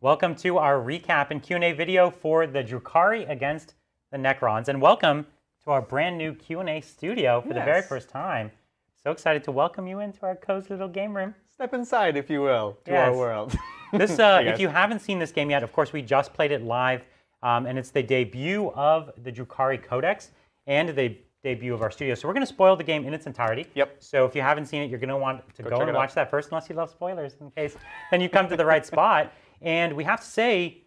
Welcome to our recap and Q&A video for the Drukhari against the Necrons. And welcome to our brand new Q&A studio for the very first time. So excited to welcome you into our cozy little game room. Step inside, if you will, to our world. This, if you haven't seen this game yet, of course, we just played it live. And it's the debut of the Drukhari Codex and the debut of our studio. So we're going to spoil the game in its entirety. Yep. So if you haven't seen it, you're going to want to go and watch that first, unless you love spoilers, in case. Then you come to the right spot. And we have to say,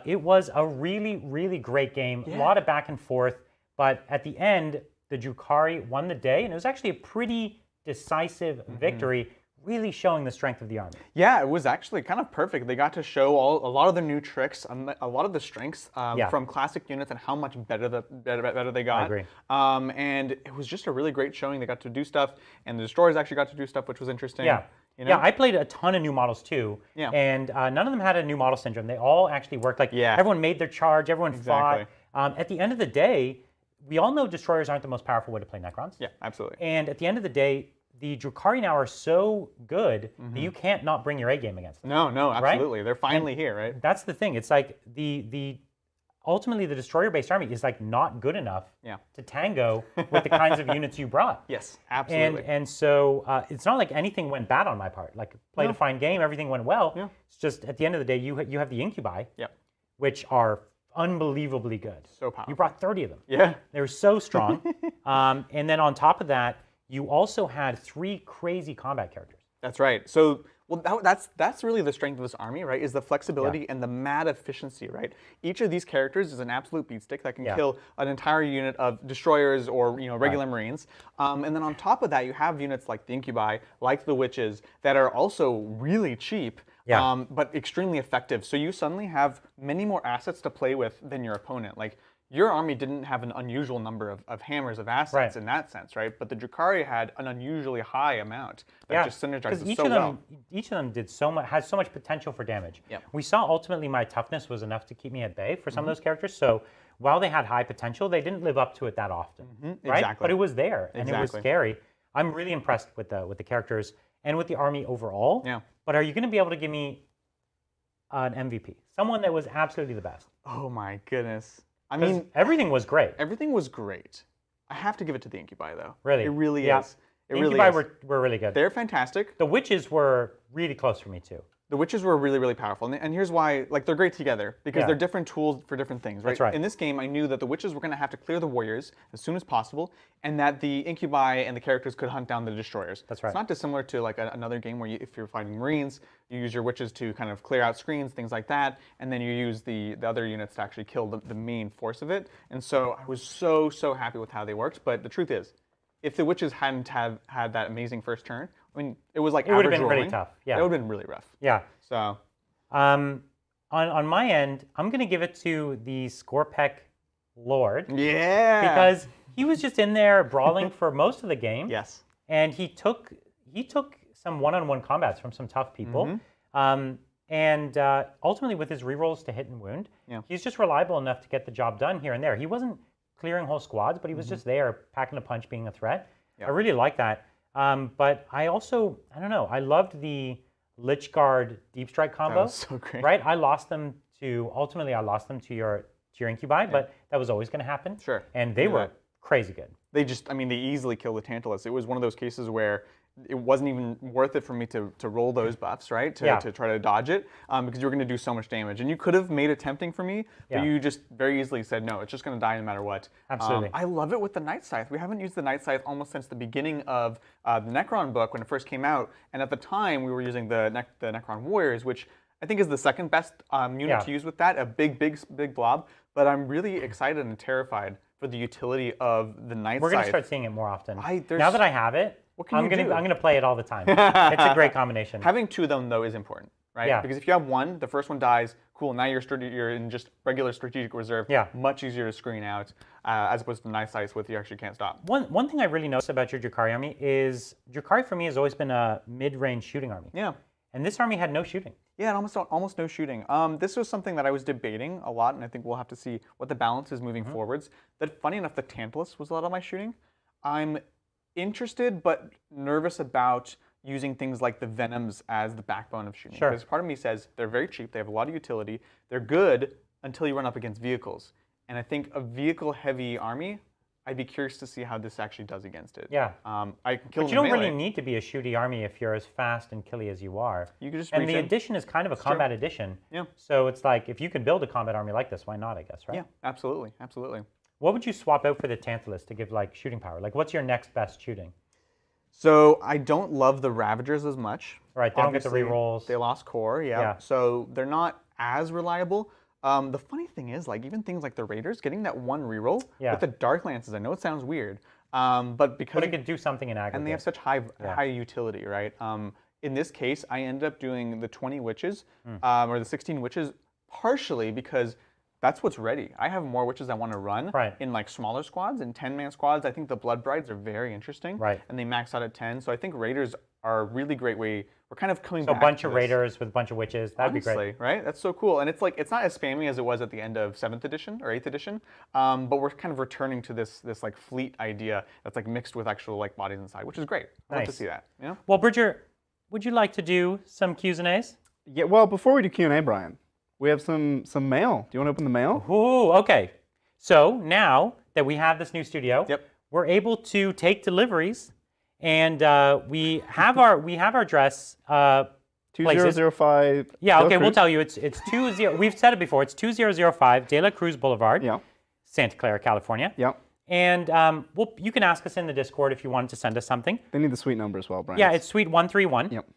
it was a really, really great game. A lot of back and forth. But at the end, the Drukhari won the day. And it was actually a pretty decisive victory, really showing the strength of the army. Yeah, it was actually kind of perfect. They got to show a lot of the new tricks, a lot of the strengths from classic units and how much better they got. I agree. And it was just a really great showing. They got to do stuff, and the destroyers actually got to do stuff, which was interesting. Yeah. You know? Yeah, I played a ton of new models too, and none of them had a new model syndrome. They all actually worked. Like everyone made their charge, everyone fought. At the end of the day, we all know destroyers aren't the most powerful way to play Necrons. Yeah, absolutely. And at the end of the day, the Drukhari now are so good that you can't not bring your A game against them. No, absolutely. Right? They're finally here, right? That's the thing. It's like ultimately the destroyer-based army is like not good enough to tango with the kinds of units you brought. Yes, absolutely. And so it's not like anything went bad on my part. Like played a fine game, everything went well. Yeah. It's just at the end of the day, you have the Incubi, which are unbelievably good. So powerful. You brought 30 of them. Yeah. They were so strong. And then on top of that, you also had 3 crazy combat characters. That's right. So, well, that's really the strength of this army, right? Is the flexibility and the mad efficiency, right? Each of these characters is an absolute beatstick that can kill an entire unit of destroyers or regular Marines. And then on top of that, you have units like the Incubi, like the Witches, that are also really cheap, but extremely effective. So you suddenly have many more assets to play with than your opponent. Like, your army didn't have an unusual number of hammers of assets in that sense, right? But the Drukhari had an unusually high amount that just synergized so well. Each of them did has so much potential for damage. We saw ultimately my toughness was enough to keep me at bay for some of those characters. So while they had high potential, they didn't live up to it that often, right? Exactly. But it was there, and it was scary. I'm really impressed with the characters and with the army overall. Yeah. But are you going to be able to give me an MVP? Someone that was absolutely the best? Oh my goodness. I mean, everything was great. Everything was great. I have to give it to the Incubi, though. Really? It really is. The Incubi were really good. They're fantastic. The Witches were really close for me, too. The Witches were really, really powerful. And here's why, like, they're great together, because they're different tools for different things, right? That's right. In this game, I knew that the Witches were going to have to clear the Warriors as soon as possible, and that the Incubi and the characters could hunt down the Destroyers. That's right. It's not dissimilar to, like, another game where if you're fighting Marines, you use your Witches to kind of clear out screens, things like that, and then you use the other units to actually kill the main force of it. And so I was so happy with how they worked, but the truth is, if the Witches hadn't had that amazing first turn, I mean, it was like average rolling. It would have been really tough. Yeah. It would have been really rough. Yeah. So... on my end, I'm going to give it to the Scorpec Lord. Yeah. Because he was just in there brawling for most of the game. Yes. And he took some one-on-one combats from some tough people. And ultimately, with his rerolls to hit and wound, he's just reliable enough to get the job done here and there. He wasn't clearing whole squads, but he was just there, packing a punch, being a threat. I really like that. But I don't know, I loved the Lich Guard Deep Strike combo. That was so great. Right? Ultimately I lost them to your Incubi, but that was always going to happen. Sure. And they were crazy good. They easily killed the Tantalus. It was one of those cases where it wasn't even worth it for me to roll those buffs, right? To try to dodge it, because you were going to do so much damage. And you could have made it tempting for me, but you just very easily said, no, it's just going to die no matter what. Absolutely. I love it with the Night Scythe. We haven't used the Night Scythe almost since the beginning of the Necron book when it first came out. And at the time, we were using the Necron Warriors, which I think is the second best unit to use with that, a big blob. But I'm really excited and terrified for the utility of the Night Scythe. We're going to start seeing it more often. Now that I have it, I'm going to play it all the time. It's a great combination. Having 2 of them, though, is important, right? Yeah. Because if you have one, the first one dies, cool, now you're in just regular strategic reserve. Much easier to screen out, as opposed to Night Scythe with you actually can't stop. One thing I really noticed about your Drukhari army is Drukhari for me has always been a mid-range shooting army. Yeah. And this army had no shooting. Yeah, and almost no shooting. This was something that I was debating a lot, and I think we'll have to see what the balance is moving forwards. That, funny enough, the Tantalus was a lot of my shooting. I'm interested but nervous about using things like the Venoms as the backbone of shooting. Sure. Because part of me says they're very cheap, they have a lot of utility, they're good until you run up against vehicles. And I think a vehicle-heavy army, I'd be curious to see how this actually does against it. Yeah. I can kill But you don't really need to be a shooty army if you're as fast and killy as you are. You can just and reach the in. edition is kind of a combat edition. Yeah. So it's like, if you can build a combat army like this, why not, I guess, right? Yeah, absolutely, absolutely. What would you swap out for the Tantalus to give like shooting power? Like, what's your next best shooting? So I don't love the Ravagers as much. Right, they don't get the rerolls. They lost core, yeah. So they're not as reliable. The funny thing is, like even things like the Raiders, getting that one reroll with the Dark Lances. I know it sounds weird, but because it could do something in aggregate, and they have such high utility, right? In this case, I ended up doing the 20 witches or the 16 witches partially because that's what's ready. I have more witches I want to run in like smaller squads, in 10-man squads. I think the Blood Brides are very interesting, and they max out at 10. So I think Raiders are a really great way. We're kind of coming back to a bunch to of this. Raiders with a bunch of witches. That'd be great, right? That's so cool, and it's like it's not as spammy as it was at the end of 7th edition or 8th edition, but we're kind of returning to this like fleet idea that's like mixed with actual like bodies inside, which is great. I love to see that. You know? Well, Bridger, would you like to do some Q's and A's? Yeah. Well, before we do Q&A, Brian, we have some mail. Do you want to open the mail? Ooh, okay. So now that we have this new studio, we're able to take deliveries, and we have our address. 2005. Yeah, okay, we'll tell you. It's 20. We've said it before. It's 2005 De La Cruz Boulevard, Santa Clara, California. Yeah. And you can ask us in the Discord if you wanted to send us something. They need the suite number as well, Brian. Yeah, it's suite 131. Yep.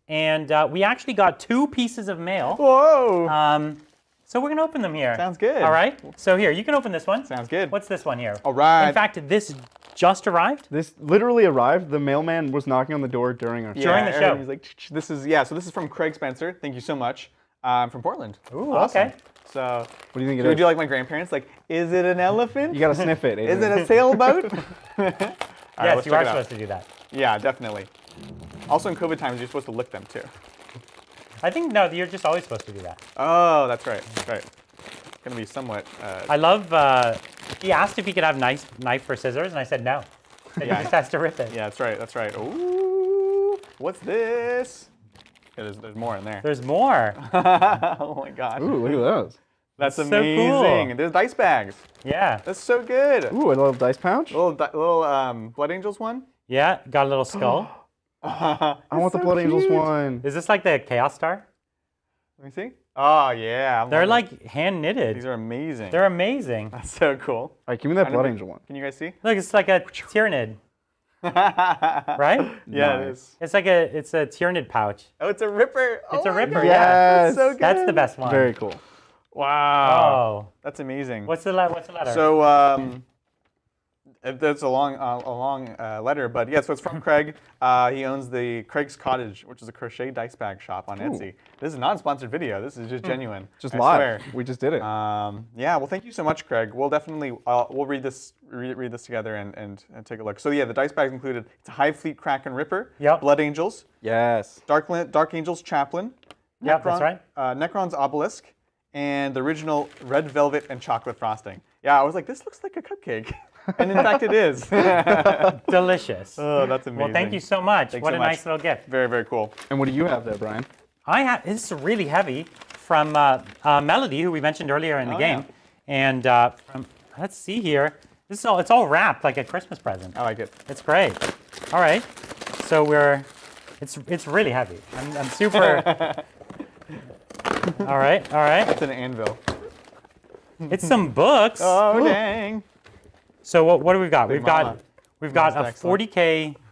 And we actually got 2 pieces of mail. Whoa! So we're going to open them here. Sounds good. All right. So here, you can open this one. Sounds good. What's this one here? All right. In fact, this just arrived? This literally arrived. The mailman was knocking on the door during our show. During the show. He's like, this is so this is from Craig Spencer. Thank you so much. From Portland. Ooh, awesome. Okay. So what do you think it is? Would you like my grandparents? Like, is it an elephant? You got to sniff it. Is it a sailboat? Yes, you are supposed to do that. Yeah, definitely. Also, in COVID times, you're supposed to lick them too. I think, no, you're just always supposed to do that. Oh, that's right. That's right. It's going to be somewhat... I love... he asked if he could have knife or scissors, and I said no. He just has to rip it. Yeah, that's right. That's right. Ooh, what's this? Yeah, there's more in there. There's more. Oh, my gosh. Ooh, look at those. That's so amazing. Cool. There's dice bags. Yeah. That's so good. Ooh, a little dice pouch. Little Blood Angels one. Yeah, got a little skull. I want the Blood Angels one. Is this like the Chaos Star? Let me see. Oh, yeah. They're like hand knitted. These are amazing. They're amazing. That's so cool. All right, give me that Blood Angel one. Can you guys see? Look, it's like a Tyrannid. Right? Yeah, it is. It's like a Tyrannid pouch. Oh, it's a Ripper. It's a Ripper, yes. yeah. That's so good. That's the best one. Very cool. Wow. Oh. That's amazing. What's the letter? So, that's a long letter, but yeah, so it's from Craig. He owns the Craig's Cottage, which is a crochet dice bag shop on Etsy. This is a non-sponsored video. This is just genuine. Just I live. swear. We just did it. Yeah, well, thank you so much, Craig. We'll definitely we'll read this together and take a look. So yeah, the dice bags included. It's a Hive Fleet Kraken Ripper. Yep. Blood Angels. Yes. Dark Angels Chaplain. Yep, that's right. Necrons Obelisk. And the original red velvet and chocolate frosting. Yeah, I was like, this looks like a cupcake. And in fact, it is. Delicious. Oh, that's amazing. Well, thank you so much. Thanks what so a much. nice little gift. Very, very cool. And what do you have there, Brian? I have, this is really heavy from Melody, who we mentioned earlier in the game. Yeah. And let's see here. It's all wrapped like a Christmas present. I like it. It's great. All right. So it's really heavy. I'm super. All right. It's an anvil. It's some books. Oh, dang. So what do we got? Big We've got a excellent.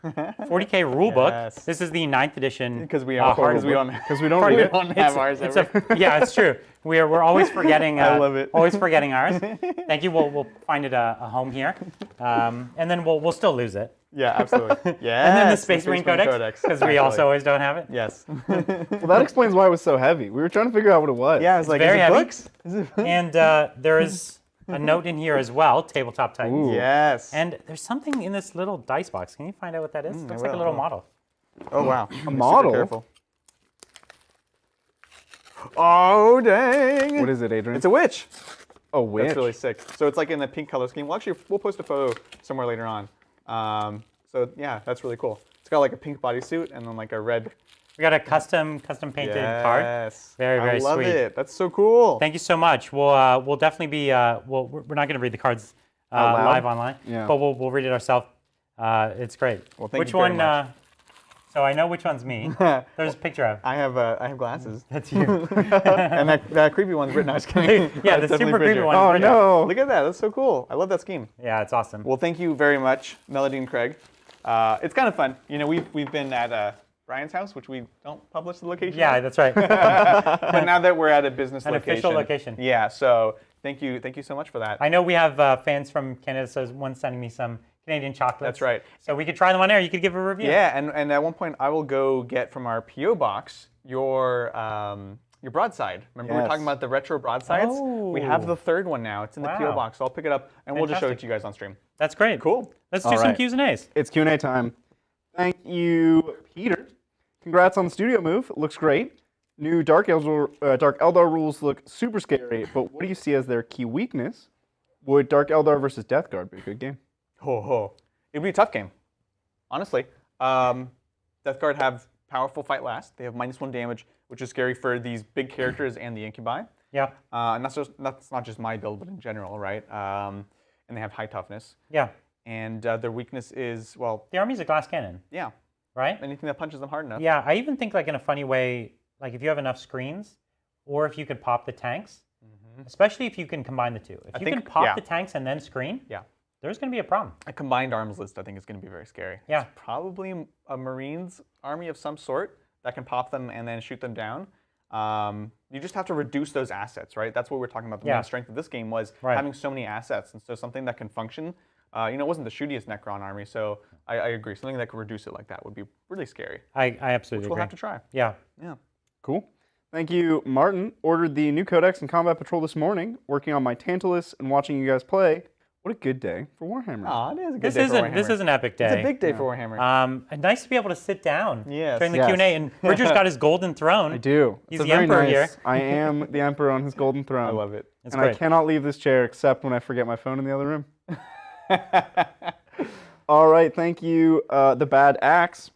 40K rule book. Yes. This is the 9th edition. Because we don't read it. have ours ever. Yeah, it's true. We're always forgetting. I love it. Always forgetting ours. Thank you. We'll find it a home here, and then we'll still lose it. Yeah, absolutely. Yeah. And then the Space Marine Codex, because we also always don't have it. Yes. Well, that explains why it was so heavy. We were trying to figure out what it was. Yeah, I was like, very is it heavy. books? Is it books? And there is a note in here as well, Tabletop Titans. Ooh. Yes. And there's something in this little dice box. Can you find out what that is? It looks like a little model. Oh, wow. A model? Super careful. Oh, dang. What is it, Adrian? It's a witch. A witch. That's really sick. So it's like in the pink color scheme. We'll post a photo somewhere later on. So yeah, that's really cool. It's got like a pink bodysuit and then like a red. We got a custom painted card. Yes. Very, very I love sweet. it. That's so cool. Thank you so much. We'll definitely be we're not going to read the cards live online, but we'll read it ourselves. It's great. Well, thank which you very one? much. So I know which one's me. There's a picture of. I have glasses. That's you. And that creepy one's written. I was kidding. Yeah, the super creepy one. Oh no! Look at that. That's so cool. I love that scheme. Yeah, it's awesome. Well, thank you very much, Melody and Craig. It's kind of fun. You know, we've been at Brian's house, which we don't publish the location. Yeah, that's right. But now that we're at a business An location. official location. Yeah. So thank you so much for that. I know we have fans from Canada, so one's sending me some Canadian chocolates. That's right. So we could try them on air. You could give a review. Yeah, and at one point I will go get from our PO box your broadside. Remember we were talking about the retro broadsides? Oh. We have the third one now. It's in the PO box. So I'll pick it up and we'll just show it to you guys on stream. That's great. Cool. Let's do some Q's and A's. It's Q&A time. Thank you, Peter. Congrats on the studio move. It looks great. New Dark Eldar rules look super scary, but what do you see as their key weakness? Would Dark Eldar versus Death Guard be a good game? It'd be a tough game, honestly. Death Guard have powerful fight last. They have -1 damage, which is scary for these big characters and the Incubi. Yeah. And that's not just my build, but in general, right? And they have high toughness. Yeah. And their weakness is, well... The army's a glass cannon. Yeah. Right? Anything that punches them hard enough. Yeah, I even think like in a funny way, like if you have enough screens, or if you could pop the tanks, especially if you can combine the two. If you can pop the tanks and then screen, there's going to be a problem. A combined arms list, I think, is going to be very scary. Yeah. It's probably a Marines army of some sort that can pop them and then shoot them down. You just have to reduce those assets, right? That's what we're talking about. The main strength of this game was having so many assets, and so something that can function. It wasn't the shootiest Necron army, so I agree. Something that could reduce it like that would be really scary. I absolutely agree. We'll have to try. Yeah. Yeah. Cool. Thank you, Martin. Ordered the new Codex and Combat Patrol this morning, working on my Tantalus and watching you guys play. What a good day for Warhammer. Aw, it is a good day for Warhammer. This is an epic day. It's a big day for Warhammer. And nice to be able to sit down during the Yes. Q&A. And Bridger's got his golden throne. I do. He's It's the emperor very nice. here. I am the emperor on his golden throne. I love it. It's and great. I cannot leave this chair except when I forget my phone in the other room. All right, thank you, The Bad Axe.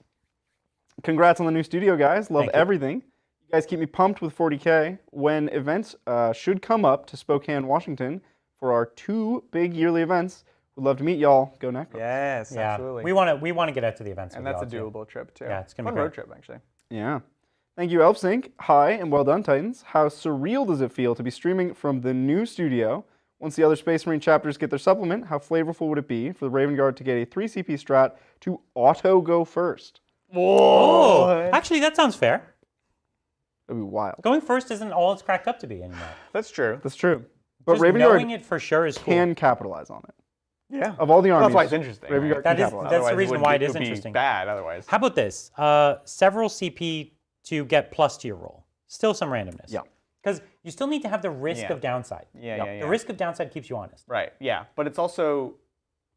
Congrats on the new studio, guys. Love everything. You guys keep me pumped with 40K. When events should come up to Spokane, Washington for our 2 big yearly events, we'd love to meet y'all. Go Necrons. Yes, absolutely. We want to get out to the events. And with that's a y'all, doable trip, too. Yeah, it's going to fun be road trip, actually. Yeah. Thank you, ElfSync. Hi, and well done, Titans. How surreal does it feel to be streaming from the new studio? Once the other Space Marine chapters get their supplement, how flavorful would it be for the Raven Guard to get a 3 CP strat to auto go first? Whoa! Actually, that sounds fair. That'd be wild. Going first isn't all it's cracked up to be anymore. That's true. That's true. But Just Raven knowing Guard it for sure is cool. can capitalize on it. Yeah. Of all the armies, That's why it's interesting. Raven Guard can That's capitalize. the reason why it is would be interesting. Bad otherwise. How about this? Several CP to get plus to your roll. Still some randomness. Yeah. Because you still need to have the risk of downside. Yeah. The risk of downside keeps you honest. Right. Yeah. But it's also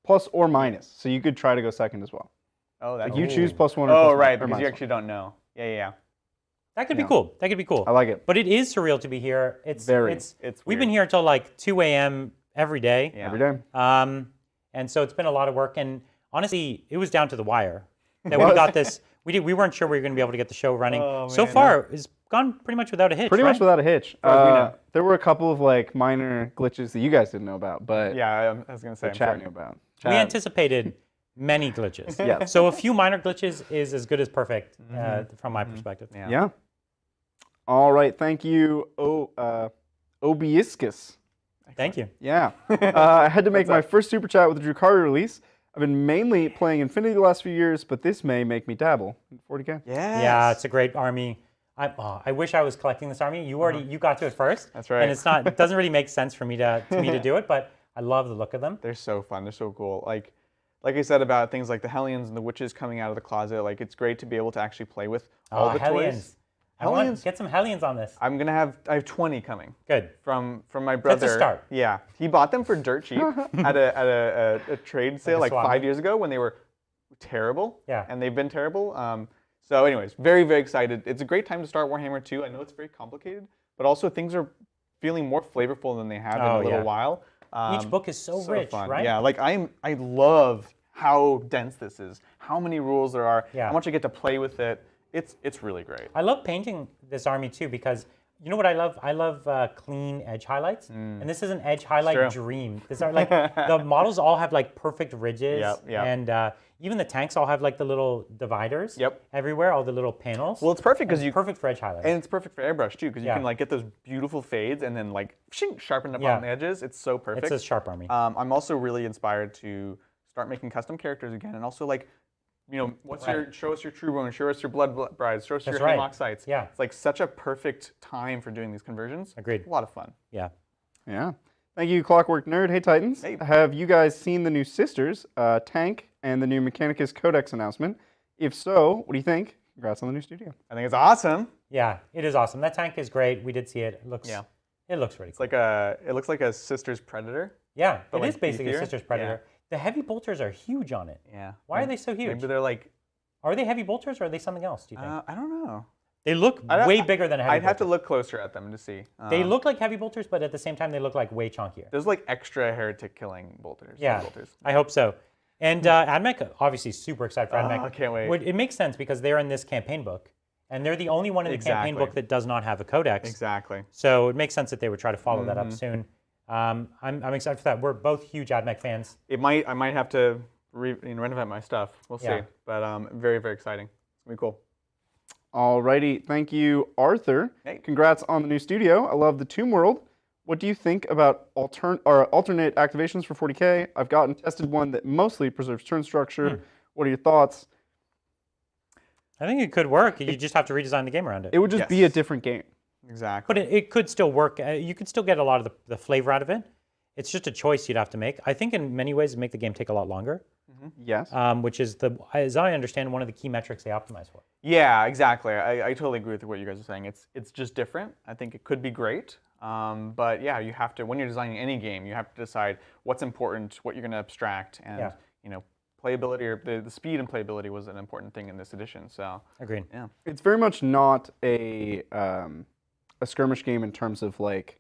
Plus or minus, so you could try to go second as well. that. Like you choose +1 or plus right, or because you -1. actually don't know. Yeah. That could be cool. That could be cool. I like it. But it is surreal to be here. It's Very. It's It's we've weird. been here until like 2 a.m. every day. Yeah. Every day. And so it's been a lot of work. And honestly, it was down to the wire that we got this. We weren't sure we were going to be able to get the show running. So far, it's gone pretty much without a hitch. Pretty much without a hitch. as we know. There were a couple of like minor glitches that you guys didn't know about, but Yeah, I was going to say. I'm Chad sure. knew about. We Chad. anticipated many glitches. Yeah. So a few minor glitches is as good as perfect from my perspective. Yeah. All right. Thank you, Obiiscus. Thank you. Yeah. I had to make my first super chat with the Drukhari release. I've been mainly playing Infinity the last few years, but this may make me dabble in 40K. Yeah, it's a great army. I wish I was collecting this army. You got to it first. That's right. And it doesn't really make sense for me to do it, but I love the look of them. They're so fun. They're so cool. Like I said about things like the Hellions and the Witches coming out of the closet, like it's great to be able to actually play with all the Hellions. toys. I want to get some Hellions on this. I have 20 coming. Good. From my brother. That's a start. Yeah, he bought them for dirt cheap at a trade sale like 5 years ago when they were terrible. Yeah. And they've been terrible. So anyways, very, very excited. It's a great time to start Warhammer 2. I know it's very complicated, but also things are feeling more flavorful than they have in a little while. Each book is so rich, fun. right? Yeah, like I love how dense this is, how many rules there are, Yeah. how much I get to play with it. It's really great. I love painting this army too because you know what I love? I love clean edge highlights, and this is an edge highlight dream. These are like the models all have like perfect ridges, and even the tanks all have like the little dividers everywhere, all the little panels. Well, it's perfect because perfect for edge highlights, and it's perfect for airbrush too because you can like get those beautiful fades and then like sharpen up on the edges. It's so perfect. It's a sharp army. I'm also really inspired to start making custom characters again, and also like. You know, show us your True Bone, show us your Blood Brides, show us your Hemlock Sights. Yeah. It's like such a perfect time for doing these conversions. Agreed. A lot of fun. Yeah. Yeah. Thank you, Clockwork Nerd. Hey, Titans. Hey. Have you guys seen the new Sisters tank and the new Mechanicus Codex announcement? If so, what do you think? Congrats on the new studio. I think it's awesome. Yeah, it is awesome. That tank is great. We did see it. It looks it looks really cool. It looks like a Sisters Predator. Yeah, it like is basically beefier. a Sisters Predator. The heavy bolters are huge on it. Yeah. Why are they so huge? Maybe they're like... Are they heavy bolters or are they something else, do you think? I don't know. They look way bigger than a heavy I'd have to bolter. look closer at them to see. They look like heavy bolters, but at the same time, they look like way chunkier. There's like extra heretic killing bolters. Yeah, I hope so. And AdMech, obviously super excited for AdMech. I can't wait. It makes sense because they're in this campaign book. And they're the only one in the campaign book that does not have a codex. Exactly. So it makes sense that they would try to follow that up soon. I'm excited for that. We're both huge AdMech fans. I might have to renovate my stuff. We'll see. But very, very exciting. It's going to be cool. Alrighty. Thank you, Arthur. Hey. Congrats on the new studio. I love the Tomb World. What do you think about alternate activations for 40K? I've gotten tested one that mostly preserves turn structure. What are your thoughts? I think it could work. You just have to redesign the game around it. It would just be a different game. Exactly. But it could still work. You could still get a lot of the flavor out of it. It's just a choice you'd have to make. I think in many ways, it make the game take a lot longer. Yes. Which is, as I understand, one of the key metrics they optimize for. Yeah, exactly. I totally agree with what you guys are saying. It's just different. I think it could be great. But yeah, you have to, when you're designing any game, you have to decide what's important, what you're going to abstract, and you know, playability or the speed and playability was an important thing in this edition. So agreed. Yeah. It's very much not a skirmish game in terms of like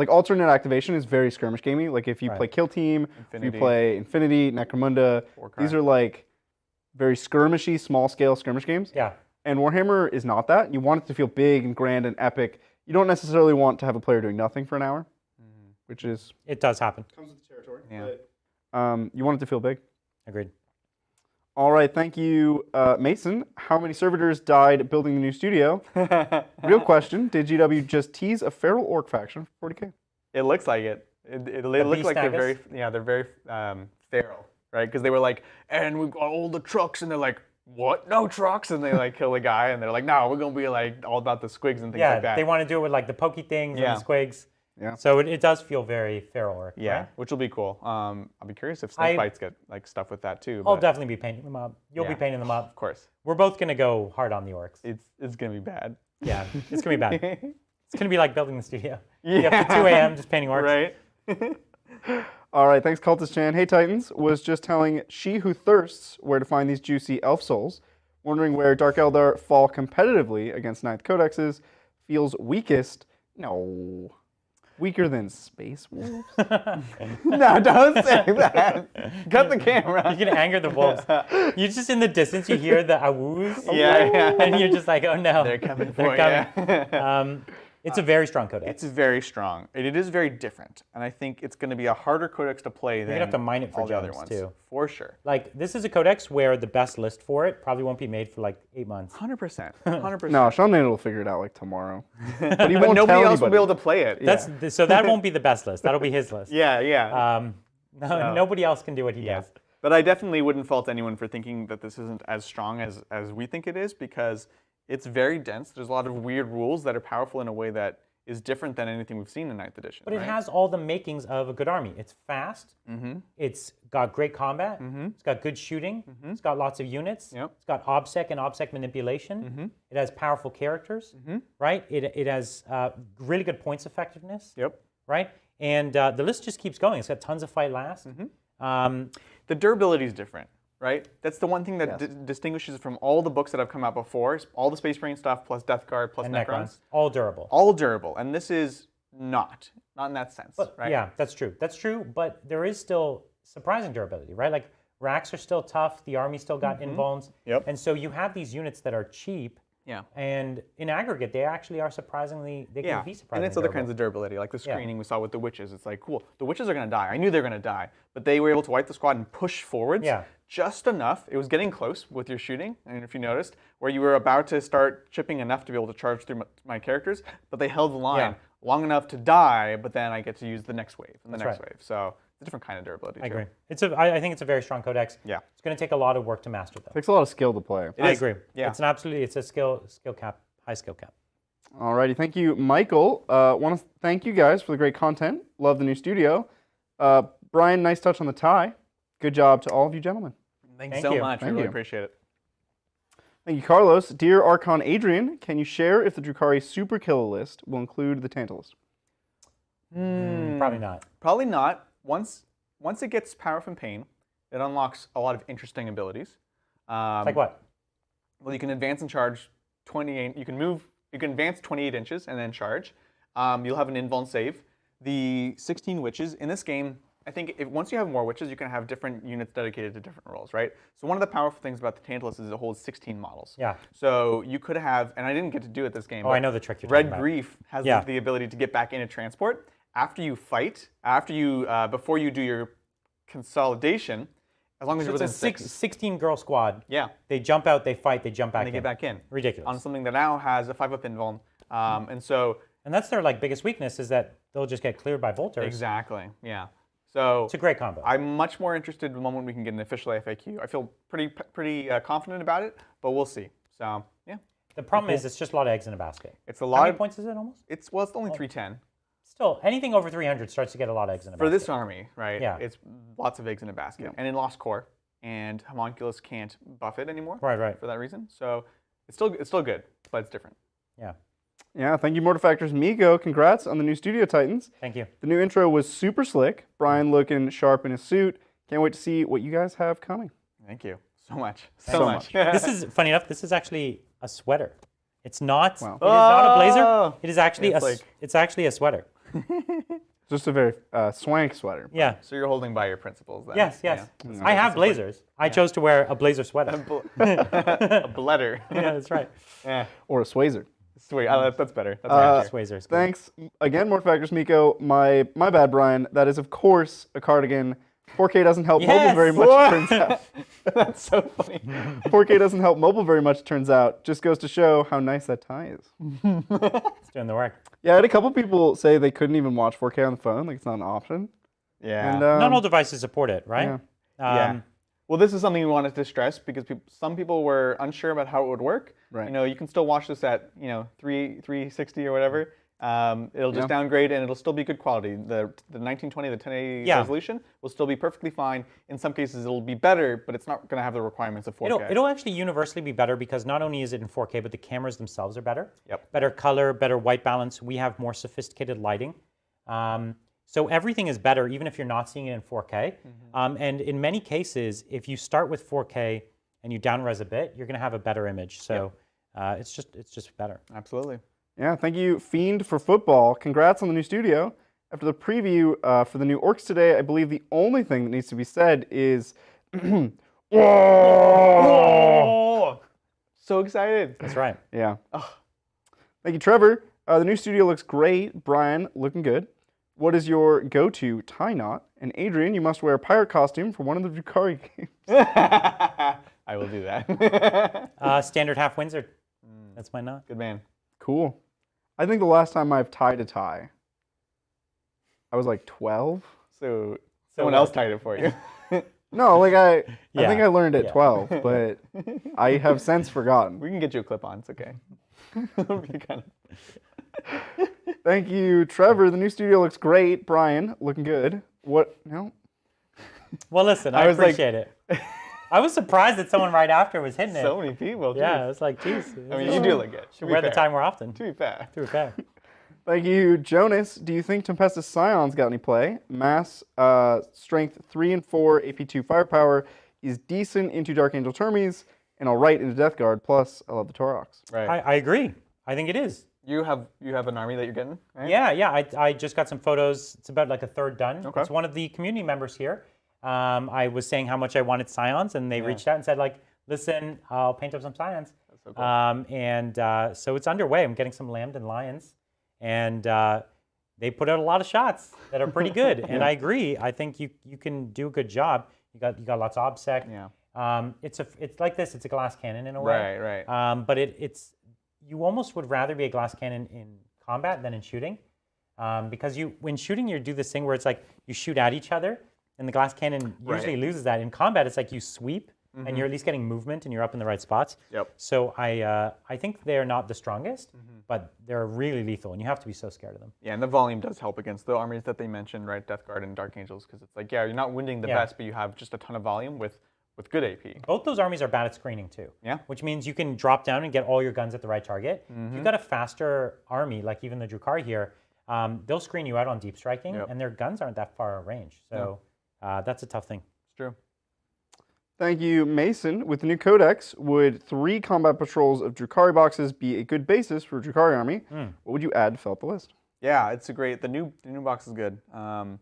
alternate activation is very skirmish gamey. Like if you play Kill Team, if you play Infinity, Necromunda, these are like very skirmishy, small scale skirmish games. Yeah. And Warhammer is not that. You want it to feel big and grand and epic. You don't necessarily want to have a player doing nothing for an hour, which is... It does happen. Comes with the territory. Yeah. But, you want it to feel big. Agreed. All right, thank you, Mason. How many servitors died building the new studio? Real question, did GW just tease a feral orc faction for 40K? It looks like it. It looks like they're very feral, right? Because they were like, and we've got all the trucks, and they're like, what? No trucks? And they like kill a guy, and they're like, no, we're gonna be like all about the squigs and things like that. Yeah, they want to do it with like the pokey things and the squigs. Yeah. So it does feel very feral orc. Yeah, right? Which will be cool. I'll be curious if snake bites get like stuff with that too. I'll definitely be painting them up. You'll be painting them up. Of course. We're both gonna go hard on the orcs. It's gonna be bad. Yeah, it's gonna be bad. It's gonna be like building the studio. Yeah. Up to 2 a.m. just painting orcs. Right. All right, thanks, Cultist Chan. Hey, Titans. Was just telling She Who Thirsts where to find these juicy elf souls. Wondering where Dark Eldar fall competitively against Ninth Codexes. Feels weakest. No. Weaker than Space Wolves? No, don't say that. Cut the camera. You can anger the wolves. You're just in the distance, you hear the awoos. Yeah. And you're just like, oh no. They're coming for you. It's a very strong codex. It's very strong. It is very different. And I think it's going to be a harder codex to play than You're going to have to mine it for all the other gems, ones. too. For sure. Like, this is a codex where the best list for it probably won't be made for like 8 months. 100%. 100%. No, Sean Naden will figure it out like tomorrow. But he But won't nobody tell else will anybody. be able to play it. So that won't be the best list. That'll be his list. Yeah. Nobody else can do what he does. But I definitely wouldn't fault anyone for thinking that this isn't as strong as we think it is, because it's very dense. There's a lot of weird rules that are powerful in a way that is different than anything we've seen in 9th edition. But it has all the makings of a good army. It's fast. It's got great combat. It's got good shooting. It's got lots of units. It's got OBSEC and OBSEC manipulation. It has powerful characters, right? It has really good points effectiveness, right? And the list just keeps going. It's got tons of fight last. The durability is different, right? That's the one thing that distinguishes it from all the books that have come out before, all the Space Marine stuff, plus Death Guard, plus Necrons. All durable. All durable. And this is not in that sense, right? Yeah, that's true. That's true, but there is still surprising durability, right? Like, Racks are still tough. The army still got invulns. Yep. And so you have these units that are cheap. Yeah. And in aggregate, they actually are surprisingly, they can be surprisingly and it's other durable. kinds of durability, like the screening we saw with the witches. It's like, cool, the witches are going to die. I knew they were going to die, but they were able to wipe the squad and push forwards just enough. It was getting close with your shooting, and if you noticed, where you were about to start chipping enough to be able to charge through my characters, but they held the line long enough to die, but then I get to use the next wave and the next wave. So it's a different kind of durability. I agree. I think it's a very strong codex. Yeah. It's going to take a lot of work to master, though. Takes a lot of skill to play. I agree. Yeah. It's a skill cap, high skill cap. Alrighty, thank you, Michael. Want to thank you guys for the great content. Love the new studio. Brian, nice touch on the tie. Good job to all of you gentlemen. Thank you so much. We really appreciate it. Thank you, Carlos. Dear Archon Adrian, can you share if the Drukhari super kill list will include the Tantalus? Probably not. Probably not. Once it gets Power from Pain, it unlocks a lot of interesting abilities. Like what? Well, you can advance and charge 28. You can advance 28 inches and then charge. You'll have an invuln save. The 16 witches in this game, I think once you have more witches, you can have different units dedicated to different roles, right? So one of the powerful things about the Tantalus is it holds 16 models. Yeah. So you could have, and I didn't get to do it this game. Oh, I know the trick you're talking about. Red Grief has the ability to get back into transport. After you fight, before you do your consolidation, as long as you're within it's a 16 girl squad. Yeah. They jump out, they fight, they jump back in. And they get back in. Ridiculous. On something that now has a 5-up invuln. And that's their biggest weakness is that they'll just get cleared by bolters. Exactly, yeah. So it's a great combo. I'm much more interested the moment we can get an official FAQ. I feel pretty confident about it, but we'll see. So, yeah. The problem is it's just a lot of eggs in a basket. It's a lot. How many points is it almost? It's only 310. Still, anything over 300 starts to get a lot of eggs in a basket. For this army, right? Yeah. It's lots of eggs in a basket. Yeah. And in Lost Core, and Homunculus can't buff it anymore. Right. For that reason. So it's still good, but it's different. Yeah. Yeah, thank you, Mortifactors. Migo, congrats on the new Studio Titans. Thank you. The new intro was super slick. Brian looking sharp in his suit. Can't wait to see what you guys have coming. Thank you so much. So much. This is, funny enough, this is actually a sweater. It's not, it is not a blazer. It is actually it's actually a sweater. Just a very swank sweater. Yeah. So you're holding by your principles then. Yes. Yeah. I have blazers. I chose to wear a blazer sweater. A bladder. Yeah, that's right. Yeah. Or a swazer. Sweet. That's better. That's Swazers. Thanks again, Mortifactors. Miko. My bad, Brian. That is, of course, a cardigan. 4K doesn't help mobile very much, turns out. That's so funny. 4K doesn't help mobile very much, turns out. Just goes to show how nice that tie is. It's doing the work. Yeah, I had a couple people say they couldn't even watch 4K on the phone. Like, it's not an option. Yeah. And, not all devices support it, right? Yeah. Well, this is something we wanted to stress because some people were unsure about how it would work. Right. You know, you can still watch this at 360 or whatever. It'll just downgrade and it'll still be good quality. The 1920, the 1080 resolution will still be perfectly fine. In some cases, it'll be better, but it's not going to have the requirements of 4K. It'll actually universally be better because not only is it in 4K, but the cameras themselves are better. Yep. Better color, better white balance. We have more sophisticated lighting. So everything is better, even if you're not seeing it in 4K. And in many cases, if you start with 4K and you down-res a bit, you're going to have a better image. So it's just better. Absolutely. Yeah, thank you, Fiend for Football. Congrats on the new studio. After the preview for the new Orcs today, I believe the only thing that needs to be said is... Oh! So excited. That's right. Yeah. Thank you, Trevor. The new studio looks great. Brian, looking good. What is your go-to tie knot? And Adrian, you must wear a pirate costume for one of the Drukhari games. I will do that. Standard half Windsor. That's my knot. Good man. Cool. I think the last time I've tied a tie, I was like 12. So someone else tied it for you. No, like I think I learned at 12, but I have since forgotten. We can get you a clip-on. It's okay. Thank you, Trevor. The new studio looks great. Brian, looking good. What? No. Well, listen, I appreciate it. I was surprised that someone right after was hitting it. So many people. Geez. Yeah, it's like, geez. I mean, you do look good. Should wear the time more often. To be fair. To be fair. Thank you, Jonas. Do you think Tempestus Scions got any play? Mass, strength 3 and 4, AP2 firepower is decent into Dark Angel Termes and all right into Death Guard. Plus, I love the Taurox. Right. I agree. I think it is. You have an army that you're getting, right? Yeah. I just got some photos. It's about like a third done. Okay. It's one of the community members here. I was saying how much I wanted scions, and they reached out and said, like, listen, I'll paint up some scions. That's so cool. So it's underway. I'm getting some lambs and lions, and they put out a lot of shots that are pretty good. And I agree. I think you can do a good job. You got lots of obsec. Yeah. It's like this. It's a glass cannon in a way. Right. But it's you almost would rather be a glass cannon in combat than in shooting, because when shooting you do this thing where it's like you shoot at each other, and the glass cannon usually loses that. In combat, it's like you sweep, and you're at least getting movement, and you're up in the right spots. Yep. So I think they're not the strongest, but they're really lethal, and you have to be so scared of them. Yeah, and the volume does help against the armies that they mentioned, right? Death Guard and Dark Angels, because it's like, you're not winding the best, but you have just a ton of volume with good AP. Both those armies are bad at screening too. Yeah. Which means you can drop down and get all your guns at the right target. If you've got a faster army, like even the Drukhari here, they'll screen you out on deep striking, and their guns aren't that far range. So that's a tough thing. It's true. Thank you, Mason. With the new Codex, would 3 combat patrols of Drukhari boxes be a good basis for a Drukhari army? What would you add to fill out the list? Yeah, it's a great. The new box is good. I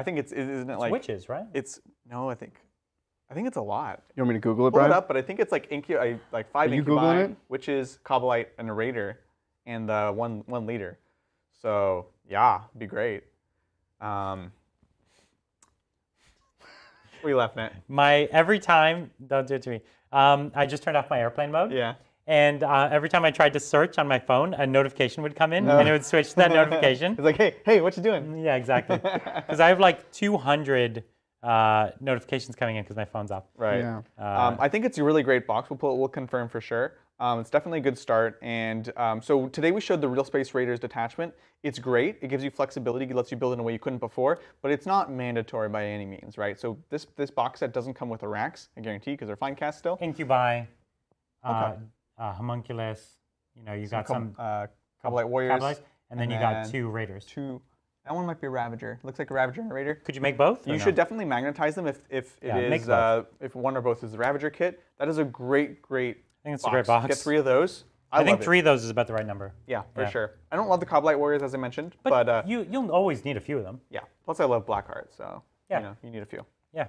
think isn't it like witches, right? No, I think it's a lot. You want me to Google it, Pull Brian? it up, but I think it's like like 5 Are you Googling it? witches, Kabbalite, and a raider, and one leader. So yeah, it'd be great. What are you laughing at? Every time, don't do it to me. I just turned off my airplane mode. Yeah. And every time I tried to search on my phone, a notification would come in, and it would switch to that notification. It's like, hey, what you doing? Yeah, exactly. Because I have like 200 notifications coming in because my phone's off. Right. Yeah. I think it's a really great box. We'll confirm for sure. It's definitely a good start. And so today we showed the Real Space Raiders detachment. It's great. It gives you flexibility. It lets you build in a way you couldn't before. But it's not mandatory by any means, right? So this box set doesn't come with the racks, I guarantee, because they're fine cast still. Incubi, homunculus. You got some Kabbalite warriors, and then you got 2 raiders. That one might be a Ravager. Looks like a Ravager and a Raider. Could you make both? You should definitely magnetize them if one or both is the Ravager kit. That is a great I think it's a great box. Get 3 of those. I think 3 of those is about the right number. Yeah, for sure. I don't love the Kabbalite warriors as I mentioned, but you'll always need a few of them. Yeah. Plus I love Blackheart, so you need a few. Yeah.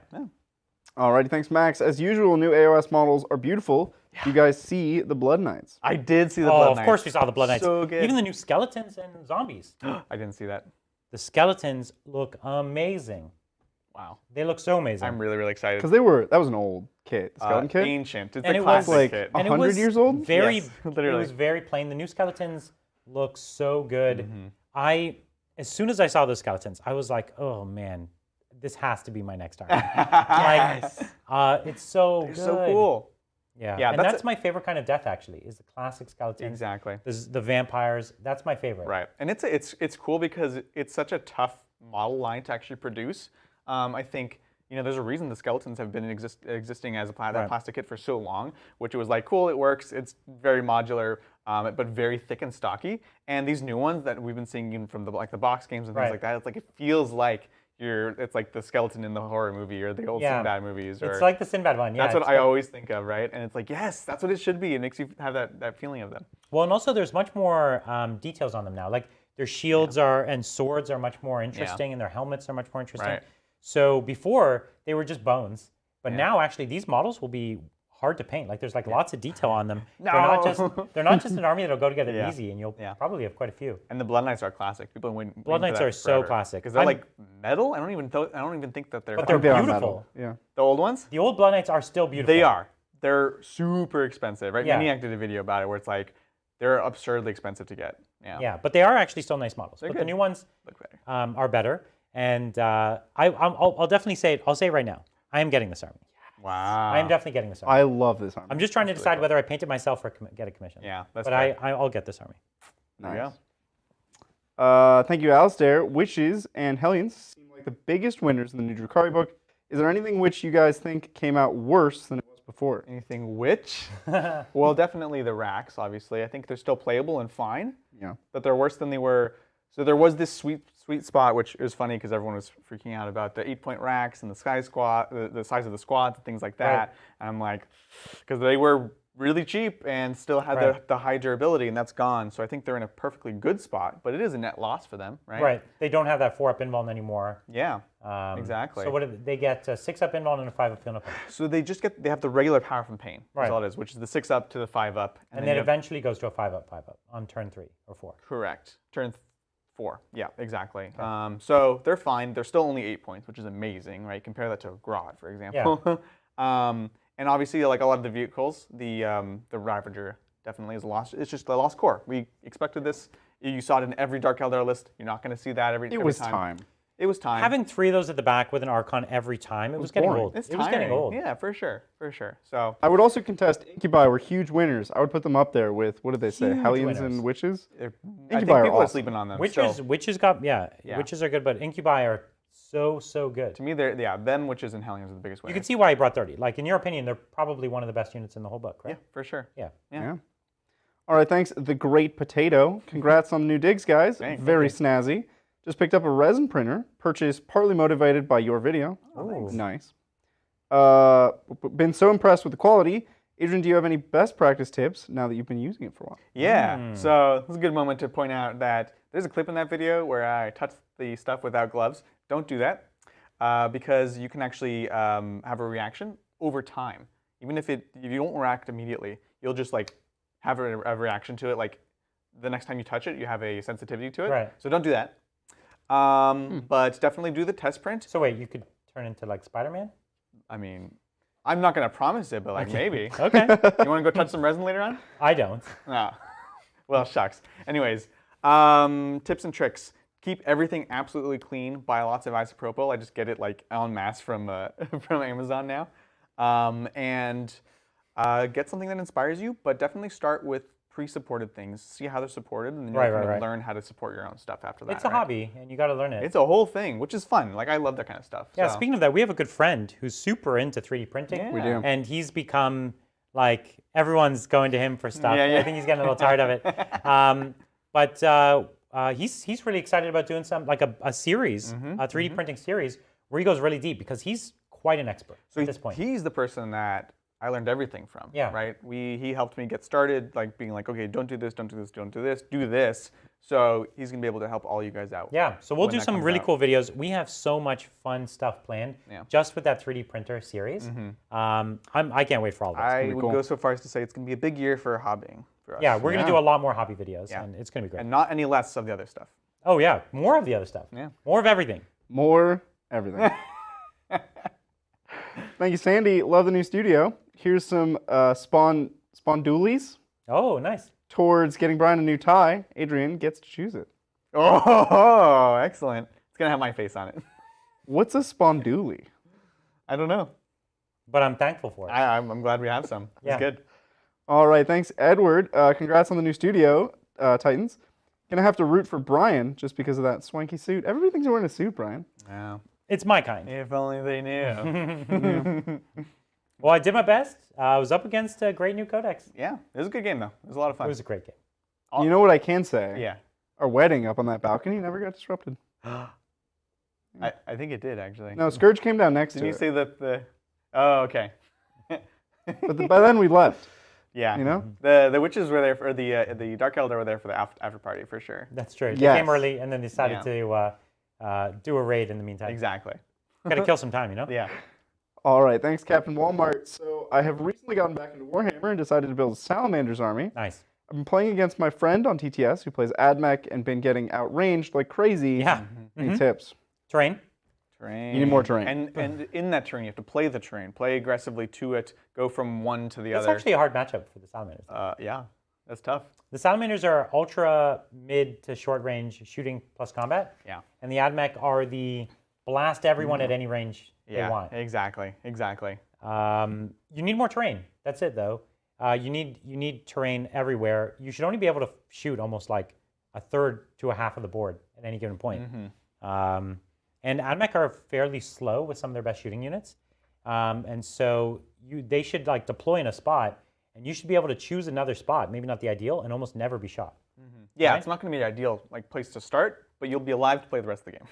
Alrighty, thanks, Max. As usual, new AOS models are beautiful. You guys see the Blood Knights? I did see the Blood Knights. Of course we saw the Blood Knights. So good. Even the new skeletons and zombies. I didn't see that. The skeletons look amazing. Wow. They look so amazing. I'm really, really excited. Because that was an old kit, the skeleton kit. Ancient. It's and a it classic was like kit. 100 years old? Yes, literally. It was very plain. The new skeletons look so good. As soon as I saw those skeletons, I was like, oh man, this has to be my next army. It's so good. So cool. Yeah, and that's my favorite kind of death actually, is the classic skeletons. Exactly. The vampires, that's my favorite. Right, and it's cool because it's such a tough model line to actually produce. I think, there's a reason the skeletons have been existing as a plastic kit for so long, which it was like, cool, it works, it's very modular, but very thick and stocky. And these new ones that we've been seeing even from the box games and things like that, it's like, it feels like it's like the skeleton in the horror movie or the old Sinbad movies. It's like the Sinbad one, That's what I always think of, right? And it's like, yes, that's what it should be. It makes you have that feeling of them. Well, and also there's much more details on them now. Like their shields and swords are much more interesting, and their helmets are much more interesting. Right. So before, they were just bones. But now, actually, these models will be hard to paint. Like there's lots of detail on them. No. They're not just an army that'll go together easy, and you'll probably have quite a few. And the Blood Knights are classic. People win. Blood Knights are so classic. Because they're like metal. I don't even think that they're. But they're beautiful. Yeah. The old ones. The old Blood Knights are still beautiful. They are. They're super expensive, right? Yeah. Maniac did a video about it where it's like they're absurdly expensive to get. Yeah. Yeah, but they are actually still nice models. They're but good. the new ones Look better. Are better. And I'll definitely say it. I'll say it right now. I am getting this army. Wow. I am definitely getting this army. I love this army. I'm just trying to decide whether I paint it myself or get a commission. Yeah, that's but I'll get this army. Nice. Thank you, Alistair. Witches and Hellions seem like the biggest winners in the new Drukhari book. Is there anything which you guys think came out worse than it was before? Anything which? Well, definitely the racks, obviously. I think they're still playable and fine. Yeah. But they're worse than they were. So there was this sweet spot, which is funny because everyone was freaking out about the 8-point racks and the size of the squads and things like that. Right. And I'm like, because they were really cheap and still had the high durability, and that's gone. So I think they're in a perfectly good spot, but it is a net loss for them, right? Right. They don't have that 4-up invuln anymore. Yeah. Exactly. So what do they get? 6-up invuln and a 5-up field up. So they have the regular power from pain. That's all it is, which is the 6-up to the 5-up. And then eventually goes to a 5-up, 5-up on turn 3 or 4. Correct. Turn 4. Yeah, exactly. So they're fine. They're still only 8 points, which is amazing, right? Compare that to a Grodd, for example. Yeah. And obviously, like a lot of the vehicles, the Ravager definitely is lost. It's just the lost core. We expected this. You saw it in every Dark Eldar list. You're not going to see that every time. It was time. It was time. Having 3 of those at the back with an Archon every time, it was getting boring. old. It's it was getting old. Yeah, for sure. So I would also contest Incubi were huge winners. I would put them up there with, what did they say, Huge Hellions winners. and Witches? I think Incubi people are are awesome. sleeping on them. Witches got, Yeah. Witches are good, but Incubi are so good. To me, them, Witches, and Hellions are the biggest winners. You can see why he brought 30. Like, in your opinion, they're probably one of the best units in the whole book, right? Yeah, for sure. Yeah. All right, thanks. The Great Potato. Congrats on the new digs, guys. Thanks. Very snazzy. Just picked up a resin printer, purchased partly motivated by your video. Oh, thanks. Nice. Been so impressed with the quality. Adrian, do you have any best practice tips now that you've been using it for a while? Yeah, so this is a good moment to point out that there's a clip in that video where I touched the stuff without gloves. Don't do that because you can actually have a reaction over time. Even if you don't react immediately, you'll just like have a reaction to it. Like the next time you touch it, you have a sensitivity to it. Right. So don't do that. But definitely do the test print. So wait, you could turn into like Spider-Man? I mean, I'm not going to promise it, but like maybe. Okay. You want to go touch some resin later on? I don't. No. Well, shucks. Anyways, tips and tricks. Keep everything absolutely clean. Buy lots of isopropyl. I just get it like en masse from from Amazon now. And get something that inspires you, but definitely start with pre-supported things. See how they're supported, and then you can learn how to support your own stuff after that. It's a hobby, and you got to learn it. It's a whole thing, which is fun. Like I love that kind of stuff. Yeah. So. Speaking of that, we have a good friend who's super into 3D printing. Yeah. We do. And he's become like everyone's going to him for stuff. Yeah. I think he's getting a little tired of it. But he's really excited about doing some like a series, a 3D printing series where he goes really deep because he's quite an expert at this point. He's the person that I learned everything from. Yeah. Right. He helped me get started, like being like, okay, don't do this, don't do this, don't do this, do this. So he's gonna be able to help all you guys out. Yeah. So we'll do some really out. cool videos. We have so much fun stuff planned just with that 3D printer series. I can't wait for all of this. I would go so far as to say it's gonna be a big year for hobbying for us. Yeah, we're gonna do a lot more hobby videos, and it's gonna be great. And not any less of the other stuff. Oh yeah, more of the other stuff. Yeah. More of everything. More everything. Thank you, Sandy. Love the new studio. Here's some Spondoolies Oh, nice. towards getting Brian a new tie. Adrian gets to choose it. Oh, excellent. It's gonna have my face on it. What's a Spondoolie? I don't know. But I'm thankful for it. I'm glad we have some. Yeah. It's good. All right, thanks, Edward. Congrats on the new studio, Titans. Gonna have to root for Brian just because of that swanky suit. Everybody thinks you're wearing a suit, Brian. Yeah. It's my kind. If only they knew. Well, I did my best. I was up against a great new Codex. Yeah, it was a good game though. It was a lot of fun. It was a great game. You know what I can say? Yeah. Our wedding up on that balcony never got disrupted. I think it did actually. No, Scourge came down next Did to you it. say the? Oh, okay. But by then we left. Yeah. You know? The witches were there for the Dark Eldar were there for the after party for sure. That's true. They Yes. came early and then decided to do a raid in the meantime. Exactly. Got to kill some time, you know? Yeah. All right, thanks, Captain Walmart. So I have recently gotten back into Warhammer and decided to build a Salamander's army. Nice. I've been playing against my friend on TTS who plays AdMech and been getting outranged like crazy. Yeah. Any tips? Terrain. Terrain. You need more terrain. And in that terrain, you have to play the terrain. Play aggressively to it. Go from one to the It's other. actually a hard matchup for the Salamanders. Yeah, that's tough. The Salamanders are ultra mid to short range shooting plus combat. Yeah. And the AdMech are the blast everyone at any range they want. Exactly. You need more terrain. That's it, though. You need terrain everywhere. You should only be able to shoot almost like a third to a half of the board at any given point. And AdMech are fairly slow with some of their best shooting units, and so they should like deploy in a spot, and you should be able to choose another spot, maybe not the ideal, and almost never be shot. Yeah, Right? it's not going to be the ideal place to start, but you'll be alive to play the rest of the game.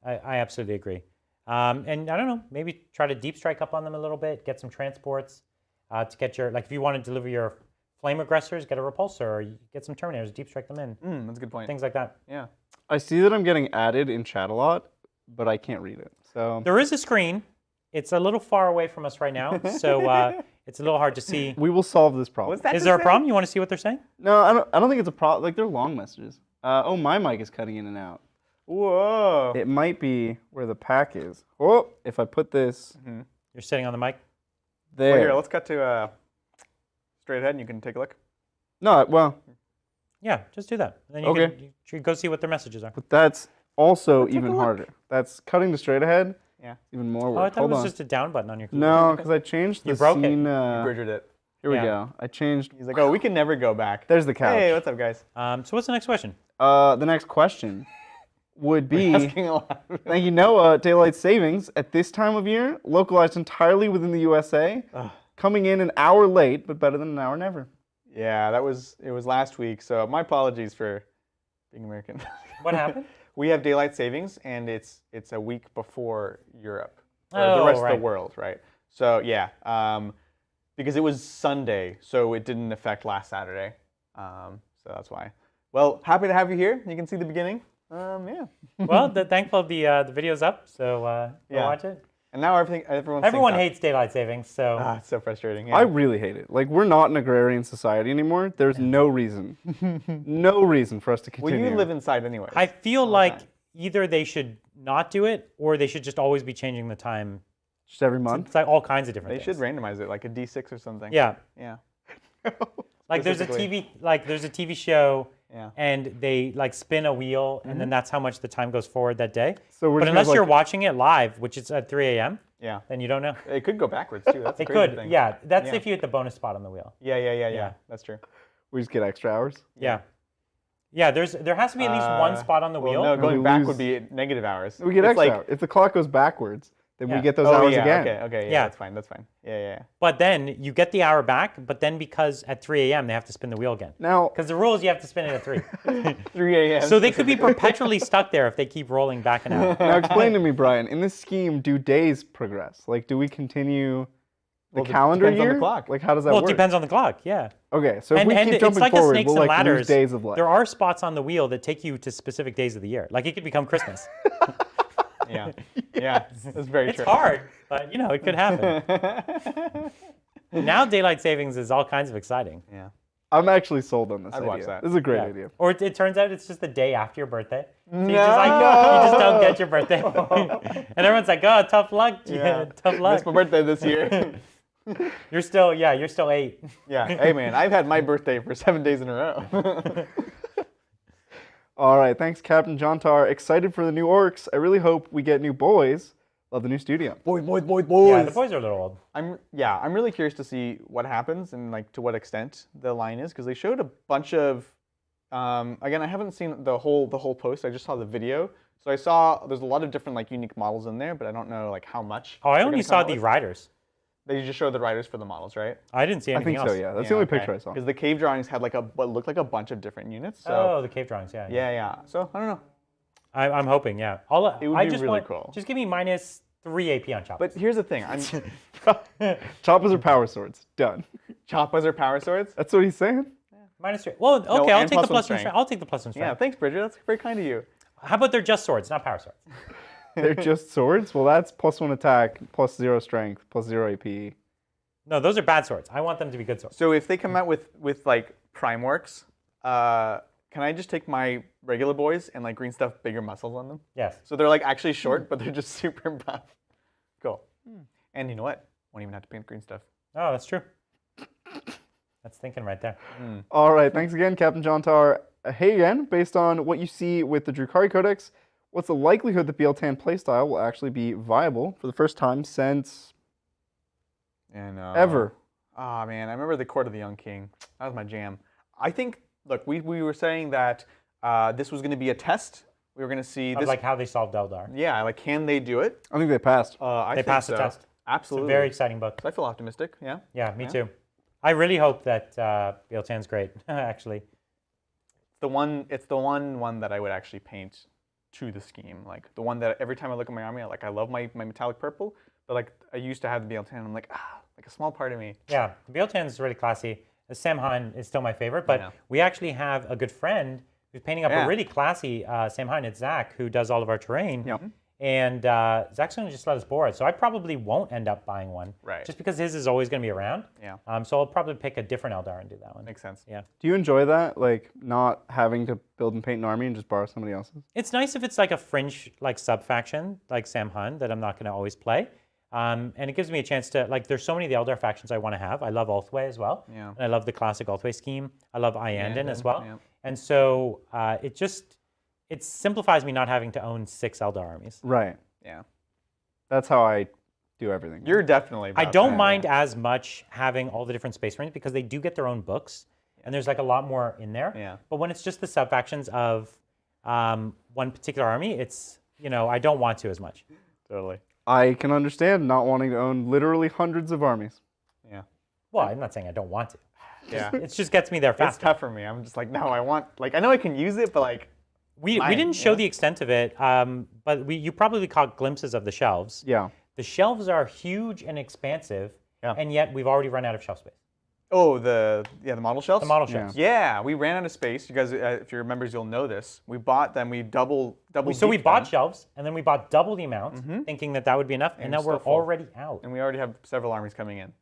I absolutely agree. And I don't know, maybe try to deep strike up on them a little bit, get some transports to get your, like if you want to deliver your flame aggressors, get a repulsor, or you get some terminators, deep strike them in. That's a good point. Things like that. Yeah. I see that I'm getting added in chat a lot but I can't read it. So there is a screen. It's a little far away from us right now, so it's a little hard to see. we will solve this problem. What's that? Is there a problem? You want to see what they're saying? No, I don't think it's a problem. Like, they're long messages. Oh, my mic is cutting in and out. Whoa. It might be where the pack is. Oh, if I put this You're sitting on the mic? there. Well, here, let's cut to straight ahead and you can take a look. No, well, Yeah, just do that. And then you Okay. can you should go see what their messages are. but that's also Take a even look. harder. That's cutting to straight ahead. Yeah. Even more Oh, I work. thought Hold it was on. just a down button on your keyboard. No, because I changed the You broke it. scene. Bridgered it. Here we Yeah. go. I changed. He's like, oh, we can never go back. There's the couch. Hey, what's up, guys? So what's the next question? The next question would be, Asking a lot. thank you, Noah, daylight savings at this time of year, localized entirely within the USA, coming in an hour late, but better than an hour never. Yeah, it was last week, so my apologies for being American. What happened? We have daylight savings, and it's a week before Europe, or Oh, the rest right. of the world, right? So yeah, because it was Sunday, so it didn't affect last Saturday, so that's why. Well, happy to have you here. You can see the beginning. Yeah. Well, thankful the video's up, so go Yeah. watch it. And now everyone's Everyone synced up. hates daylight savings, so It's so frustrating. Yeah. I really hate it. Like, we're not an agrarian society anymore. There's no reason. No reason for us to well, continue. you live inside anyway. I feel like time. either they should not do it or they should just always be changing the time. Just every month. It's like all kinds of different They should things. randomize it, like a D6 or something. Yeah. Yeah. Like there's a Specifically. TV show Yeah. and they like spin a wheel and then that's how much the time goes forward that day. So we're But just unless gonna, you're like, watching it live, which is at 3 a.m., Yeah. then you don't know. It could go backwards too. That's a It crazy could, thing. yeah. That's Yeah. if you hit the bonus spot on the wheel. Yeah. That's true. we just get extra hours. Yeah. Yeah, there has to be at least one spot on the wheel. Well, no, going we back lose- would be negative hours. We get It's extra like, hours. If the clock goes backwards, then Yeah. we get those oh, hours yeah, again. Okay, yeah, Yeah. that's fine. Yeah. But then you get the hour back, but then because at 3 a.m. they have to spin the wheel again. Now, Because the rule is you have to spin it at 3. 3 a.m. So they could be perpetually stuck there if they keep rolling back and out. now explain to me, Brian, in this scheme, do days progress? Like, do we continue the Well, it calendar depends on year? the clock. Like, how does that Well, it work? depends on the clock, yeah. Okay, so if we keep it's jumping like forward, a snakes we'll and like ladders. lose days of life. There are spots on the wheel that take you to specific days of the year. Like it could become Christmas. Yeah, that's very It's true. hard, but it could happen. Now daylight savings is all kinds of exciting. Yeah. I'm actually sold on this I'd idea. watch that. This is a great Yeah. idea. Or it turns out it's just the day after your birthday. So you No. just don't get your birthday. And everyone's like, oh, tough luck. Yeah. Tough luck. It's my birthday this year. You're still 8. Yeah. Hey, man, I've had my birthday for 7 days in a row. All right, thanks, Captain Jontar. Excited for the new orcs. I really hope we get new boys. Love the new studio. boys. Yeah, the boys are a little old. I'm really curious to see what happens and like to what extent the line is because they showed a bunch of again I haven't seen the whole post. I just saw the video. So I saw there's a lot of different like unique models in there, but I don't know like how much. Oh, I they're only gonna saw come out the with. riders. They just showed the riders for the models, right? I didn't see I anything think else. so, yeah. That's the only picture I saw. Because the cave drawings had like what looked like a bunch of different units. So Oh, the cave drawings, yeah. yeah. So I don't know. I'm hoping, yeah. It would I be just really want, cool. Just give me minus 3 AP on chop. But here's the thing: Choppers are power swords. Done. Choppas are power swords. That's what he's saying? Minus 3. Well, okay, I'll and take the plus one plus 1 strength. strength. I'll take the plus 1 strength. Yeah, thanks, Bridget. That's very kind of you. How about they're just swords, not power swords? They're just swords? Well, that's +1 attack, +0 strength, +0 AP. No, those are bad swords. I want them to be good swords. So if they come out with like prime orcs, can I just take my regular boys and like green stuff bigger muscles on them? Yes. So they're like actually short, but they're just super buff. Cool. And you know what? Won't even have to paint green stuff. Oh, that's true. That's thinking right there. All right, thanks again, Captain Jontar. Hey again, based on what you see with the Drukhari Codex, what's the likelihood that BL10 playstyle will actually be viable for the first time since And ever? Ah, man, I remember the Court of the Young King. That was my jam. I think, look, we were saying that this was going to be a test. We were going to see Of this. like how they solved Eldar. Yeah, like can they do it? I think they passed. I They think passed the so. test. It's a Absolutely. very exciting book. I feel optimistic. Yeah. Yeah, me too. I really hope that BL10's great, actually. It's the one that I would actually paint to the scheme. Like the one that every time I look at my army, I love my metallic purple, but like I used to have the BL10. I'm like, like a small part of me. Yeah, the BL10 is really classy. Sam Hine is still my favorite, but Yeah. we actually have a good friend who's painting up Yeah. a really classy Sam Hine. It's Zach, who does all of our terrain. Yep. And Zach's going to just let us borrow it. So I probably won't end up buying one. Right. Just because his is always going to be around. Yeah. So I'll probably pick a different Eldar and do that one. Makes sense. Yeah. Do you enjoy that? Like not having to build and paint an army and just borrow somebody else's? It's nice if it's like a fringe like sub-faction, like Samhain, that I'm not going to always play. And it gives me a chance to, like, there's so many of the Eldar factions I want to have. I love Ulthwé as well. Yeah. And I love the classic Ulthwé scheme. I love Iandon as well. Yeah. And so it simplifies me not having to own 6 Eldar armies. Right. Yeah. That's how I do everything. You're definitely I about don't that, mind as much having all the different space marines because they do get their own books. And there's like a lot more in there. Yeah. But when it's just the sub-factions of one particular army, it's, I don't want to as much. Totally. I can understand not wanting to own literally hundreds of armies. Yeah. Well, I'm not saying I don't want to. Yeah. It just gets me there It's faster. tough for me. I'm just like, no, I want, like, I know I can use it, but like, We didn't show the extent of it, but you probably caught glimpses of the shelves. Yeah. The shelves are huge and expansive, and yet we've already run out of shelf space. Oh, the model shelves? The model shelves. Yeah, we ran out of space. You guys, if you're members, you'll know this. We bought them, we double. So we bought shelves, and then we bought double the amount, thinking that would be enough, and now still we're full. already out. And we already have several armies coming in.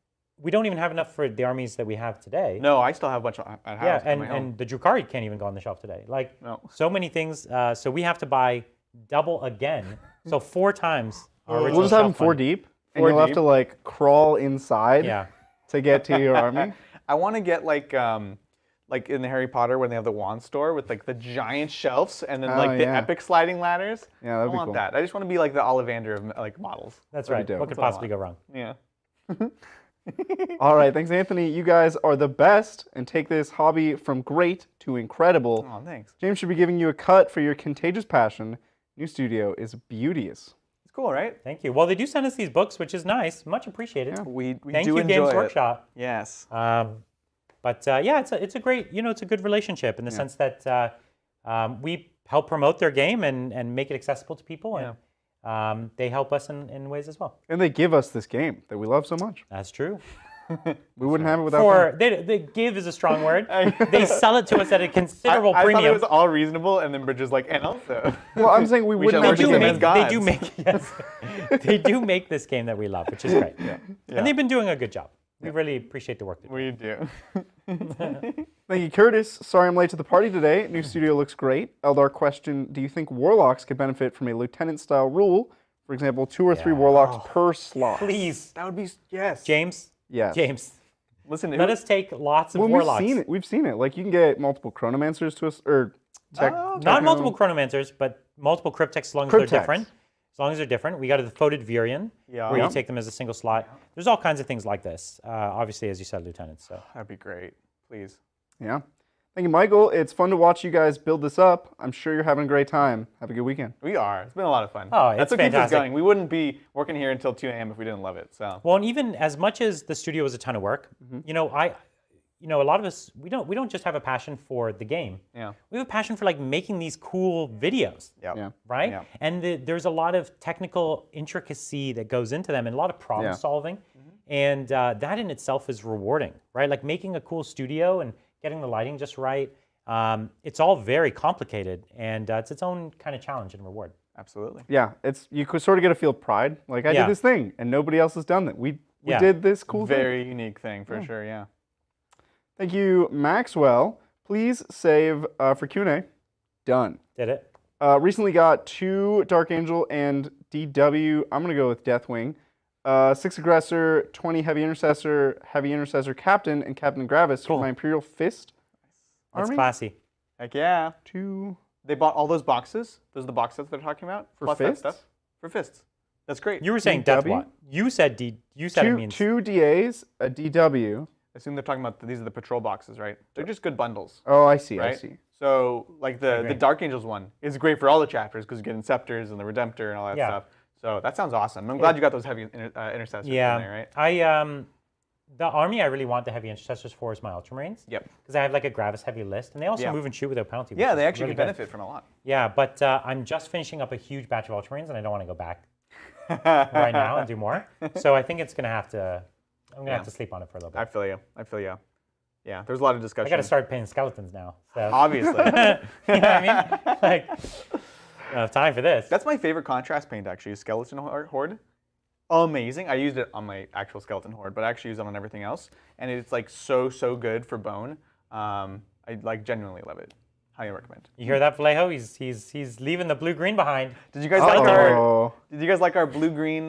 We don't even have enough for the armies that we have today. No, I still have a bunch at house. Yeah, at my home. and the Drukhari can't even go on the shelf today. Like, No. so many things. So we have to buy double again. So 4 times our original We'll just have them shelf 4 fund. deep, and 4 you'll have deep. to like crawl inside Yeah. to get to your army. I want to get like in the Harry Potter when they have the wand store with like the giant shelves and then like the yeah. epic sliding ladders. Yeah, that'd I be want cool. that. I just want to be like the Ollivander of like models. That's That'd right. be dope. What could That's possibly go wrong? Yeah. All right, thanks, Anthony. You guys are the best and take this hobby from great to incredible. Oh, thanks. James should be giving you a cut for your contagious passion. New studio is beauteous. It's cool, right? Thank you. Well, they do send us these books, which is nice. Much appreciated. Yeah. We Thank do you, enjoy Games it. Workshop. Yes. But yeah, it's a great, it's a good relationship in the sense that we help promote their game and make it accessible to people, and they help us in ways as well. And they give us this game that we love so much. That's true. We wouldn't have it without them. They give is a strong word. They sell it to us at a considerable I premium. thought it was all reasonable, and then we're just like, and also. Well, I'm saying we wouldn't shall have they worship do this them game. as make, gods. they do make yes, they do make this game that we love, which is great. And they've been doing a good job. We really appreciate the work they do. We do. Thank you, Curtis. Sorry I'm late to the party today. New studio looks great. Eldar question, do you think warlocks could benefit from a lieutenant-style rule? For example, 2 or 3 warlocks per slot. Please, That would be, yes. James. Yes. James, Listen, let us take lots of Well, warlocks. we've seen it. Like, you can get multiple chronomancers to us, or Not multiple chronomancers, but multiple cryptex as long as they're Cryptex. different. As long as they're different. We got the Foated Virion, Yeah. where Yeah. you take them as a single slot. There's all kinds of things like this. Obviously, as you said, lieutenants. So That'd be great. Please. Yeah. Thank you, Michael. It's fun to watch you guys build this up. I'm sure you're having a great time. Have a good weekend. We are. It's been a lot of fun. Oh, That's it's what keeps us fantastic. going. We wouldn't be working here until 2 a.m. if we didn't love it. So. well, and even as much as the studio is a ton of work, a lot of us we don't just have a passion for the game. Yeah. We have a passion for like making these cool videos. Yep. Yeah. Right? Yeah. And there's a lot of technical intricacy that goes into them and a lot of problem solving. And that in itself is rewarding, right? Like making a cool studio and getting the lighting just right. It's all very complicated and it's its own kind of challenge and reward. Absolutely. Yeah, you could sort of get a feel of pride. Like, I Yeah. did this thing, and nobody else has done that. We Yeah. did this cool thing. Very unique thing for sure. Yeah. Thank you, Maxwell. Please save for Q&A. Done. Did it? Recently got 2 Dark Angel and DW. I'm going to go with Deathwing. 6 Aggressor, 20 Heavy Intercessor Captain, and Captain Gravis Cool. for my Imperial Fist That's army. classy. Heck yeah. 2 They bought all those boxes. Those are the box sets they're talking about. For Plus that fists? stuff. For fists. That's great. You were saying death DW? what? You said D. You said it means 2 DAs, a DW. I assume they're talking about these are the patrol boxes, right? They're just good bundles, Oh, I see, right? I see. So like the agree. Dark Angels one is great for all the chapters because you get Inceptors and the Redemptor and all that Yeah. stuff. So that sounds awesome. I'm glad you got those heavy intercessors in there, right? The army I really want the heavy intercessors for is my Ultramarines. Yep. Because I have like a Gravis heavy list, and they also Yeah. move and shoot without penalty. Yeah, which they is actually really can good. benefit from a lot. Yeah, but I'm just finishing up a huge batch of Ultramarines, and I don't want to go back right now and do more. So I think it's gonna have to. I'm gonna have to sleep on it for a little bit. I feel you. I feel you. Yeah, there's a lot of discussion. I got to start painting skeletons now. So Obviously. you know what I mean? Like, Time for this. That's my favorite contrast paint, actually, Skeleton Horde. Amazing. I used it on my actual Skeleton Horde, but I actually use it on everything else. And it's like so good for bone. I like genuinely love it. Highly recommend. You hear that, Vallejo? He's leaving the blue-green behind. Did you guys like our blue-green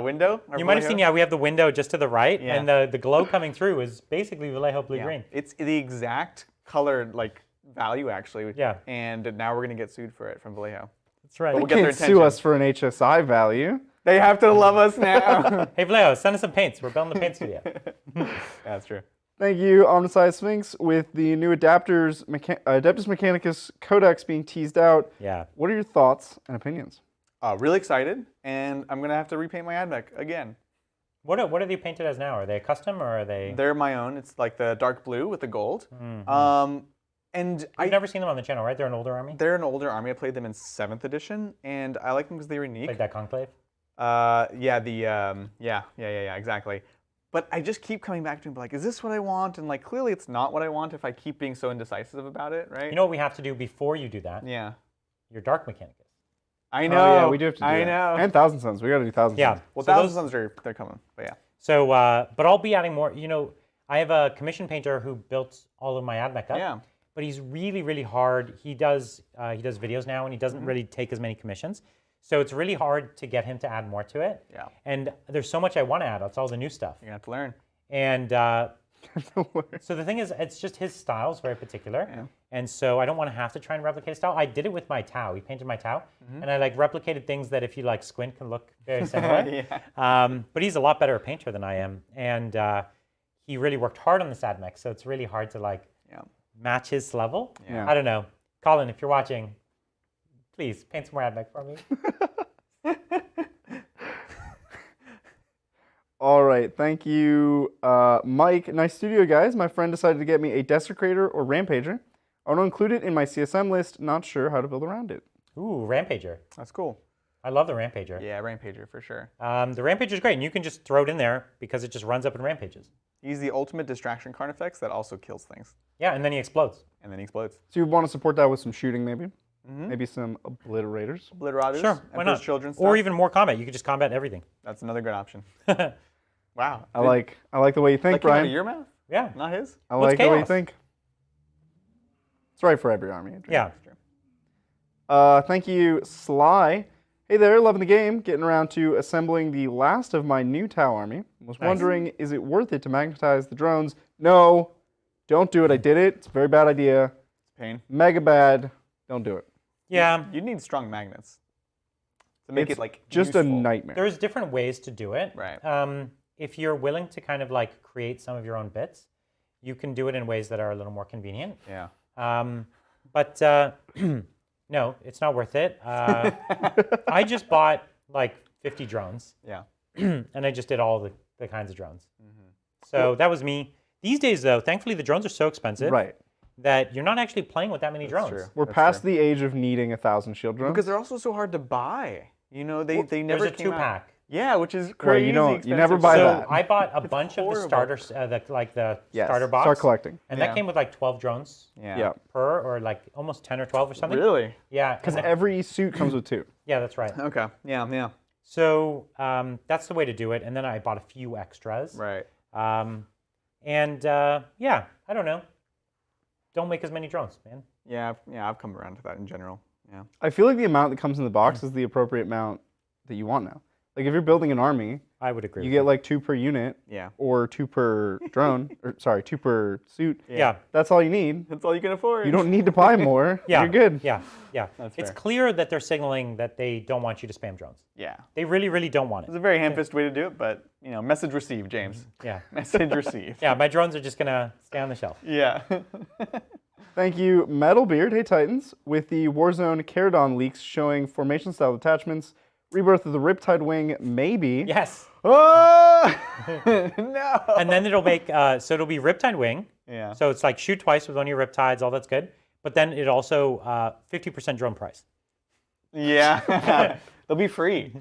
window? You might have seen, we have the window just to the right, and the glow coming through is basically Vallejo blue-green. It's the exact color value, actually. Yeah. And now we're going to get sued for it from Vallejo. That's right. They We'll get their can't sue us for an HSI value. They have to love us now. Hey, Vallejo, send us some paints. We're building the paint studio. That's true. Thank you, Omnisci Sphinx, with the new Adeptus Mechanicus Codex being teased out. Yeah. What are your thoughts and opinions? Really excited, and I'm going to have to repaint my AdMech again. What are they painted as now? Are they custom or are they? They're my own. It's like the dark blue with the gold. Mm-hmm. And I've never seen them on the channel, right? They're an older army? They're an older army. I played them in 7th edition, and I like them because they're unique. Like that Conclave? Yeah, exactly. But I just keep coming back to him, like, is this what I want? And like, clearly it's not what I want if I keep being so indecisive about it, right? You know what we have to do before you do that? Yeah. Your Dark Mechanicus. I know. Oh, yeah, we do have to do I that. know. And Thousand Suns. We got to do Thousand Yeah. Suns. Well, So Thousand Suns they're coming, but yeah. So, but I'll be adding more. You know, I have a commission painter who built all of my AdMech up. Yeah. But he's really hard. He does videos now, and he doesn't really take as many commissions. So it's really hard to get him to add more to it. Yeah. And there's so much I want to add. It's all the new stuff. You're going to have to learn. And so the thing is, it's just his style is very particular. Yeah. And so I don't want to have to try and replicate his style. I did it with my Tau. He painted my Tau. And I replicated things that if you squint can look very similar. But he's a lot better a painter than I am. And he really worked hard on this AdMech. So it's really hard to match his level. Yeah. I don't know. Colin, if you're watching, please paint some more AdMech for me. All right, thank you, Mike. Nice studio, guys. My friend decided to get me a Desecrator or Rampager. I want to include it in my CSM list. Not sure how to build around it. Ooh, Rampager. That's cool. I love the Rampager. Yeah, Rampager for sure. The Rampager is great, and you can just throw it in there because it just runs up and rampages. He's the ultimate distraction Carnifex that also kills things. Yeah, and then he explodes. And then he explodes. So you want to support that with some shooting, maybe? Maybe some Obliterators? Obliterators. Sure, why not? Children's or stuff. even more combat. You could just combat everything. That's another good option. Wow. I like the way you think, that came out Brian. of your mouth? Yeah. Not his? I What's like the way you chaos? think. It's right for every army. Yeah. Thank you, Sly. Hey there, loving the game. Getting around to assembling the last of my new Tau army. Was wondering, is it worth it to magnetize the drones? No, don't do it. I did it. It's a very bad idea. It's pain. Mega bad. Don't do it. Yeah. You need strong magnets to make It's it just useful. a nightmare. There's different ways to do it. Right. If you're willing to kind of create some of your own bits, you can do it in ways that are a little more convenient. Yeah. But no, it's not worth it. I just bought 50 drones. Yeah. And I just did all the kinds of drones. So that was me. These days, though, thankfully, the drones are so expensive Right. that you're not actually playing with that many drones. true. We're past the age of needing 1,000 shield drones. Because they're also so hard to buy. You know, they never There's a came out. 2-pack. Yeah, which is Well, crazy. you never expensive. buy So that. I bought a bunch of the horrible. starters, the Yes, starter box. start collecting. And Yeah. that came with 12 drones Yeah. per, or almost 10 or 12 or something. Really? Yeah. Because and every suit comes with 2. yeah, that's right. Okay. Yeah. So that's the way to do it. And then I bought a few extras. Right. Yeah, I don't know. Don't make as many drones, man. Yeah, I've come around to that in general. Yeah. I feel like the amount that comes in the box is the appropriate amount that you want now. Like if you're building an army, I would agree. you with get 2 per unit Yeah. or 2 per drone, or sorry, 2 per suit. Yeah. That's all you need. That's all you can afford. You don't need to buy more. Yeah. You're good. Yeah. That's It's fair. clear that they're signaling that they don't want you to spam drones. Yeah. They really don't want It's it. a very ham-fisted way to do it, but, message received, James. Yeah. Message received. Yeah, my drones are just going to stay on the shelf. Yeah. Thank you, Metalbeard. Hey, Titans. With the Warzone Charadon leaks showing formation-style attachments, rebirth of the Riptide Wing, maybe. Yes. Oh! No! And then it'll make, so it'll be Riptide Wing. Yeah. So it's shoot twice with one of your Riptides, all that's good. But then it also 50% drone price. Yeah. They'll be free.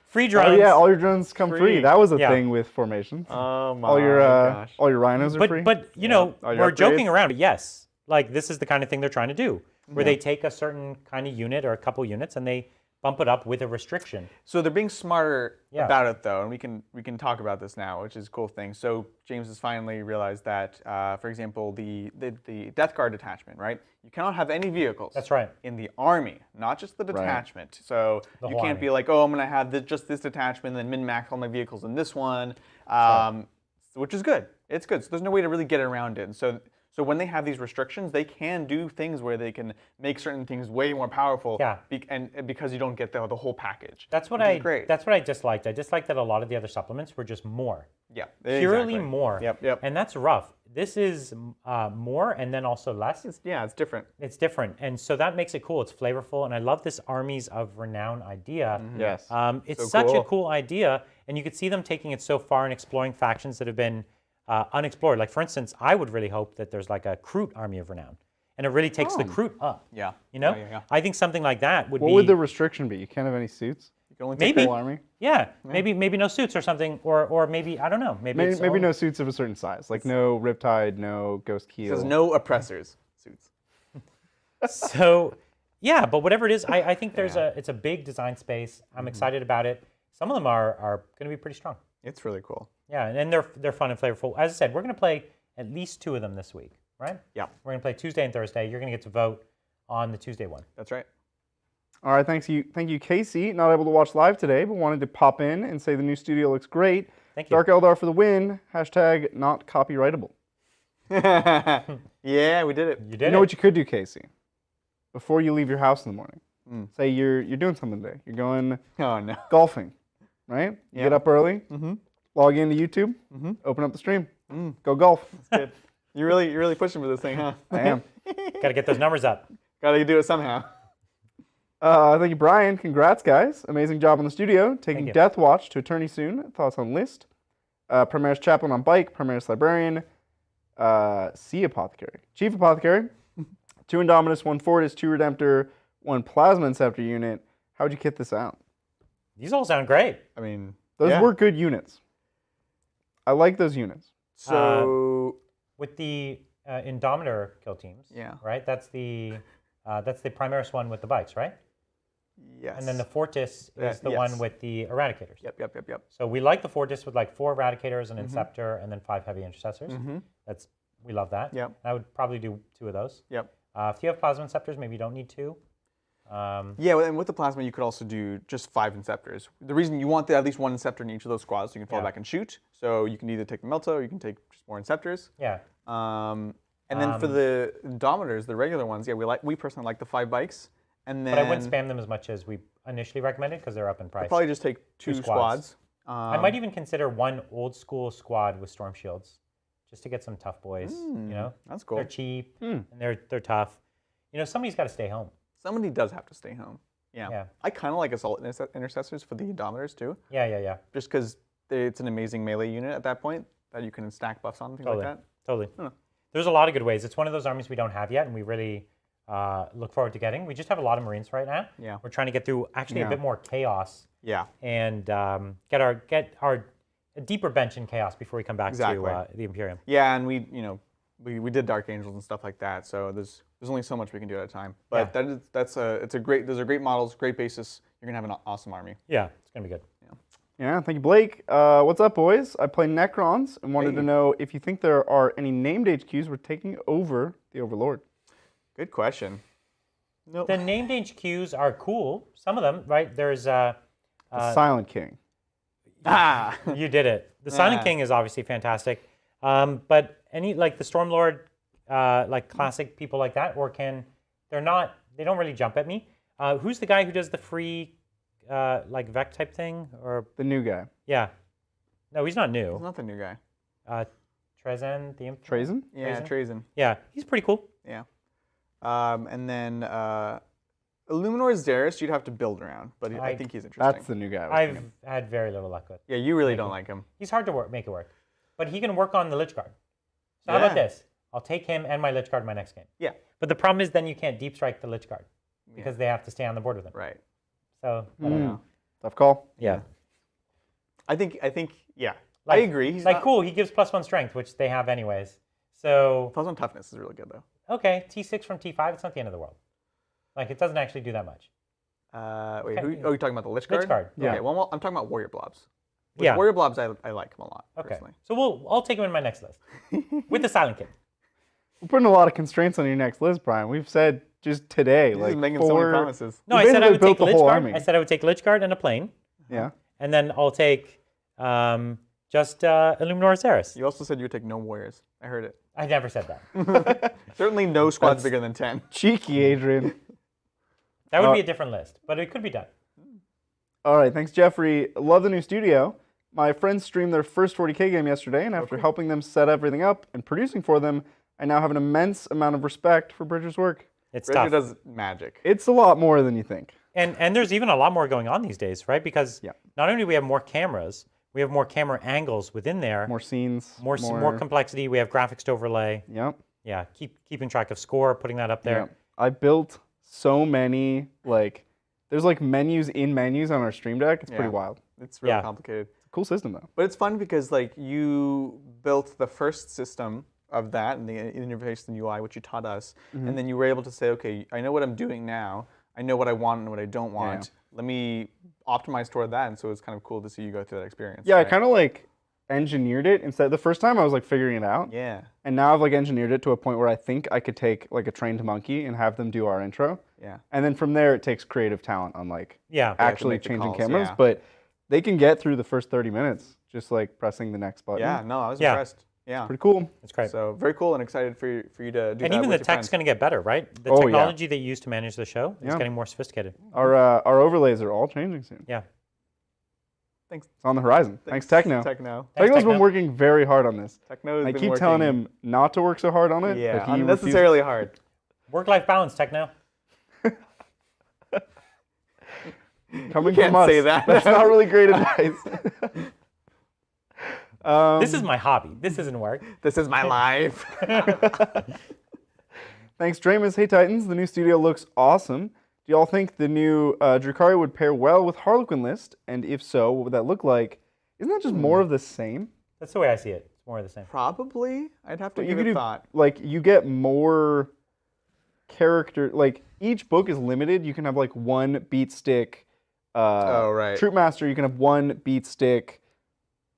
Free drones. Oh yeah, all your drones come free. Free. That was a Yeah. thing with formations. Oh my all your gosh. all your rhinos are free. But All your we're joking upgrades. around. But yes, this is the kind of thing they're trying to do. where they take a certain kind of unit or a couple units and they bump it up with a restriction. So they're being smarter about it, though, and we can talk about this now, which is a cool thing. So James has finally realized that, for example, the Death Guard detachment, right? You cannot have any vehicles. That's right. In the army, not just the detachment. Right. So you can't be like, oh, I'm going to have just this detachment, and then min-max all my vehicles in this one, which is good. It's good. So there's no way to really get around it. And so when they have these restrictions, they can do things where they can make certain things way more powerful. Yeah. And because you don't get the whole package. That's what That's what I disliked. I disliked that a lot of the other supplements were just more. Yeah. Purely more. Yep. And that's rough. This is more and then also less. It's different. It's different. And so that makes it cool. It's flavorful. And I love this Armies of Renown idea. Mm-hmm. Yes. It's such a cool idea. And you could see them taking it so far and exploring factions that have been unexplored. Like, for instance, I would really hope that there's like a Kroot Army of Renown. And it really takes the Kroot up. Yeah. You know? Yeah. I think something like that would be... What would the restriction be? You can't have any suits? You can only take the whole army? Yeah. Maybe no suits or something. Or maybe, I don't know. Maybe no suits of a certain size. Like no Riptide, no Ghost Keel. It says no oppressors suits. So, yeah, but whatever it is, I think it's a big design space. I'm excited about it. Some of them are going to be pretty strong. It's really cool. Yeah, and they're fun and flavorful. As I said, we're going to play at least 2 of them this week, right? Yeah. We're going to play Tuesday and Thursday. You're going to get to vote on the Tuesday one. That's right. All right, thank you, Casey. Not able to watch live today, but wanted to pop in and say the new studio looks great. Thank you. Dark Eldar for the win. # not copyrightable. Yeah, we did it. You did it. You know what you could do, Casey? Before you leave your house in the morning, say you're doing something today. You're going golfing, right? You get up early, log into YouTube, open up the stream, go golf. That's good. You're really pushing for this thing, huh? I am. Got to get those numbers up. Got to do it somehow. Thank you, Brian. Congrats, guys. Amazing job on the studio. Taking Death Watch to Attorney soon. Thoughts on list? Primaris Chaplain on bike. Primaris Librarian. Sea Apothecary. Chief Apothecary. 2 Indominus, 1 Fortis, 2 Redemptor, 1 Plasma Inceptor unit. How'd you kit this out? These all sound great. I mean, those were good units. I like those units. So with the Indomitor kill teams, right? That's the Primaris one with the bikes, right? Yes. And then the Fortis is the one with the Eradicators. Yep. So we like the Fortis with like 4 Eradicators, an Inceptor, and then 5 Heavy Intercessors. We love that. Yep. I would probably do 2 of those. Yep. If you have Plasma Inceptors, maybe you don't need 2. Yeah, and with the Plasma, you could also do just 5 Inceptors. The reason you want at least 1 Inceptor in each of those squads so you can fall back and shoot. So you can either take the Melta or you can take just more Inceptors. Yeah. And then for the Indomitors, the regular ones, we personally like the 5 bikes. And then, but I wouldn't spam them as much as we initially recommended because they're up in price. I'd probably just take 2 squads. I might even consider 1 old school squad with Storm Shields, just to get some tough boys. You know, that's cool. They're cheap and they're tough. You know, somebody's got to stay home. Somebody does have to stay home. Yeah. I kind of like Assault Intercessors for the Indomitors too. Yeah. Just because it's an amazing melee unit at that point that you can stack buffs on, things like that. Totally. There's a lot of good ways. It's one of those armies we don't have yet, and we really look forward to getting. We just have a lot of Marines right now. Yeah. We're trying to get through actually a bit more chaos. Yeah. And get our a deeper bench in chaos before we come back to the Imperium. Yeah, and we did Dark Angels and stuff like that. So there's only so much we can do at a time. But those are great models, great basis. You're gonna have an awesome army. Yeah, it's gonna be good. Yeah, thank you, Blake. What's up, boys? I play Necrons and wanted to know if you think there are any named HQs we're taking over the Overlord. Good question. Nope. The named HQs are cool. Some of them, right? There's the Silent King. You did it. The Silent King is obviously fantastic. But any like the Stormlord, like classic people like that, they don't really jump at me. Who's the guy who does the free like Vec type thing, or the new guy? Yeah. No, he's not new. He's not the new guy. Trezen, the Imp. Trezen? Yeah, Trezen. Yeah, he's pretty cool. Yeah. And then Illuminor's Darius, you'd have to build around, but I think he's interesting. That's the new guy. I've had very little luck with. Yeah, you really don't like him. He's hard to make it work, but he can work on the Lich Guard. So how about this? I'll take him and my Lich Guard my next game. Yeah. But the problem is then you can't deep strike the Lich Guard because they have to stay on the board with him. Right. So I don't know. Tough call. Yeah. I think yeah. I agree. He's cool. He gives +1 strength, which they have anyways. So +1 toughness is really good though. Okay, T6 from T5. It's not the end of the world. Like, it doesn't actually do that much. Wait, you're talking about the Lich card? Lich card. Yeah. Okay, well, I'm talking about Warrior Blobs. Yeah. Warrior Blobs, I like them a lot, Okay. personally. So I'll take them in my next list. With the Silent Kit. We're putting a lot of constraints on your next list, Brian. We've said just today, He's like making so many promises. No, We I said I basically would built take the Lich whole Guard. army. I said I would take Lich Guard and a plane. Yeah. And then I'll take just Illuminor Ceres. You also said you would take no warriors. I heard it. I never said that. Certainly no squads bigger than 10. Cheeky, Adrian. That would be a different list, but it could be done. All right, thanks, Jeffrey. Love the new studio. My friends streamed their first 40K game yesterday, and after helping them set everything up and producing for them, I now have an immense amount of respect for Bridger's work. It's Bridger tough. does magic. It's a lot more than you think. And there's even a lot more going on these days, right? Because Yeah. not only do we have more cameras, we have more camera angles within there. More scenes. More complexity. We have graphics to overlay. Yep. Yeah, keeping track of score, putting that up there. Yep. I built so many, like, there's like menus in menus on our Stream Deck. It's pretty wild. It's really Yeah. complicated. Cool system, though. But it's fun because like you built the first system of that and the interface and UI, which you taught us, and then you were able to say, okay, I know what I'm doing now. I know what I want and what I don't want. Let me optimize toward that. And so it's kind of cool to see you go through that experience. Yeah, right? I kind of like engineered it instead. The first time I was like figuring it out. Yeah. And now I've like engineered it to a point where I think I could take like a trained monkey and have them do our intro. Yeah. And then from there, it takes creative talent on like Yeah. actually make the changing calls, cameras. yeah. But they can get through the first 30 minutes just like pressing the next button. Yeah. No, I was Yeah. impressed. Yeah. Pretty cool. It's great. So very cool and excited for you to do that. And even the with your tech's friends. going to get better, right? The Oh, yeah. technology that you use to manage the show is Yeah. getting more sophisticated. Our overlays are all changing soon. Yeah. Thanks. It's on the horizon. Thanks, Techno. Techno. Thanks, Techno's been Techno. working very hard on this. Techno's I been keep working, telling him not to work so hard on it. Yeah, but he unnecessarily hard. Work-life balance, Techno. Coming can't from us. say that. That's not really great advice. This is my hobby. This isn't work. This is my life. Thanks, Dramus. Hey, Titans. The new studio looks awesome. Do y'all think the new Drukhari would pair well with Harlequin list? And if so, what would that look like? Isn't that just more of the same? That's the way I see it. It's more of the same. Probably. I'd have to But give could it do, thought. like, you get more character. Like, each book is limited. You can have, like, one beat stick. Right. Troop Master, you can have one beat stick.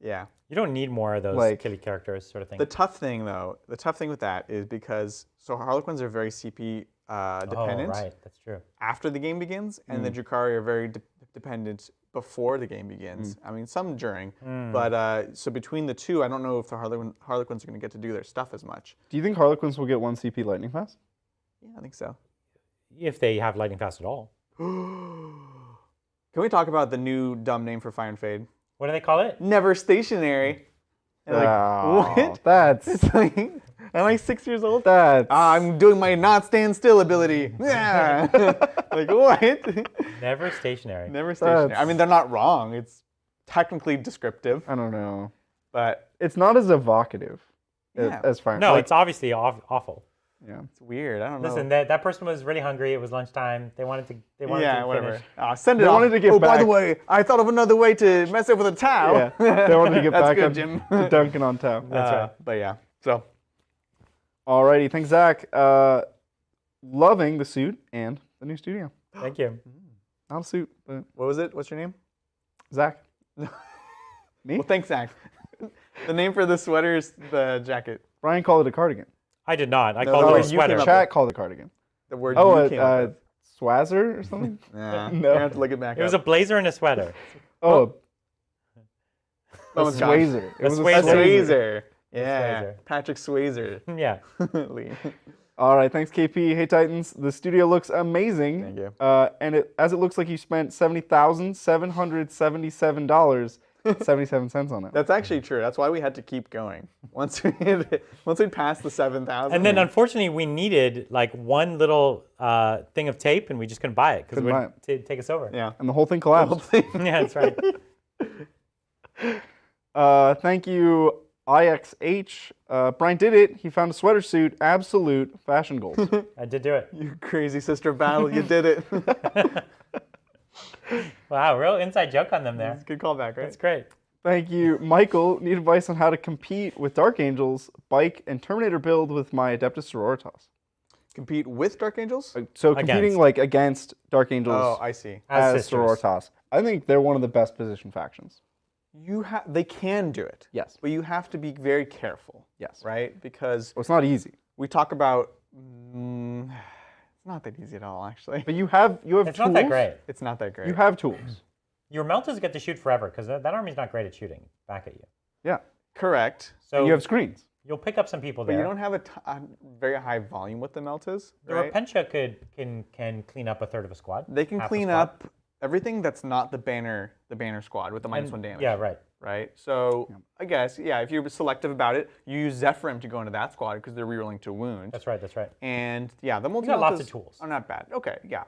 Yeah. You don't need more of those Like- killy characters sort of thing. The tough thing, though, with that is because Harlequins are very CP dependent Oh, right. That's true. after the game begins, and the Drukhari are very dependent before the game begins. I mean, some during, but so between the two, I don't know if the Harlequins are going to get to do their stuff as much. Do you think Harlequins will get one CP lightning fast? Yeah, I think so. If they have lightning fast at all. Can we talk about the new dumb name for Fire and Fade? What do they call it? Never stationary. And what? That's It's like, I'm like 6 years old. that's I'm doing my not stand still ability. Yeah. Like, what? Never stationary. Never stationary. I mean, they're not wrong. It's technically descriptive, I don't know. but It's not as evocative Yeah. as fire. No, like, it's obviously awful. yeah. it's weird. I don't know. Listen, that person was really hungry. It was lunchtime. They wanted to yeah, whatever. finish. Send it They off. wanted to get oh, by the back- way, I thought of another way to mess up with a towel. Yeah, they wanted to get That's back good, up Jim. to Duncan on top. That's right. But yeah, so Alrighty, thanks, Zach. Loving the suit and the new studio. Thank you. Not a suit, but what was it? What's your name? Zach. Me? Well, thanks, Zach. The name for the sweater is the jacket. Brian called it a cardigan. I did not. I No, called no, it a you came sweater. up Chat called it cardigan. The word Oh, you came up with. Swazzer or something? Nah, No. I have to look it back It was up. a blazer and a sweater. Oh, Oh, a my gosh. Swazer. It was a Swazer. Swazer. Yeah, Swazer. Patrick Swazer. Yeah. Lee. All right, thanks, KP. Hey, Titans. The studio looks amazing. Thank you. And as it looks like you spent $70,777.77 on it. That's actually true. That's why we had to keep going. Once we passed the 7,000. And then unfortunately, we needed like one little thing of tape, and we just couldn't buy it because it Couldn't would take us over. yeah. And the whole thing collapsed. Yeah, that's right. Thank you, IXH. Brian did it. He found a sweater suit. Absolute fashion goals. I did do it. You crazy sister of battle, you did it. Wow, real inside joke on them there. Good callback, right? That's great. Thank you, Michael. Need advice on how to compete with Dark Angels, Bike, and Terminator build with my Adeptus Sororitas. Compete with Dark Angels? So competing like against Dark Angels. Oh, I see. As Sororitas. I think they're one of the best positioned factions. They can do it. Yes. But you have to be very careful. Yes. Right? Because it's not easy. we talk about it's not that easy at all, actually. But you have It's tools. not that great. It's not that great. You have tools. Your meltas get to shoot forever because that army's not great at shooting back at you. Yeah. Correct. So And you have screens. you'll pick up some people But there. you don't have a very high volume with the Meltas, The right? Repentia can clean up a third of a squad. They can half a clean squad. up everything that's not the banner squad with the -1 damage. Yeah, right. Right? So I guess, yeah, if you're selective about it, you use Zephyrim to go into that squad because they're rerolling to wound. That's right. That's right. And yeah, the multi got lots of tools. are not bad. Okay, yeah,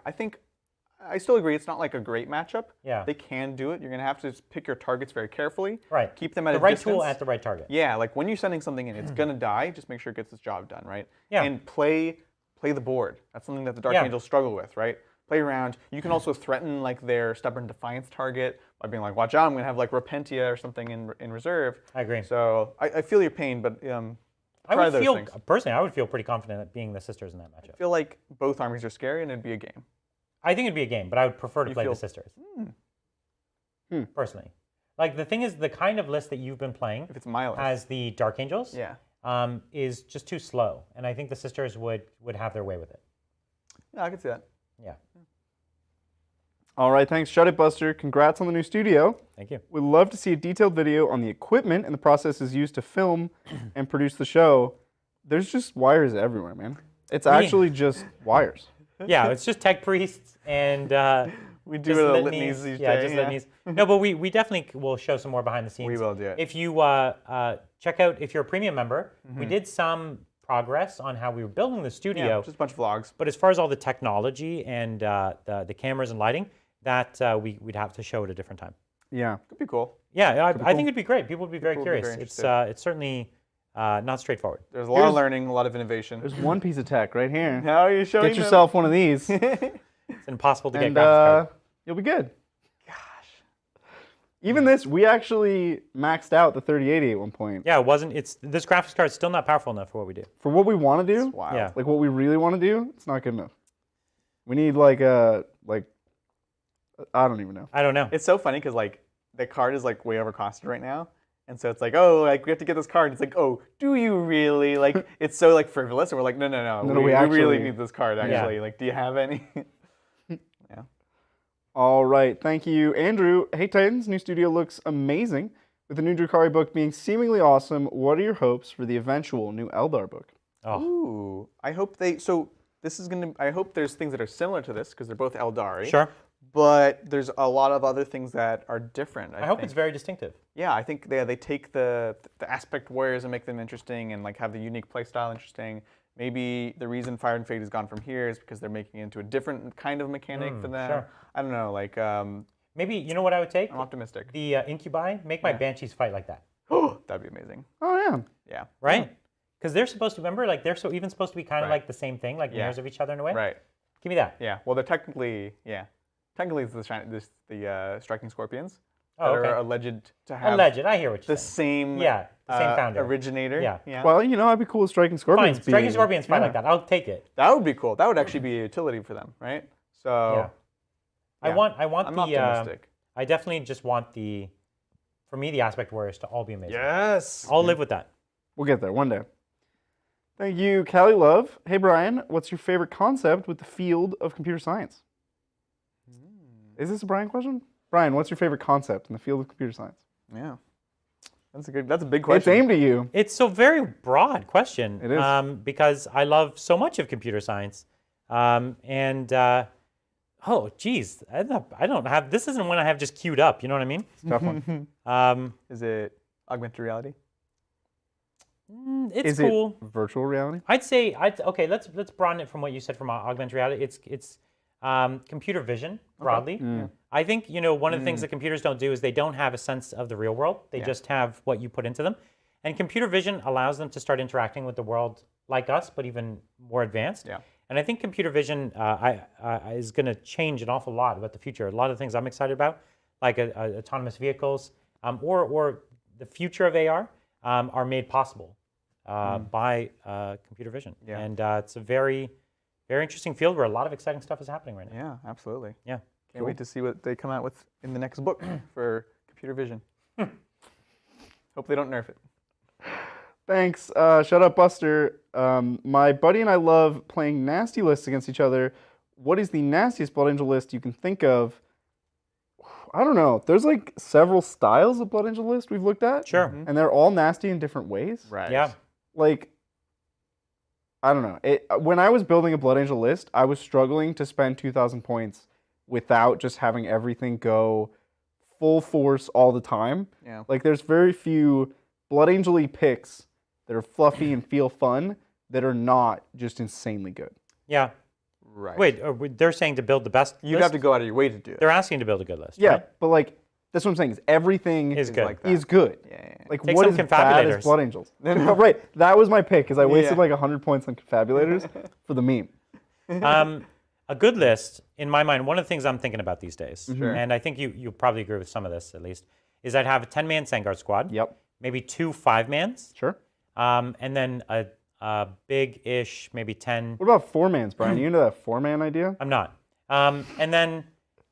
I still agree. It's not like a great matchup. Yeah. They can do it. You're gonna have to pick your targets very carefully. Right. Keep them at the a right distance. tool at the right target. Yeah, like when you're sending something in, it's gonna die. Just make sure it gets its job done, right? Yeah. And play the board. That's something that the Dark Yeah. Angels struggle with, right? Play around. You can also threaten like their Stubborn Defiance target by being like, watch out, I'm gonna have like Repentia or something in reserve. I agree. So I feel your pain, but I try would those feel things. personally, I would feel pretty confident at being the sisters in that matchup. I feel like both armies are scary and it'd be a game. I think it'd be a game, but I would prefer to play the sisters. Personally, like the thing is, the kind of list that you've been playing If it's my list. as the Dark Angels, Yeah. is just too slow, and I think the sisters would have their way with it. Yeah, I can see that. Yeah. All right, thanks, Shut It Buster. Congrats on the new studio. Thank you. We'd love to see a detailed video on the equipment and the processes used to film and produce the show. There's just wires everywhere, man. It's actually just wires. Yeah, it's just tech priests and We do just the litanies. litanies each Yeah, day. just litanies. No, but we definitely will show some more behind the scenes. We will do it. If you check out, if you're a premium member, we did some progress on how we were building the studio. Yeah, just a bunch of vlogs. But as far as all the technology and the cameras and lighting, that we'd have to show at a different time. Yeah. Could be cool. Yeah, I think it'd be great. People would be very People would be curious. very It's certainly not straightforward. There's a lot of learning, a lot of innovation. There's one piece of tech right here. How are you showing Get yourself one of these, It's impossible to get and graphics card. you'll be good. Gosh. Even this, we actually maxed out the 3080 at one point. Yeah, this graphics card is still not powerful enough for what we do. For what we want to do, Wow. Yeah. like what we really want to do, it's not good enough. We need like I don't even know. I don't know. It's so funny because like the card is like way overcosted right now. And so it's like, oh, like we have to get this card. It's like, oh, do you really? Like, it's so like frivolous. And we're like, no. No, we actually- really need this card, actually. Yeah. Like, do you have any? Yeah. All right, thank you, Andrew. Hey Titans, new studio looks amazing. With the new Drukhari book being seemingly awesome, what are your hopes for the eventual new Eldar book? Oh, Ooh, I hope I hope there's things that are similar to this because they're both Eldari. sure. But there's a lot of other things that are different. I hope think. it's very distinctive. Yeah, I think they take the aspect warriors and make them interesting and like have the unique playstyle interesting. Maybe the reason Fire and Fade has gone from here is because they're making it into a different kind of mechanic for them. sure. I don't know, like Maybe, you know what I would take? I'm optimistic. The Incubi, make my Banshees fight like that. That'd be amazing. Oh yeah. Yeah. Right? Because they're supposed to, remember, like they're even supposed to be kind of Right. like the same thing, like Yeah. mirrors of each other in a way. Right. Give me that. Yeah. Well, they're technically it's the Striking Scorpions Oh, that okay. are alleged to have Alleged, I hear what you're the saying. same Yeah, the same founder. originator. Yeah. Well, you know, I'd be cool with Striking Scorpions. Fine, Striking being- Scorpions fight yeah. like that. I'll take it. That would be cool. That would actually be a utility for them, right? So Yeah. I yeah. want I'm the, optimistic. I definitely just want for me, the aspect warriors to all be amazing. Yes. I'll live with that. We'll get there one day. Thank you, Callie Love. Hey Brian, what's your favorite concept with the field of computer science? Is this a Brian question? Brian, what's your favorite concept in the field of computer science? Yeah. That's a big question. It's aimed at you. It's a very broad question. It is. Because I love so much of computer science. Oh, geez, I don't have, this isn't one I have just queued up, you know what I mean? Tough one. Is it augmented reality? It's Is cool. it virtual reality? I'd say, okay, let's broaden it from what you said from augmented reality. It's computer vision, broadly. I think, one of the things that computers don't do is they don't have a sense of the real world. They just have what you put into them. And computer vision allows them to start interacting with the world like us, but even more advanced. Yeah. And I think computer vision is going to change an awful lot about the future. A lot of the things I'm excited about, like autonomous vehicles, or the future of AR, are made possible by computer vision. Yeah. And it's a very very interesting field where a lot of exciting stuff is happening right now. Yeah, absolutely. Yeah. Can't wait to see what they come out with in the next book for computer vision. Hope they don't nerf it. Thanks. Shut up, Buster. My buddy and I love playing nasty lists against each other. What is the nastiest Blood Angel list you can think of? I don't know. There's like several styles of Blood Angel list we've looked at. Sure. And they're all nasty in different ways. Right. Yeah. Like, I don't know. When I was building a Blood Angel list, I was struggling to spend 2,000 points without just having everything go full force all the time. Yeah. Like, there's very few Blood Angel-y picks that are fluffy and feel fun that are not just insanely good. Yeah. Right. Wait, they're saying to build the best You'd list? have to go out of your way to do it. They're asking to build a good list. Yeah, right? but like, that's what I'm saying, is everything Is good. like that. is good. Yeah. Like, Take what some is bad confabulators. as Blood Angels? Right, that was my pick, because I wasted Yeah. like 100 points on confabulators for the meme. A good list, in my mind, one of the things I'm thinking about these days, Sure. and I think you probably agree with some of this at least, is I'd have a 10-man Sangard squad. Yep. Maybe 2 5-mans. Sure. And then a big-ish, maybe 10. What about 4-mans, Brian? You into that 4-man idea? I'm not. And then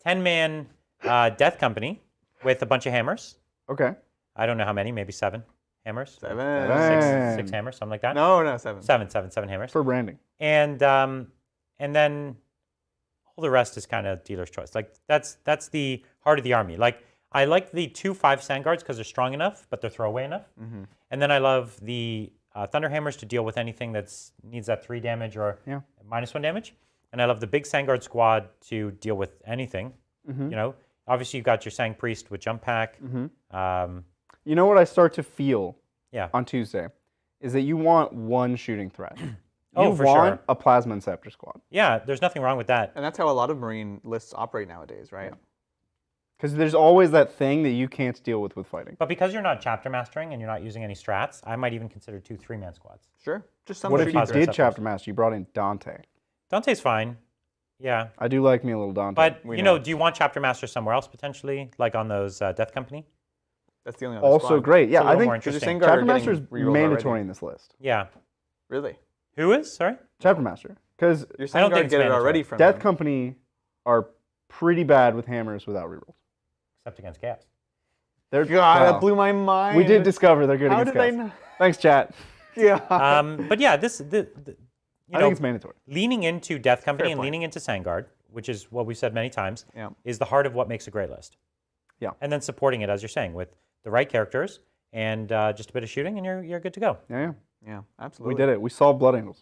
10-man Death Company with a bunch of hammers. Okay. I don't know how many, maybe 7 hammers. 7. Seven. Six hammers, something like that. No, 7. Seven hammers. For branding. And then all the rest is kind of dealer's choice. Like that's the heart of the army. Like I like the 2 5 Sandguards because they're strong enough, but they're throwaway enough. And then I love the Thunderhammers to deal with anything that needs that 3 damage or -1 damage. And I love the big Sangard squad to deal with anything. You know, obviously you've got your Sang Priest with jump pack. You know what I start to feel Yeah. on Tuesday is that you want one shooting threat. Oh, You for want sure. a Plasma Inceptor squad. Yeah, there's nothing wrong with that. And that's how a lot of Marine lists operate nowadays, right? Because there's always that thing that you can't deal with fighting. But because you're not chapter mastering and you're not using any strats, I might even consider 2 3-man squads. Sure. Just some What if you positive did stuff chapter master? You brought in Dante. Dante's fine. Yeah. I do like me a little Dante. But, We you know, know. do you want chapter master somewhere else potentially, like on those Death Company? That's the only other also squad. great. Yeah, a I little think more Because interesting. your Sangard chapter are master is getting rerolls mandatory already. in this list. Yeah. Really? Who is? Sorry? Chapter master. Because Your I don't Sangard think it's get it mandatory. already from Death them. Company are pretty bad with hammers without rerolls. Except against Chaos. They're God, wow. that blew my mind. We did discover they're good How against did I chaos. know? Thanks, chat. Yeah. But yeah, you I know, think it's mandatory. leaning into Death Company Fair and point. leaning into Sangard, which is what we've said many times, Yeah. is the heart of what makes a great list. Yeah. And then supporting it, as you're saying, with the right characters and just a bit of shooting, and you're good to go. Yeah. Yeah, absolutely. We did it. We solved Blood Angels.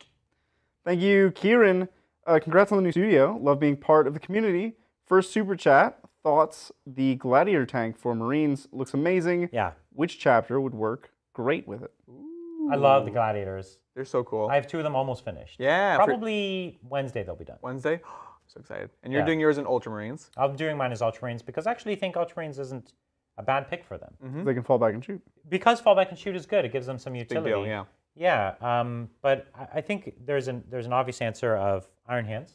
Thank you, Kieran. Congrats on the new studio. Love being part of the community. First super chat. Thoughts? The Gladiator tank for Marines looks amazing. Yeah. Which chapter would work great with it? I love the Gladiators. They're so cool. I have 2 of them almost finished. Yeah. for Probably Wednesday they'll be done. Wednesday. So excited. And you're Yeah. doing yours in Ultramarines. I'm doing mine as Ultramarines because I actually think Ultramarines isn't a bad pick for them. They can fall back and shoot. Because fallback and shoot is good. It gives them some Big utility. deal, yeah. Yeah, but I think there's an obvious answer of Iron Hands.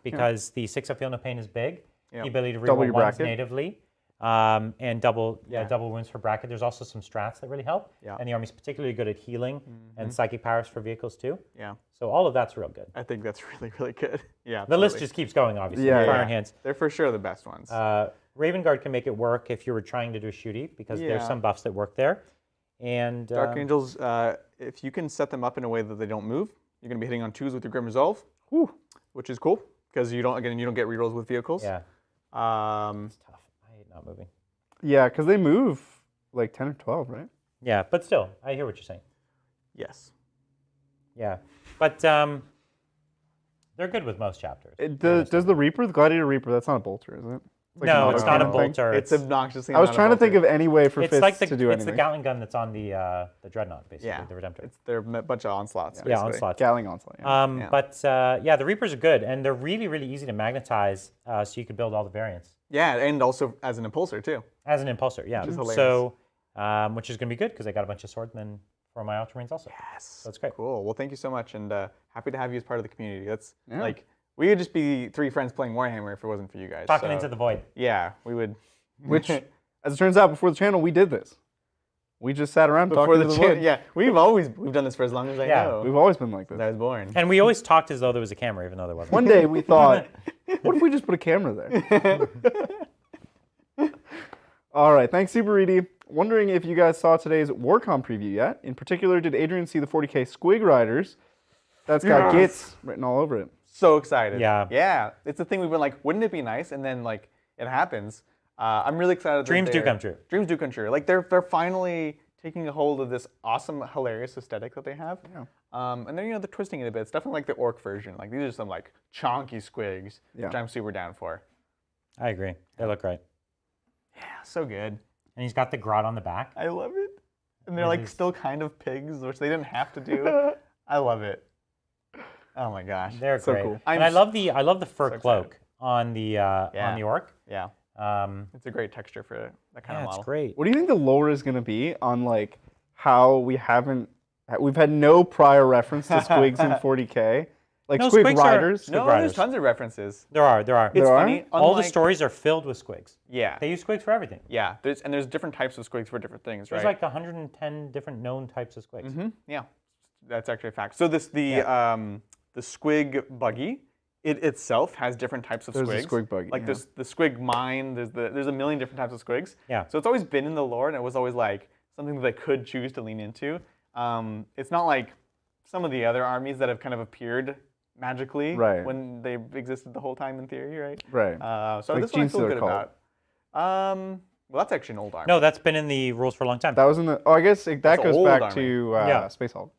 Because the 6 of Feel No Pain is big. Yeah. The ability to Double reroll your ones bracket. natively. And double Yeah. double wounds for bracket. There's also some strats that really help. Yeah. And the army's particularly good at healing and psychic powers for vehicles too. Yeah. So all of that's real good. I think that's really, really good. Yeah. The list absolutely. just keeps going, obviously. Yeah, with yeah. Iron Hands. They're for sure the best ones. Raven Guard can make it work if you were trying to do a shooty because there's Yeah. some buffs that work there. And Dark Angels, if you can set them up in a way that they don't move, you're going to be hitting on 2s with your Grim Resolve, which is cool because you don't get rerolls with vehicles. yeah, Um, it's tough. I hate not moving. Yeah, because they move like 10 or 12, right? Yeah, but still, I hear what you're saying. yes. Yeah, but they're good with most chapters. Does the Reaper, the Gladiator Reaper, that's not a bolter, is it? Like no, an it's not a autocannon thing? bolter. It's obnoxiously. I was not a trying to think bolter. of any way for It's Fists like the to do anything. Gatling gun that's on the Dreadnought, basically, Yeah. the Redemptor. They're a bunch of onslaughts. Yeah, basically. onslaught. Gatling Onslaught. Yeah. Yeah. But yeah, the Reapers are good, and they're really, really easy to magnetize, so you can build all the variants Yeah, and also as an impulsor too. as an impulsor. Yeah, Which is hilarious. so which is going to be good because I got a bunch of swordmen for my Ultramarines also. Yes. That's great. Cool. Well, thank you so much, and happy to have you as part of the community. That's Yeah. like we would just be 3 friends playing Warhammer if it wasn't for you guys. Talking so, into the void. Yeah, we would. Which, as it turns out, before the channel, we did this. We just sat around Before talking to the void. Yeah, we've done this for as long as I know. We've always been like this. Since I was born. And we always talked as though there was a camera, even though there wasn't. One day we thought, what if we just put a camera there? All right, thanks, Super Reedy. Wondering if you guys saw today's Warcom preview yet. In particular, did Adrian see the 40k Squig Riders? That's got Gits written all over it. So excited. Yeah. Yeah. It's the thing we've been like, wouldn't it be nice? And then like it happens. I'm really excited. Dreams do come true. Dreams do come true. Like they're finally taking a hold of this awesome, hilarious aesthetic that they have. Yeah. And then they're twisting it a bit. It's definitely like the orc version. Like these are some like chonky squigs, Yeah. which I'm super down for. I agree. They look great. Yeah, so good. And he's got the grot on the back. I love it. And they're like still kind of pigs, which they didn't have to do. I love it. Oh my gosh. They're So great. cool. And I love the fur so cloak on the orc. Yeah. It's a great texture for that kind of model. It's great. What do you think the lore is going to be on like how we've had no prior reference to Squigs in 40k? Like No, Squig Squigs are- Riders? No, Riders. there's tons of references. There are. It's There are? funny. All the unlike- stories are filled with squigs. Yeah. They use squigs for everything. Yeah. There's different types of squigs for different things, right? There's like 110 different known types of squigs. Yeah. That's actually a fact. So the squig buggy, it itself has different types of There's squigs. a squig buggy, Like yeah. there's the squig mine. There's a million different types of squigs. Yeah. So it's always been in the lore, and it was always like something that they could choose to lean into. It's not like some of the other armies that have kind of appeared magically Right. when they existed the whole time in theory, right? Right. So Like this one I feel Genestealer good Cult. about. Well, that's actually an old army. No, that's been in the rules for a long time. That was in the. Oh, I guess that That's goes old back army. to Space Hulk.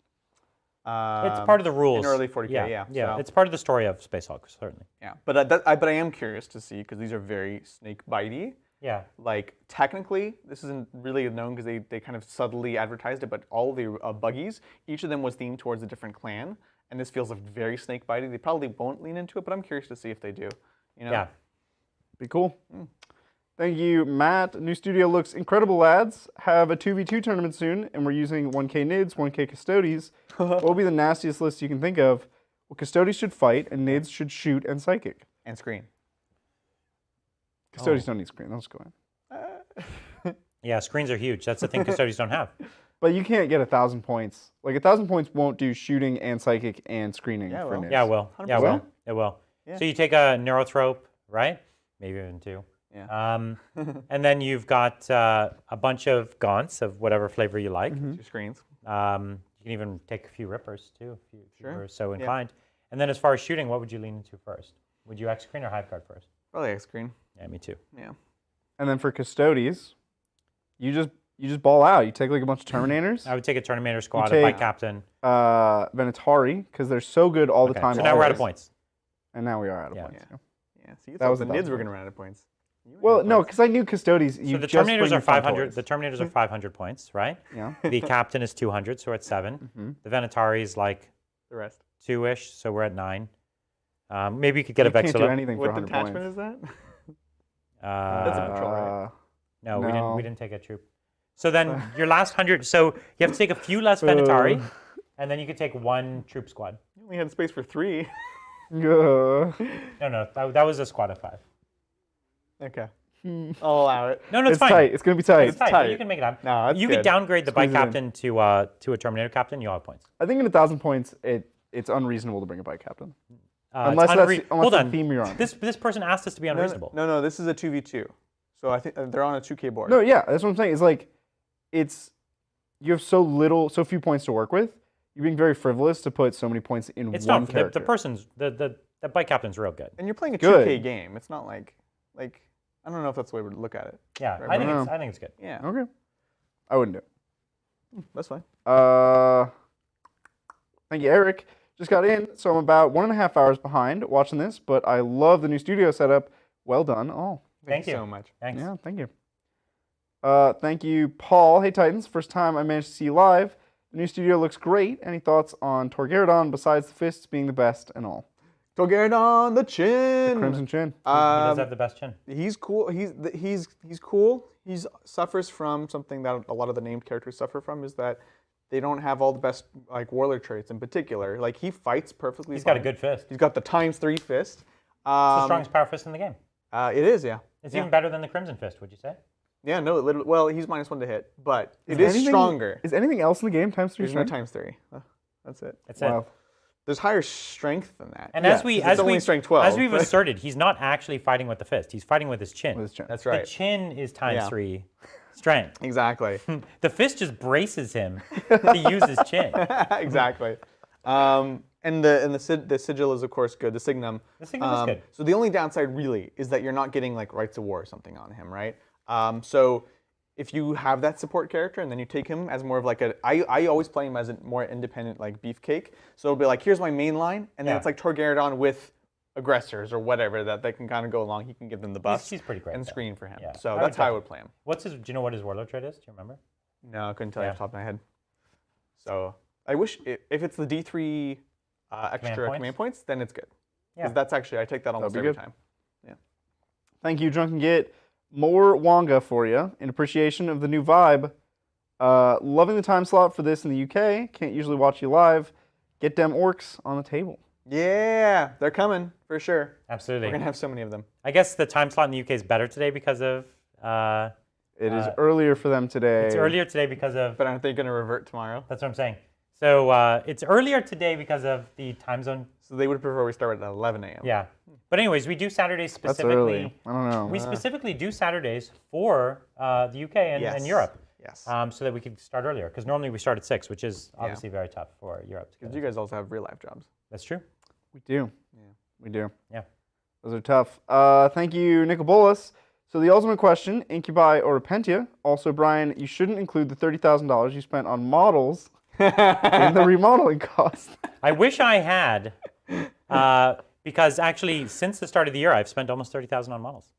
It's part of the rules. in early 40k. Yeah. So, It's part of the story of Space Hulk, certainly. yeah. But I am curious to see because these are very snake bitey. Yeah. Like technically, this isn't really known because they kind of subtly advertised it, but all the buggies, each of them was themed towards a different clan, and this feels like very snake bitey. They probably won't lean into it, but I'm curious to see if they do. You know? Yeah. Be cool. Thank you, Matt. New studio looks incredible, lads. Have a 2v2 tournament soon, and we're using 1k Nids, 1k Custodes. What will be the nastiest list you can think of? Well, Custodes should fight, and Nids should shoot and psychic. And screen. Custodes don't need screen. They'll just go in. Yeah, screens are huge. That's the thing custodians don't have. But you can't get 1,000 points. Like 1,000 points won't do shooting and psychic and screening Yeah, for well. Nids. Yeah, it will. Yeah, it 100%. will. It will. Yeah. So you take a neurothrope, right? Maybe even two. Yeah. And then you've got a bunch of gaunts of whatever flavor you like. 2 screens. You can even take a few rippers too, if you Sure. were so inclined. And then as far as shooting, what would you lean into first? Would you X screen or hive guard first? Probably X screen. Yeah, me too. Yeah. And then for Custodes, you just ball out. You take like a bunch of Terminators. I would take a Terminator squad, a take- bike captain. Venatari, because they're so good all the Okay, time. so now we're out of always. points. And now we are out of Yeah. points. Yeah. Yeah. So you That thought was the a Nids dumb were point. going to run out of points. You ran Well, out of no, points. because I knew Custodes. So the Terminators are 500. The Terminators Mm-hmm. are 500 points, right? Yeah. The captain is 200, so we're at 7. The Venatari is like The rest. 2-ish, so we're at 9. Maybe you could get a You can't do Vexilla. anything for What 100 detachment points. is that? That's a patrol, right? No, No. we didn't take a troop. So then your last 100, so you have to take a few less Venatari, and then you could take 1 troop squad. You only had space for 3. Yeah. No, that was a squad of 5. Okay. I'll allow it. No, it's It's fine. tight. It's going to be tight. It's tight. tight. You can make it happen. No, that's you good. could downgrade the bike Squeeze it in. captain to a Terminator captain. You'll have points. I think in 1,000 points, it's unreasonable to bring a bike captain. It's Unless Hold the on. theme you're on. This person asked us to be unreasonable. No, this is a 2v2. So I think they're on a 2K board. No, yeah, that's what I'm saying. It's like, you have so few points to work with. You're being very frivolous to put so many points in It's one not. character. The bike captain's real good. And you're playing a Good. 2K game. It's not like I don't know if that's the way we look at it. Yeah, Right, I think it's good. Yeah, Okay. I wouldn't do it. that's fine. Thank you, Eric. Just got in, so I'm about 1.5 hours behind watching this, but I love the new studio setup. Well done. Oh, Thank you so much. Thanks. yeah, thank you. Thank you, Paul. Hey, Titans. First time I managed to see you live. The new studio looks great. Any thoughts on Torgaradon besides the fists being the best and all? Torgaradon, the chin. Crimson Chin. He does have the best chin. He's cool. He's cool. He suffers from something that a lot of the named characters suffer from, is that they don't have all the best like warlord traits in particular. Like he fights perfectly. He's fine. got a good fist. He's got the ×3 fist. It's the strongest power fist in the game. It is, yeah. It's even better than the Crimson Fist, would you say? Yeah, no, literally, well, he's -1 to hit, but it is stronger. Is anything else in the game ×3 There's strength? no ×3. That's it. That's Wow. it. There's higher strength than that. And it's only strength 12. as we've asserted, he's not actually fighting with the fist. He's fighting with his chin. With his chin. That's right. The chin is ×3 strength. Exactly. The fist just braces him to use his chin. Exactly. And the sigil is of course good. The signum. The signum is good. So the only downside really is that you're not getting like Rights of War or something on him, right? So if you have that support character and then you take him as more of like I always play him as a more independent like beefcake. So it'll be like, here's my main line, and then it's like Torgaradon with aggressors or whatever that they can kind of go along. He can give them the buffs. He's pretty great. And though. screen for him. Yeah. So that's how I would play him. What's his? Do you know what his warlord trait is? Do you remember? No, I couldn't tell you off the top of my head. So I wish if it's the D3 extra command points, then it's good. Yeah. Because that's actually, I take that almost every good. time. Yeah. Thank you, Drunken Git. More Wonga for you in appreciation of the new vibe. Loving the time slot for this in the UK. Can't usually watch you live. Get them orcs on the table. Yeah, they're coming for sure. Absolutely. We're going to have so many of them. I guess the time slot in the UK is better today because of... It is earlier for them today. It's earlier today because of... But aren't they going to revert tomorrow? That's what I'm saying. So it's earlier today because of the time zone. So they would prefer we start at 11 a.m. Yeah. But anyways, we do Saturdays That's specifically. early. I don't know. We specifically do Saturdays for the UK and Europe. Yes. So that we could start earlier. Because normally we start at 6, which is obviously very tough for Europe. Because you guys also have real life jobs. That's true. We do. Yeah. We do. Yeah. Those are tough. Thank you, Nicobolus. So the ultimate question, Incubi or Repentia? Also, Brian, you shouldn't include the $30,000 you spent on models in the remodeling cost. I wish I had, because actually, since the start of the year, I've spent almost $30,000 on models.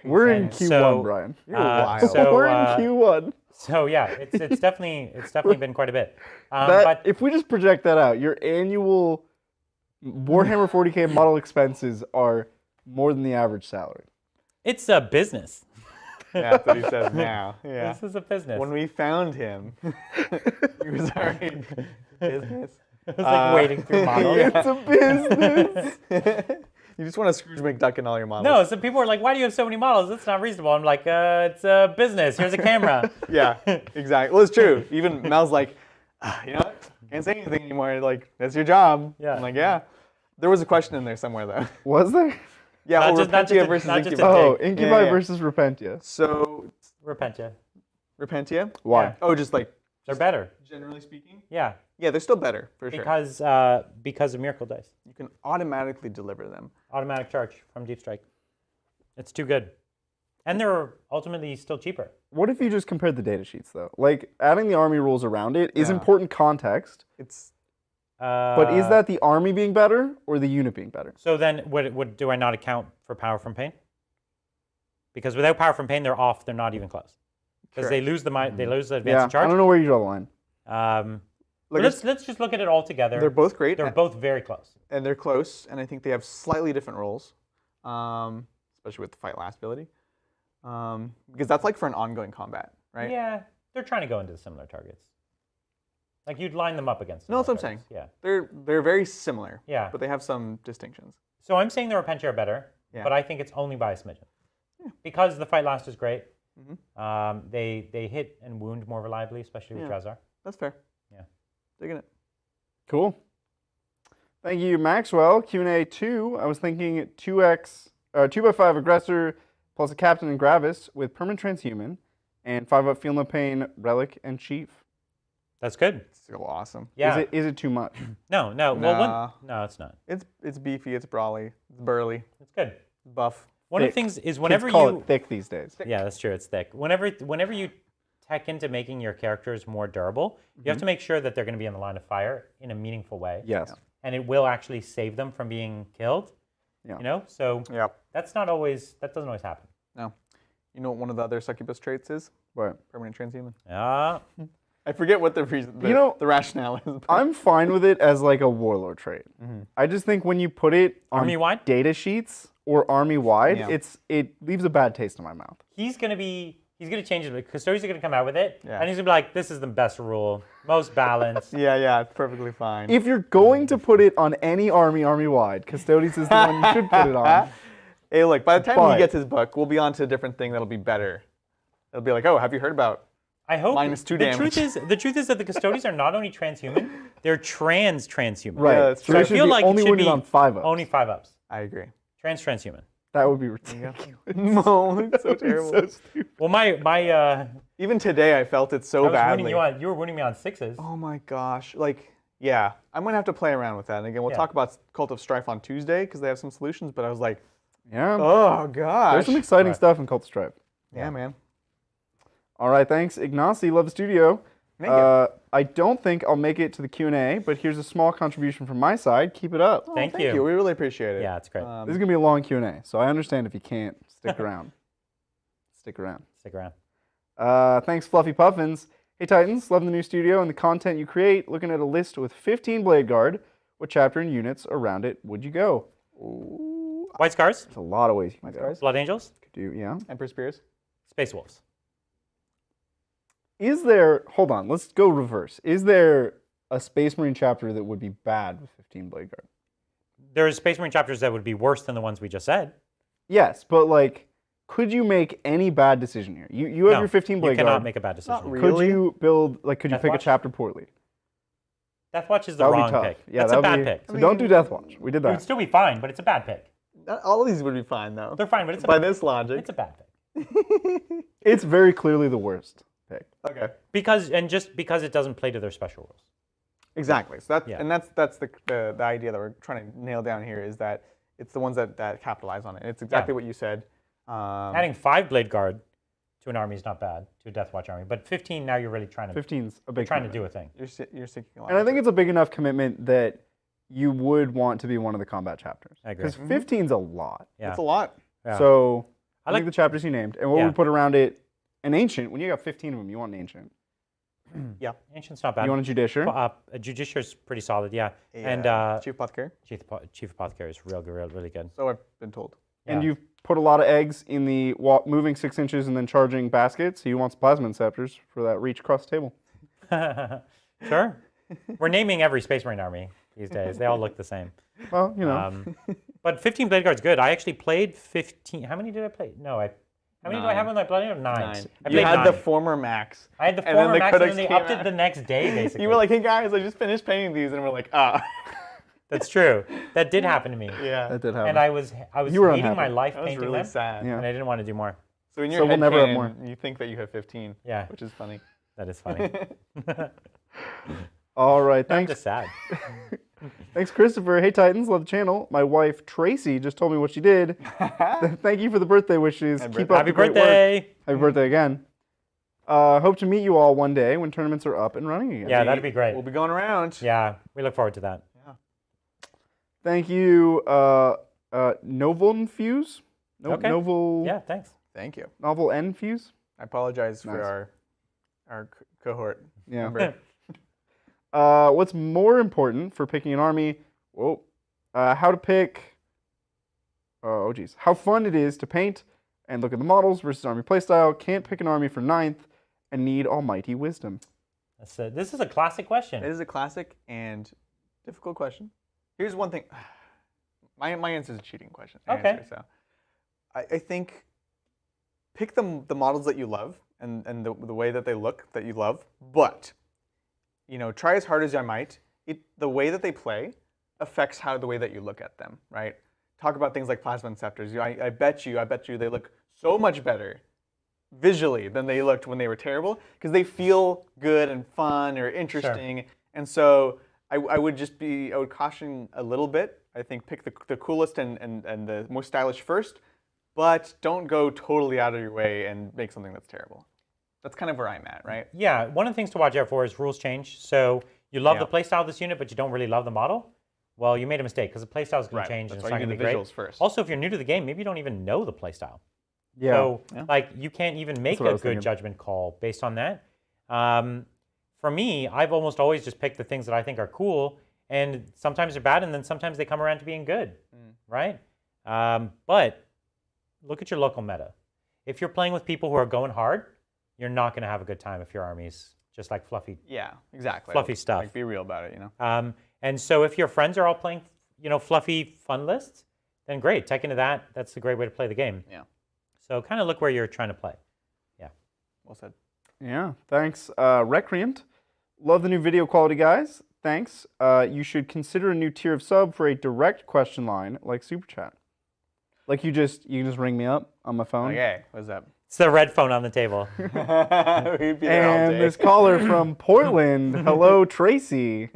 We're in Q1, so, Brian. You're wild. We're in Q1. So yeah, it's definitely been quite a bit. But if we just project that out, your annual Warhammer 40K model expenses are more than the average salary. It's a business. Yeah, that's what he says now. Yeah. This is a business. When we found him, he was already business. It was like wading through models. Yeah. It's a business. You just want to Scrooge McDuck in all your models. No, some people are like, why do you have so many models? That's not reasonable. I'm like, it's a business. Here's a camera. Yeah, exactly. Well, it's true. Even Mel's like, you know what? Can't say anything anymore. Like, that's your job. Yeah. I'm like, yeah. There was a question in there somewhere, though. Was there? Yeah, Not well, just- not Repentia just a- versus not just a Incubi. Oh, dig. Incubi Yeah. versus Repentia. So, Repentia. Repentia? Why? Yeah. Oh, just like, They're better. generally speaking? Yeah. Yeah, they're still better, for sure. Because of Miracle Dice. You can automatically deliver them. Automatic charge from Deep Strike. It's too good. And they're ultimately still cheaper. What if you just compared the data sheets, though? Like, adding the army rules around it is Yeah. important context, It's but is that the army being better or the unit being better? So then, do I not account for Power from Pain? Because without Power from Pain, they're off. They're not even close. Because they lose the advanced Yeah, charge. I don't know where you draw the line. But let's just look at it all together. they're both great. They're both very close. And they're close, and I think they have slightly different roles, especially with the Fight Last ability. Because that's like for an ongoing combat, right? Yeah, they're trying to go into similar targets. Like you'd line them up against. No, that's what I'm similar saying. targets. They're very similar. Yeah. But they have some distinctions. So I'm saying the Repentia are better, Yeah. but I think it's only by a smidgen. Yeah. Because the Fight Last is great. Mm-hmm. They hit and wound more reliably, especially with Drazar. That's fair. Yeah. Digging it. Cool. Thank you, Maxwell. Q&A 2. I was thinking 2x5 aggressor plus a captain and Gravis with permanent transhuman, and 5-up Feel No Pain, Relic, and Chief. That's good. It's still awesome. Yeah. Is it too much? No. Well, Nah. no, it's not. It's beefy. It's brawly. It's burly. It's good. It's buff. One of the Thick. things is whenever Kids call you it thick these days. Yeah, that's true. It's thick. Whenever you tech into making your characters more durable, you have to make sure that they're going to be in the line of fire in a meaningful way. Yes. And it will actually save them from being killed. Yeah. You know? So Yeah. that doesn't always happen. No. You know what one of the other succubus traits is? What? Permanent transhuman. Ah, I forget what the reason, the rationale is. but- I'm fine with it as like a warlord trait. I just think when you put it on Army-wide? data sheets or army-wide, Yeah. it leaves a bad taste in my mouth. he's gonna change it. Custodians are gonna come out with it, Yeah. and he's gonna be like, "This is the best rule, most balanced." Yeah, it's perfectly fine. If you're going to put it on any army-wide, Custodians is the one you should put it on. Hey, look, by the time But- he gets his book, we'll be on to a different thing that'll be better. It'll be like, oh, have you heard about I hope -2 the damage? truth is that the custodians are not only transhuman, they're transhuman. Right. Yeah, that's so true. they I should feel be like it only should wounded be on 5 ups. Only 5 ups. I agree. Transhuman. That would be ridiculous. No, it's so terrible. so stupid. Well, my Even today, I felt it so I was badly. wounding you were wounding me on 6s. Oh my gosh. Like, yeah, I'm going to have to play around with that. And again, we'll talk about Cult of Strife on Tuesday because they have some solutions, but I was like, Yeah. oh gosh. There's some exciting Right. stuff in Cult of Strife. Yeah, man. All right, thanks, Ignacy. Love the studio. Thank you. I don't think I'll make it to the Q&A, but here's a small contribution from my side. Keep it up. Thank Thank you. We really appreciate it. Yeah, it's great. This is going to be a long Q&A, so I understand if you can't stick around. Stick around. Stick around. Thanks, Fluffy Puffins. Hey, Titans. Loving the new studio and the content you create. Looking at a list with 15 Blade Guard. What chapter and units around it would you go? Ooh. White Scars, There's a lot of ways you can go. Scars? Blood Angels, Could do, yeah. Emperor Spears. Space Wolves. Is there, hold on, let's go reverse. Is there a Space Marine chapter that would be bad with 15 Blade Guard? There's Space Marine chapters that would be worse than the ones we just said. Yes, but like, could you make any bad decision here? You have No, your 15 Blade You cannot Guard. make a bad decision. Not Could really. you build, like, could you Death pick a Watch? chapter poorly? Death Watch is the That would wrong be tough. pick. Yeah, That's that a would bad be, pick. So don't do Death Watch. We did It would that. still be fine, but it's a bad pick. All of these would be fine, though. They're fine, but it's a By this logic. It's a bad pick. It's very clearly the worst pick. Okay. Because it doesn't play to their special rules. Exactly. So Yeah. that's the idea that we're trying to nail down here is that it's the ones that capitalize on it. It's exactly what you said. Adding 5 Blade Guard to an army is not bad, to a Death Watch army. But 15, now you're really trying to 15's a big commitment. do a thing. You're seeking a lot. And I think it's a big enough commitment that you would want to be one of the combat chapters. I agree. Because 15's a lot. Yeah. it's a lot. Yeah. So I I like- like the chapters you named. And what Yeah. we put around it, an ancient, when you got 15 of them, you want an ancient. Yeah. Ancient's not bad. You want a Judicia. A Judiciary's pretty solid, yeah. And Chief Apothecary. Chief Apothecary is really good. So I've been told. And Yeah. you've put a lot of eggs in the moving 6 inches and then charging basket. So you want some plasma inceptors for that reach across the table. Sure. We're naming every Space Marine army these days. They all look the same. Well, you know. But 15 Blade Guard's good. I actually played 15. How many did I play? No, how many do I have on my Blade Guard? 9. I You played had 9. the former max. I had the and then former the max, and Codex then they came upped it out. the next day, basically. You were like, hey guys, I just finished painting these, and we're like, That's true. That did happen to me. yeah. That did happen. And I was You were hating unhappy. my life That was painting really them, sad. Yeah. and I didn't want to do more. So in your So we'll head never have canon, you think that you have 15. Yeah. Which is funny. That is funny. All right. I'm Thanks. just sad. Thanks, Christopher. Hey, Titans. Love the channel. My wife, Tracy, just told me what she did. Thank you for the birthday wishes. Keep up Happy the great work. birthday. Happy birthday again. Hope to meet you all one day when tournaments are up and running again. Yeah, that'd be great. We'll be going around. Yeah, we look forward to that. Thank you, Novel Fuse. Okay. Novel. Yeah, thanks. Thank you. Novel N Fuse. I apologize Nice. for our cohort Yeah. member. What's more important for picking an army? Whoa. How to pick. Oh, geez. How fun it is to paint and look at the models versus army playstyle. Can't pick an army for 9th and need almighty wisdom. This is a classic question. It is a classic and difficult question. Here's one thing. My answer is a cheating question. Okay. Answer, so I think pick the models that you love and the way that they look that you love, but try as hard as I might. The way that they play affects the way that you look at them, right? Talk about things like plasma inceptors. I bet you they look so much better visually than they looked when they were terrible because they feel good and fun or interesting. Sure. And so I would caution a little bit. I think pick the coolest and the most stylish first, but don't go totally out of your way and make something that's terrible. That's kind of where I'm at, right? Yeah, one of the things to watch out for is rules change. So you love the playstyle of this unit, but you don't really love the model. Well, you made a mistake because the playstyle is going to change and it's not going to be great. First. Also, if you're new to the game, maybe you don't even know the playstyle. Yeah. So, you can't even make a good judgment call based on that. For me, I've almost always just picked the things that I think are cool, and sometimes they're bad, and then sometimes they come around to being good, right? But look at your local meta. If you're playing with people who are going hard, you're not going to have a good time if your army's just like fluffy. Yeah, exactly. Fluffy stuff. Like, be real about it, And so if your friends are all playing, fluffy fun lists, then great. Tech into that. That's a great way to play the game. Yeah. So kind of look where you're trying to play. Yeah. Well said. Yeah, thanks. Recreant, love the new video quality, guys. Thanks. You should consider a new tier of sub for a direct question line like Super Chat. Like you can just ring me up on my phone. Okay, what's up? It's the red phone on the table. We'd be there all And day. this caller from Portland, hello, Tracy.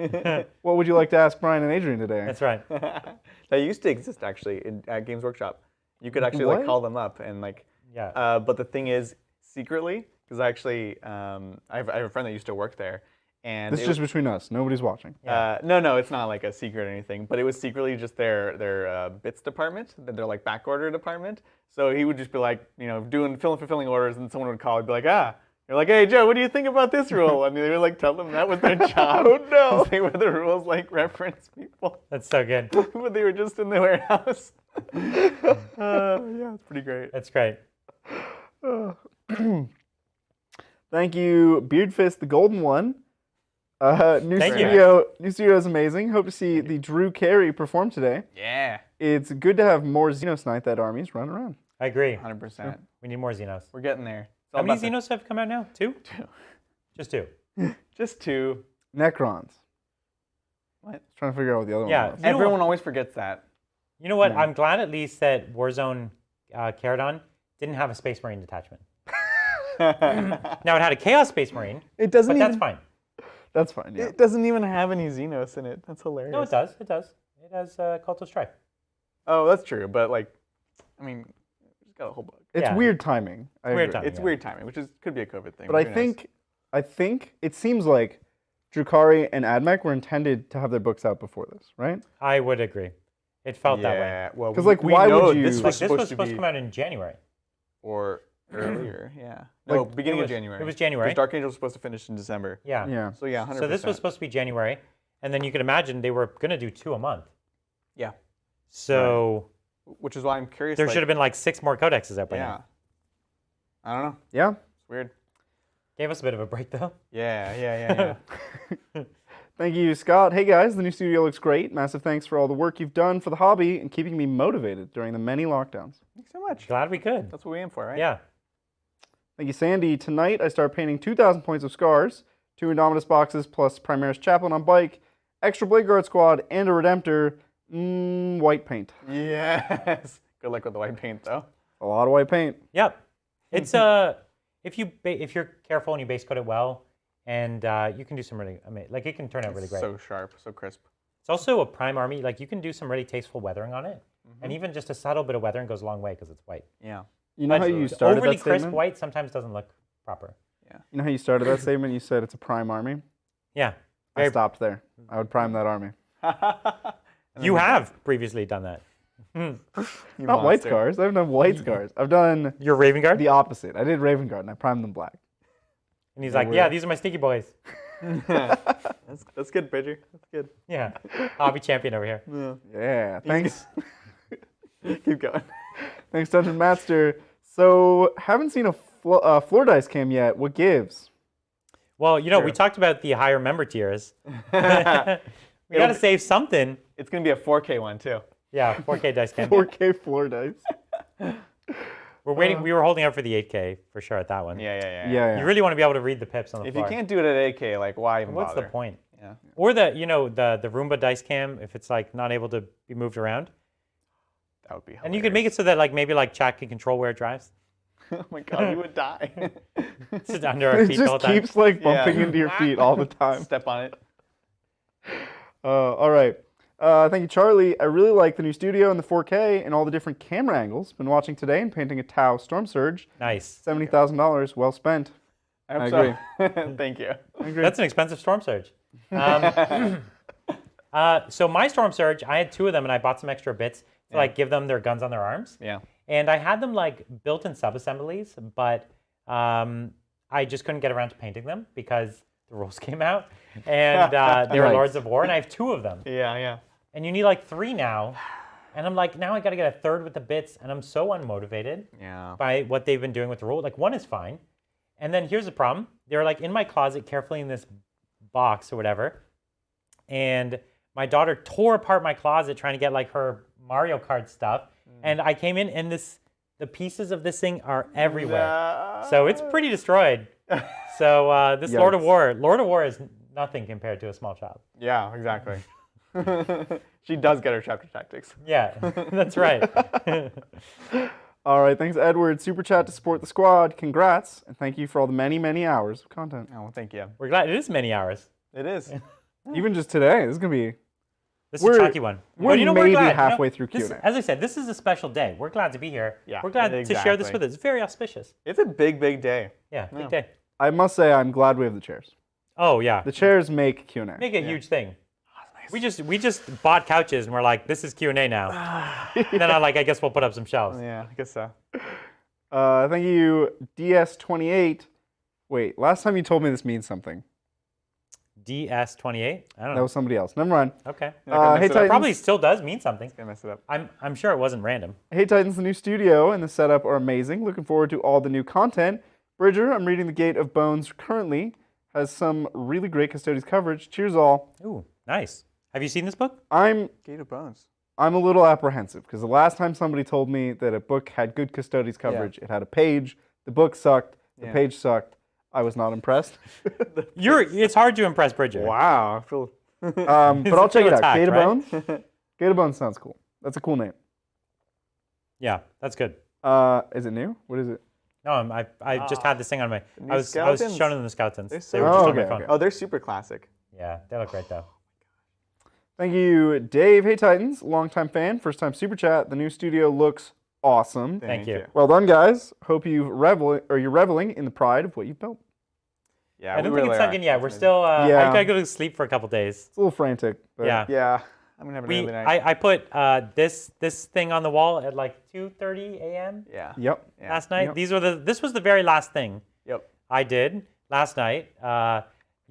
What would you like to ask Brian and Adrian today? That's right. That used to exist actually at Games Workshop. You could actually What? like call them up and like. Yeah. But the thing is, secretly, because actually, I have a friend that used to work there, and This is just between us. Nobody's watching. no, it's not like a secret or anything. But it was secretly just their bits department, their like back order department. So he would just be like, fulfilling orders, and someone would call and be like, you're like, hey Joe, what do you think about this rule? And they would like tell them that was their job. Oh no! They were the rules like reference people. That's so good. But they were just in the warehouse. Yeah, it's pretty great. That's great. Thank you, Beardfist, the golden one. New Thank you. studio is amazing. Hope to see the Drukhari perform today. Yeah, It's good to have more Xenos Knight that armies run around. I agree. 100%. We need more Xenos. We're getting there. It's all How many about the- Xenos have come out now? 2? 2. Just 2. Just 2. Necrons. What? Trying to figure out what the other Yeah. one was. You know Everyone always forgets that. You know what? Yeah. I'm glad at least that Warzone Charadon didn't have a Space Marine detachment. Now it had a Chaos Space Marine, It doesn't but even. that's fine. That's fine, yeah. It doesn't even have any Xenos in it. That's hilarious. No, it does. It does. It has Cult of Strife. Oh, that's true. But like, I mean, it's got a whole bunch. It's Yeah. weird timing. I Weird agree. timing. It's Yeah. weird timing, which could be a COVID thing. But I who knows? think it seems like Drukhari and AdMech were intended to have their books out before this, right? I would agree. It felt that way. Yeah. Well, 'Cause, we- like, we why know would you- This Like, was this was supposed be, to come out in January. or earlier. Yeah. No, Like, beginning it of was- January. it was January. Because Dark Angel was supposed to finish in December. Yeah. Yeah. So yeah, 100%. So this was supposed to be January, and then you could imagine they were going to do 2 a month. Yeah. So Which is why I'm curious. there like, should have been like 6 more codexes out by Yeah. now. I don't know. Yeah. It's weird. Gave us a bit of a break though. Yeah. Thank you, Scott. Hey guys, the new studio looks great. Massive thanks for all the work you've done for the hobby and keeping me motivated during the many lockdowns. Thanks so much. Glad we could. That's what we aim for, right? Yeah. Thank you, Sandy. Tonight I start painting 2,000 points of scars, 2 Indominus boxes plus Primaris Chaplain on bike, extra Blade Guard squad, and a Redemptor. White paint. Yes. Good luck with the white paint, though. A lot of white paint. Yep. It's if you're careful and you base coat it well, and you can do some really like it can turn out really great. So sharp, so crisp. It's also a prime army. Like you can do some really tasteful weathering on it, and even just a subtle bit of weathering goes a long way because it's white. Yeah. You know how you started Overly that crisp statement? white sometimes doesn't look proper. You know how you started that statement? You said it's a prime army. Yeah. I stopped there. I would prime that army. You have previously done that. Not white scars. I've done white scars. I've done You're Raven Guard? the opposite. I did Raven Guard and I primed them black. And he's like, yeah, these are my sticky boys. That's good, Bridger. That's good. Yeah. Hobby champion over here. Yeah. Yeah. Thanks. Keep going. Thanks, Dungeon Master. So, haven't seen a floor dice cam yet. What gives? Well, you know, we talked about the higher member tiers. We got to save something. It's going to be a 4K one, too. Yeah, 4K dice cam. 4K floor dice. We're waiting. We were holding out for the 8K for sure at that one. Yeah. You really want to be able to read the pips on the If floor. you can't do it at 8K, like, why even What's bother? the point? Yeah. Or the Roomba dice cam, if it's like not able to be moved around. That would be hilarious. And you could make it so that like maybe like chat can control where it drives. Oh my god, you would die. Sit under our It feet the whole just time. keeps like bumping Yeah. into your feet all the time. Step on it. All right. Thank you, Charlie. I really like the new studio and the 4K and all the different camera angles. Been watching today and painting a Tau Storm Surge. Nice. $70,000. Well spent. I I agree. Thank you. I agree. That's an expensive Storm Surge. So my Storm Surge, I had 2 of them and I bought some extra bits to like give them their guns on their arms. Yeah. And I had them like built in sub-assemblies, but I just couldn't get around to painting them because the rules came out and they were Right. Lords of War and I have 2 of them. Yeah. And you need like 3 now. And I'm like, now I got to get a 3rd with the bits and I'm so unmotivated Yeah. by what they've been doing with the rule. Like 1 is fine. And then here's the problem. They're like in my closet carefully in this box or whatever. And my daughter tore apart my closet trying to get like her Mario Kart stuff, and I came in and the pieces of this thing are everywhere. So it's pretty destroyed. So this Lord of War is nothing compared to a small child. Yeah, exactly. She does get her chapter tactics. Yeah, that's right. All right, thanks, Edward. Super chat to support the squad. Congrats, and thank you for all the many, many hours of content. Oh, well, thank you. We're glad it is many hours. It is. Even just today, this is gonna be. This is a chunky one. We're maybe halfway through Q&A. As I said, this is a special day. We're glad to be here. Yeah, we're glad to share this with us. It's very auspicious. It's a big, big day. Yeah, big day. I must say, I'm glad we have the chairs. Oh yeah. The chairs make Q&A. Make a huge thing. We just bought couches and we're like, this is Q&A now. Then I'm like, I guess we'll put up some shelves. Yeah, I guess so. Thank you, DS28. Wait, last time you told me this means something. DS28? I don't know. That was somebody else. Never mind. Okay. Hey, Titans. It probably still does mean something. Gonna mess it up. I'm sure it wasn't random. Hey Titans, the new studio and the setup are amazing. Looking forward to all the new content. Bridger, I'm reading The Gate of Bones currently. Has some really great Custodes coverage. Cheers all. Ooh, nice. Have you seen this book? Gate of Bones. I'm a little apprehensive because the last time somebody told me that a book had good Custodes coverage, it had a page, the book sucked, the page sucked. I was not impressed. It's hard to impress Bridger. Wow, I feel. But I'll check it out. Gate of right? Bones. Gate of Bones sounds cool. That's a cool name. Yeah, that's good. Is it new? What is it? No, I just had this thing on my. I was Skeletons. showing them the Skeletons. They were just on my phone. Oh, they're super classic. Yeah, they look great though. Thank you, Dave. Hey Titans, longtime fan, first time super chat. The new studio looks awesome. Thank you. Well done, guys. Hope you're reveling in the pride of what you've built. Yeah, I don't think it's sunk in yet. We're still. I gotta go to sleep for a couple days. It's a little frantic. But Yeah. I'm gonna have an early night. I put this thing on the wall at like 2:30 a.m. Yeah. Yep. last night. Yep. This was the very last thing. Yep. I did last night.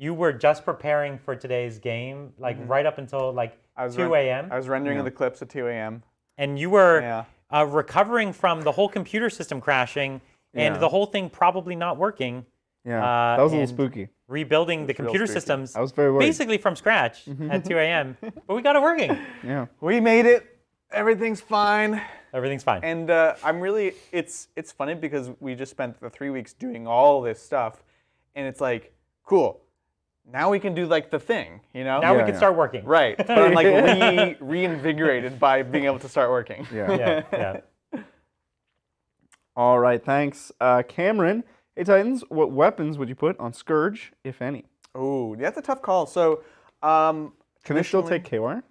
You were just preparing for today's game, like right up until like 2 a.m. I was rendering the clips at 2 a.m. And you were recovering from the whole computer system crashing and the whole thing probably not working. Yeah, that was a little spooky. Rebuilding the computer systems I was very worried. basically from scratch at 2 a.m. But we got it working. Yeah. We made it. Everything's fine. Everything's fine. And I'm really, it's funny because we just spent the 3 weeks doing all this stuff, and it's like, cool. Now we can do like the thing, you know? Now we can start working. Right. But I'm like reinvigorated by being able to start working. Yeah. All right, thanks. Cameron, hey Titans, what weapons would you put on Scourge, if any? Oh, that's a tough call. So, can they still take K-Wire?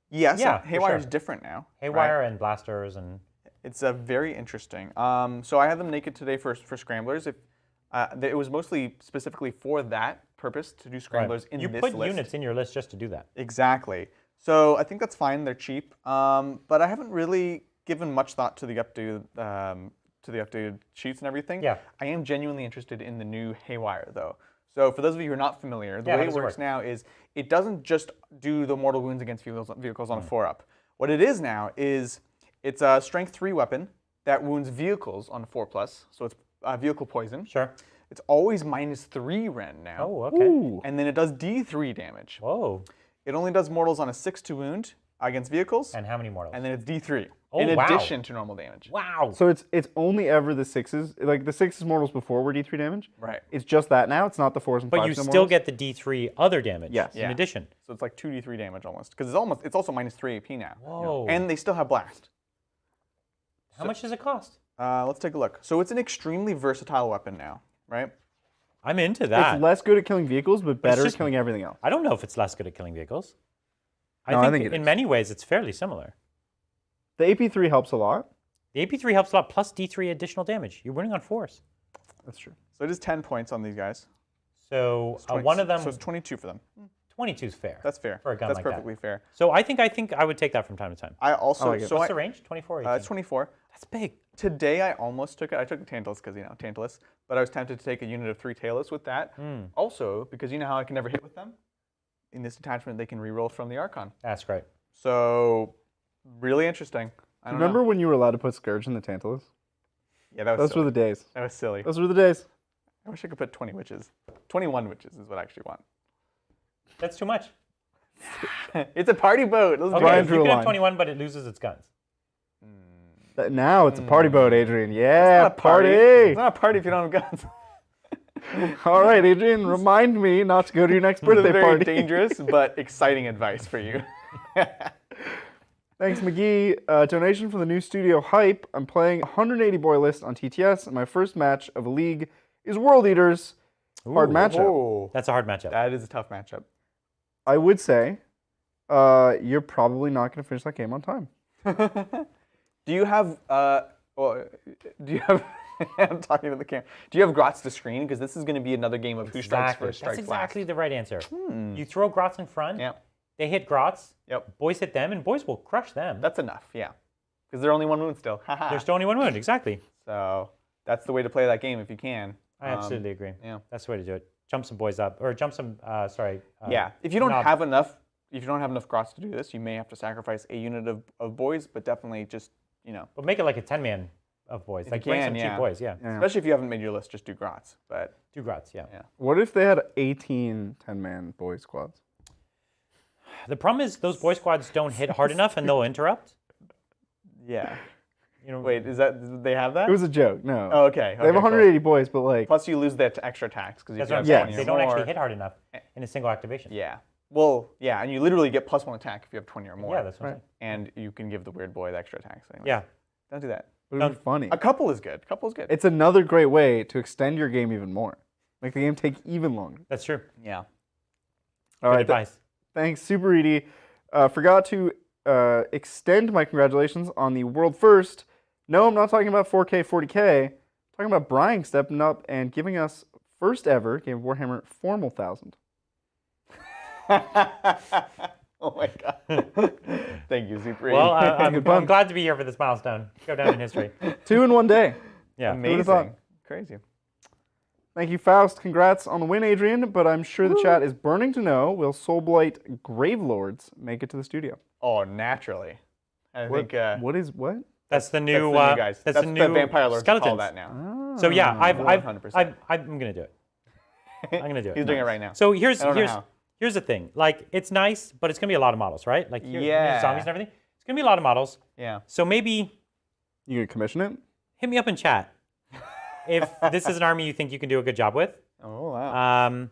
Yes. Yeah, Haywire is different now. Haywire and blasters and. It's very interesting. So I had them naked today for scramblers. It was mostly specifically for that purpose to do scramblers in this list. You put units in your list just to do that. Exactly. So I think that's fine. They're cheap, but I haven't really given much thought to the updated sheets and everything. Yeah. I am genuinely interested in the new Haywire though. So for those of you who are not familiar, the way it works now is it doesn't just do the mortal wounds against vehicles on a 4-up. What it is now is it's a strength 3 weapon that wounds vehicles on a 4+. So it's vehicle poison. Sure. It's always -3 Ren now. Oh, okay. Ooh. And then it does D3 damage. Whoa. It only does mortals on a 6 to wound against vehicles. And how many mortals? And then it's D3 Oh, in wow. addition to normal damage. Wow. So it's only ever the 6s, like the 6s mortals before were D3 damage? Right. It's just that now? It's not the 4s and 5s But you no still mortals? get the D3 other damage Yes. in addition. So it's like 2D3 damage almost. Because it's also -3 AP now. Whoa. And they still have blast. How much does it cost? Let's take a look. So it's an extremely versatile weapon now, right? I'm into that. It's less good at killing vehicles, but better at just- killing everything else. I don't know if it's less good at killing vehicles. No, I think it in is. many ways it's fairly similar. The AP3 helps a lot. The AP3 helps a lot, plus D3 additional damage. You're winning on 4s. That's true. So it is 10 points on these guys. So It's 20 one of them, So it's 22 for them. 22 is fair. That's fair. For a gun That's like perfectly that. fair. So I think I would take that from time to time. I also like it. What's the range? 24 or 18? It's 24. That's big. Today I almost took it. I took the Tantalus because, Tantalus. But I was tempted to take a unit of 3 Talus with that. Also, because you know how I can never hit with them? In this detachment, they can reroll from the Archon. That's great. So, really interesting. I don't Remember know. when you were allowed to put Scourge in the Tantalus? Yeah, that was Those silly. were the days. That was silly. Those were the days. I wish I could put 20 witches. 21 witches is what I actually want. That's too much. It's a party boat. Let's Okay, Brian you drew a can have line. 21, but it loses its guns. Now it's a party boat, Adrian. It's Yeah, not a party. It's not a party if you don't have guns. All right, Adrian, remind me not to go to your next This is birthday very party. dangerous but exciting advice for you. Thanks, McGee. Donation for the new studio hype. I'm playing 180 boy list on TTS, and my first match of a league is World Eaters. Hard matchup. Oh, That's a hard matchup. that is a tough matchup. I would say you're probably not going to finish that game on time. Do you have? I'm talking to the camera. Do you have Grots to screen? Because this is going to be another game of who strikes first, strikes That's exactly last. the right answer. You throw Grots in front. Yep. They hit Grots. Yep. Boys hit them, and boys will crush them. That's enough. Yeah. Because they're only one wound still. There's still only one wound. Exactly. So that's the way to play that game if you can. I absolutely agree. Yeah. That's the way to do it. Jump some boys up, or jump some. Yeah. If you don't knob. have enough, Grots to do this, you may have to sacrifice a unit of boys. But definitely just But make it like a 10-man of boys. Like bring some cheap boys. Yeah. Especially if you haven't made your list, just do Grots. But 2 Grots. Yeah. What if they had 18 10-man boy squads? The problem is those boy squads don't hit hard enough, and they'll interrupt. yeah. You know. Wait, did they have that? It was a joke. No. Oh, okay. They have 180 boys, but like. Plus, you lose that extra attacks because That's you what I'm have saying. 20 They or don't more. actually hit hard enough in a single activation. Yeah. Well, yeah, and you literally get +1 attack if you have 20 or more. Yeah, that's what I'm saying. And you can give the weird boy the extra attacks. Anyway. Yeah. Don't do that. But it was funny. A couple is good. It's another great way to extend your game even more. Make the game take even longer. That's true. Yeah. All Good right. advice. Thanks, Super Edie. Forgot to extend my congratulations on the world first. No, I'm not talking about 4K, 40K. I'm talking about Brian stepping up and giving us first ever game of Warhammer Formal 1000. Oh my god. Thank you, Super. Well, I'm fun. glad to be here for this milestone. Go down in history. 2 in 1 day. Yeah. Amazing. Crazy. Thank you, Faust. Congrats on the win, Adrian. But I'm sure the chat is burning to know, will Soulblight Gravelords make it to the studio? Oh, naturally. I think. What? That's the new. That's the new guys. That's the new Vampire Lords call skeletons. that now. So yeah, I'm 100%. gonna do it. I'm gonna do it. He's doing it right now. So I don't know how. here's the thing. Like it's nice, but it's gonna be a lot of models, right? Like Yeah. zombies and everything. It's gonna be a lot of models. Yeah. So maybe You gonna commission it? hit me up in chat if this is an army you think you can do a good job with. Oh wow.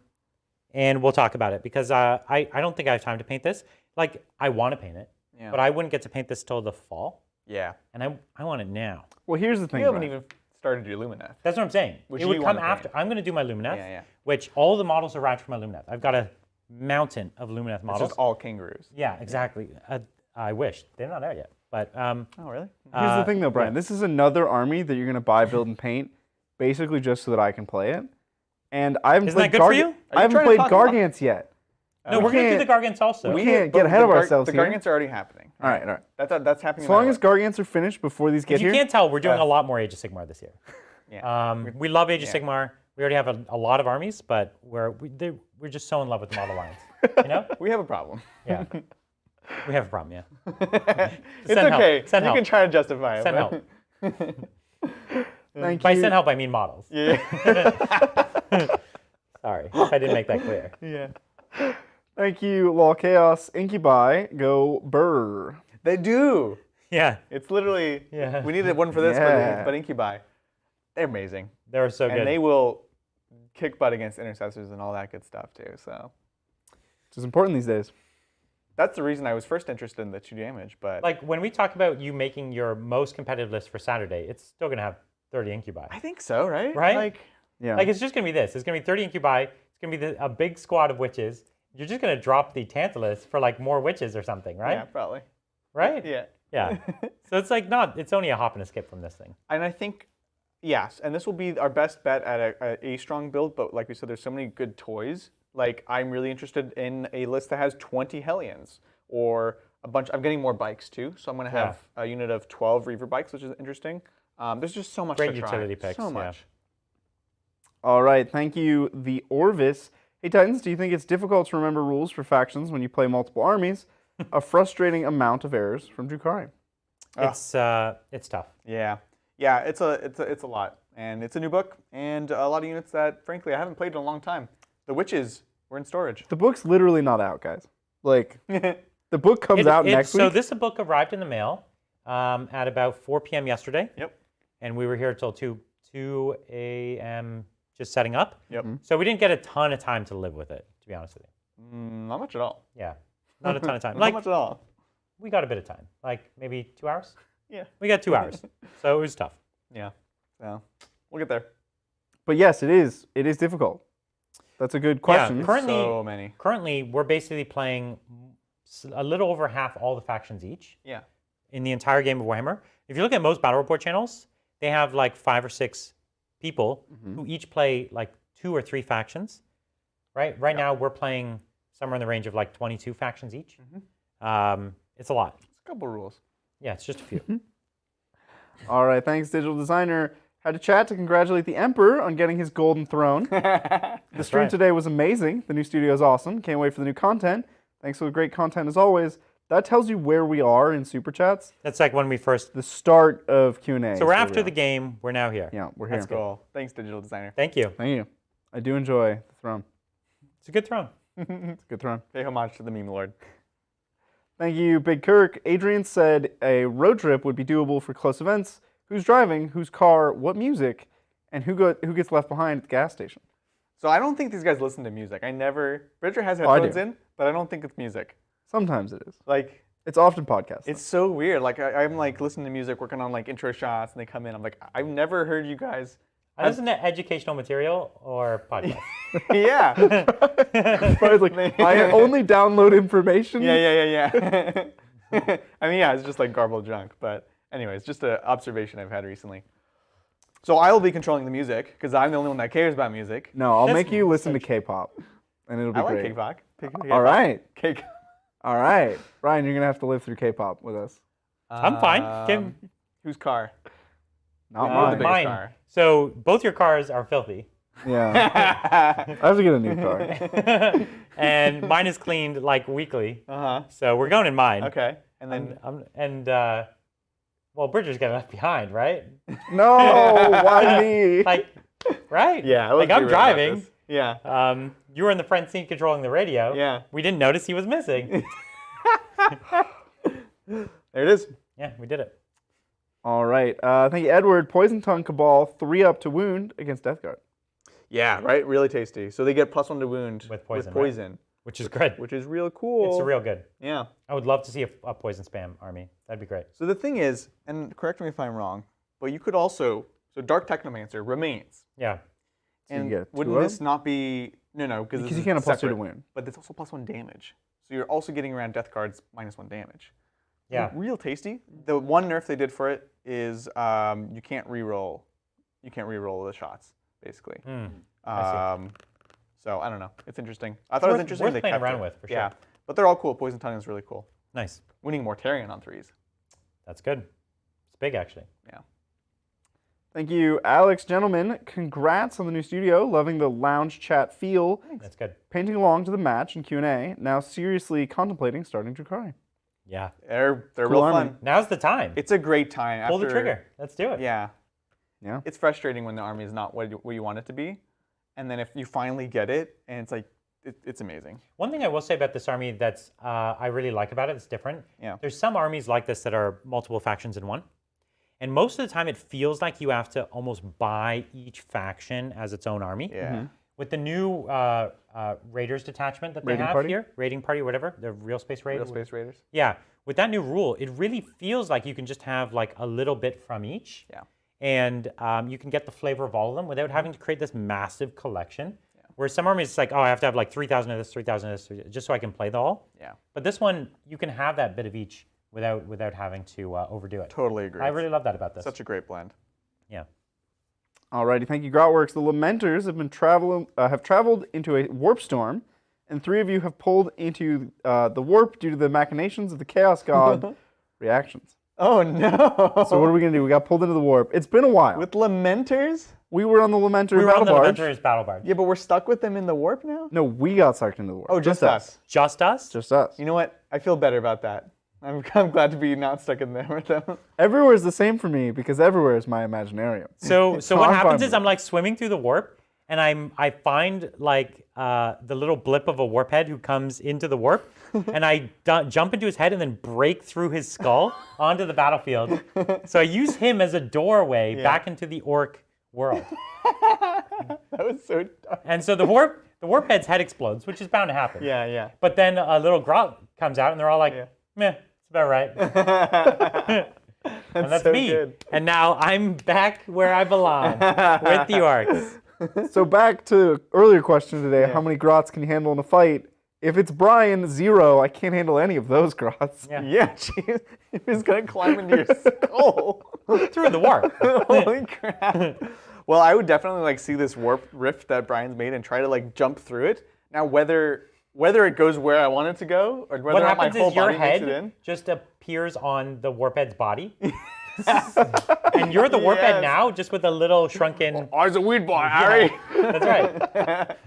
And we'll talk about it because I don't think I have time to paint this. Like I want to paint it, Yeah. but I wouldn't get to paint this till the fall, Yeah. and I want it now. Well, here's the thing. You haven't Brian. even started your Lumineth. That's what I'm saying. Which it you would come wanna paint. after. I'm going to do my Lumineth, Yeah, yeah. which all the models are wrapped for my Lumineth. I've got a mountain of Lumineth It's models. just all kangaroos. Yeah, exactly. I wish. They're not out yet. But Oh really? Here's the thing, though, Brian. This is another army that you're gonna buy, build, and paint, basically just so that I can play it. And I haven't Isn't played that good for you? I haven't trying to played talk about- Gargants yet. no, we're going to do the Gargants also. We can't get ahead of ourselves The here. Gargants are already happening. All right, all right. That's happening. As long no as matter Gargants are finished before these get if you here. can't tell, we're doing a lot more Age of Sigmar this year. what. Yeah. We love Age of Sigmar. We already have a lot of armies, but we're just so in love with the model lines. You know? We have a problem. Yeah. We have a problem, yeah. It's Send help. okay. Send you help. can try to justify it. Send but- help. Thank By you. send help, I mean models. Yeah. Sorry if I didn't make that clear. Yeah. Thank you, Law Chaos. Incubi, go burr. They do. Yeah, It's literally. Yeah. We needed one for this, Yeah. but Incubi, they're amazing, they're so good. and they will kick butt against intercessors and all that good stuff too. So Which is important these days. that's the reason I was first interested in the 2 damage. But Like when we talk about you making your most competitive list for Saturday, it's still going to have 30 incubi. I think so, right? Right? Like, Yeah. Like it's just going to be this. It's going to be 30 incubi. It's going to be a big squad of witches. You're just going to drop the Tantalus for like more witches or something, right? yeah, probably. Right? Yeah. Yeah. So it's like it's only a hop and a skip from this thing. And I think, yes, and this will be our best bet at a strong build, but like we said, there's so many good toys. Like, I'm really interested in a list that has 20 Hellions, or a bunch. I'm getting more bikes, too, so I'm going to have a unit of 12 Reaver bikes, which is interesting. There's just so much Great to try. utility picks, So yeah. much. All right, thank you, the Orvis. Hey, Titans, do you think it's difficult to remember rules for factions when you play multiple armies? A frustrating amount of errors from Drukhari. It's tough. Yeah. Yeah, it's a lot. And it's a new book, and a lot of units that, frankly, I haven't played in a long time. The Witches were in storage. The book's literally not out, guys. Like, the book comes out next week. So this book arrived in the mail at about 4 p.m. yesterday. Yep. And we were here till 2 a.m. just setting up. Yep. So we didn't get a ton of time to live with it, to be honest with you. Not much at all. Yeah, not a ton of time. Not much at all. We got a bit of time, like maybe 2 hours. Yeah. We got 2 hours, so it was tough. Yeah. So we'll get there. But yes, it is. It is difficult. That's a good question. Yeah, So many. Currently, we're basically playing a little over half all the factions each. Yeah. In the entire game of Warhammer. If you look at most battle report channels, they have like 5 or 6 people who each play like 2 or 3 factions. Right now, we're playing somewhere in the range of like 22 factions each. It's a lot. It's a couple rules. Yeah, it's just a few. All right, thanks, Digital Designer. Had to chat to congratulate the Emperor on getting his golden throne. The stream today was amazing. The new studio is awesome. Can't wait for the new content. Thanks for the great content as always. That tells you where we are in Super Chats. That's like when we first... The start of Q&A. So we're after the game. We're now here. Yeah, we're here. That's cool. Thanks, Digital Designer. Thank you. Thank you. I do enjoy the throne. It's a good throne. It's a good throne. Pay homage to the meme lord. Thank you, Big Kirk. Adrian said a road trip would be doable for close events. Who's driving? Whose car? What music? And who gets left behind at the gas station? So I don't think these guys listen to music. Bridger has headphones in, but I don't think it's music. Sometimes it is. Like, it's often podcasts. It's so weird. Like I'm like listening to music, working on like intro shots, and they come in. I'm like, I've never heard you guys. Isn't it educational material or podcast? Yeah. Probably like, I only download information. Yeah. I mean, yeah, it's just like garbled junk. But anyways, just an observation I've had recently. So I will be controlling the music because I'm the only one that cares about music. No, I'll make you listen to K-pop, and it'll be great. I like K-pop. All right. K-pop. All right. Ryan, you're going to have to live through K-pop with us. I'm fine. Whose car? Not mine. Mine. Car. So both your cars are filthy. Yeah. I have to get a new car. And mine is cleaned like weekly. So we're going in mine. Okay. And then well, Bridger's getting left behind, right? No, why me? Like, right? Yeah. Like I'm driving. Yeah. You were in the front seat controlling the radio. Yeah. We didn't notice he was missing. There it is. Yeah, we did it. All right. Thank you, Edward. Poison Tongue Cabal, 3-up to wound against Death Guard. Yeah, right? Really tasty. So they get +1 to wound with poison. Right? Which is good. Which is real cool. It's real good. Yeah. I would love to see a poison spam army. That'd be great. So the thing is, and correct me if I'm wrong, but you could also, so Dark Technomancer remains. Yeah. So and wouldn't this not be, no, because you can't have +2 to wound. But it's also +1 damage. So you're also getting around Death Guard's -1 damage. Yeah. Real tasty. The one nerf they did for it is you can't reroll. You can't reroll the shots, basically. So I don't know. It's interesting. I thought it was interesting. Worth playing around with, for sure. Yeah, but they're all cool. Poison Tongue is really cool. Nice. Winning Mortarion on 3s. That's good. It's big, actually. Yeah. Thank you, Alex. Gentlemen, congrats on the new studio. Loving the lounge chat feel. Thanks. That's good. Painting along to the match and Q&A. Now seriously contemplating starting Drukhari. Yeah. They're Cool real army. fun. Now's the time. It's a great time. Pull the trigger. Let's do it. Yeah. Yeah. It's frustrating when the army is not what you want it to be. And then if you finally get it, and it's like, it's amazing. One thing I will say about this army that's I really like about it, it's different. Yeah. There's some armies like this that are multiple factions in one. And most of the time it feels like you have to almost buy each faction as its own army. Yeah. With the new Raiders detachment that they Raiding have party? here, Raiding Party, whatever, the Real Space Raiders. Real Space Raiders. Yeah. With that new rule, it really feels like you can just have like a little bit from each. Yeah. And you can get the flavor of all of them without having to create this massive collection. Whereas some armies, it's like, oh, I have to have like 3,000 of this, 3,000 of this, just so I can play them all. Yeah. But this one, you can have that bit of each without having to overdo it. Totally agree. I really love that about this. Such a great blend. Yeah. Alrighty, thank you, Grotworks. The Lamenters have traveled into a warp storm, and 3 of you have pulled into the warp due to the machinations of the Chaos God reactions. Oh no! So what are we gonna do? We got pulled into the warp. It's been a while. With Lamenters? We were on the Lamenter We were on battle the barge. Lamenters battle barge. Yeah, but we're stuck with them in the warp now? No, we got sucked into the warp. Oh, just us. Just us? Just us. You know what? I feel better about that. I'm glad to be not stuck in there with them. Everywhere is the same for me because everywhere is my imaginarium. So what I'm happens fine is with I'm like swimming through the warp, and I find like the little blip of a warp head who comes into the warp, and I jump into his head and then break through his skull onto the battlefield. So I use him as a doorway back into the orc world. That was so dumb. And so the warp head's head explodes, which is bound to happen. Yeah. But then a little grot comes out, and they're all like, meh, it's about right. And that's so me. good. And now I'm back where I belong with the orcs. So back to earlier question today, how many grots can you handle in a fight? If it's Brian, 0, I can't handle any of those grots. Yeah, jeez. He's going to climb into your skull. Through the warp. Holy crap. Well, I would definitely like see this warp rift that Brian's made and try to like jump through it. Now, whether it goes where I want it to go, or whether What my happens whole is your body makes it head in. just appears on the warp head's body. And you're the warp head now, just with a little shrunken... I was a weed boy, Harry. That's right.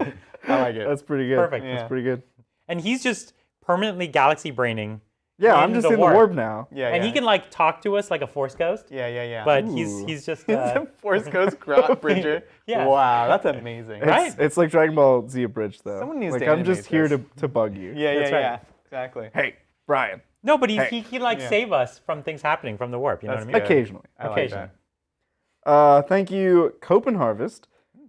I like it. That's pretty good. Perfect. That's pretty good. And he's just permanently galaxy braining. Yeah, I'm just in the warp now. Yeah, And he can like talk to us like a force ghost. Yeah. But he's just... He's a Force Ghost Grot Bridger. Yeah. Wow, that's amazing. Right? It's like Dragon Ball Z Abridged, though. Someone needs like, to I'm just animate here this. to bug you. That's right. Yeah. Exactly. Hey, Brian. No, but he like save us from things happening from the warp. You know what I mean? good. Occasionally. I like Occasionally. that. Thank you, Copenharvest.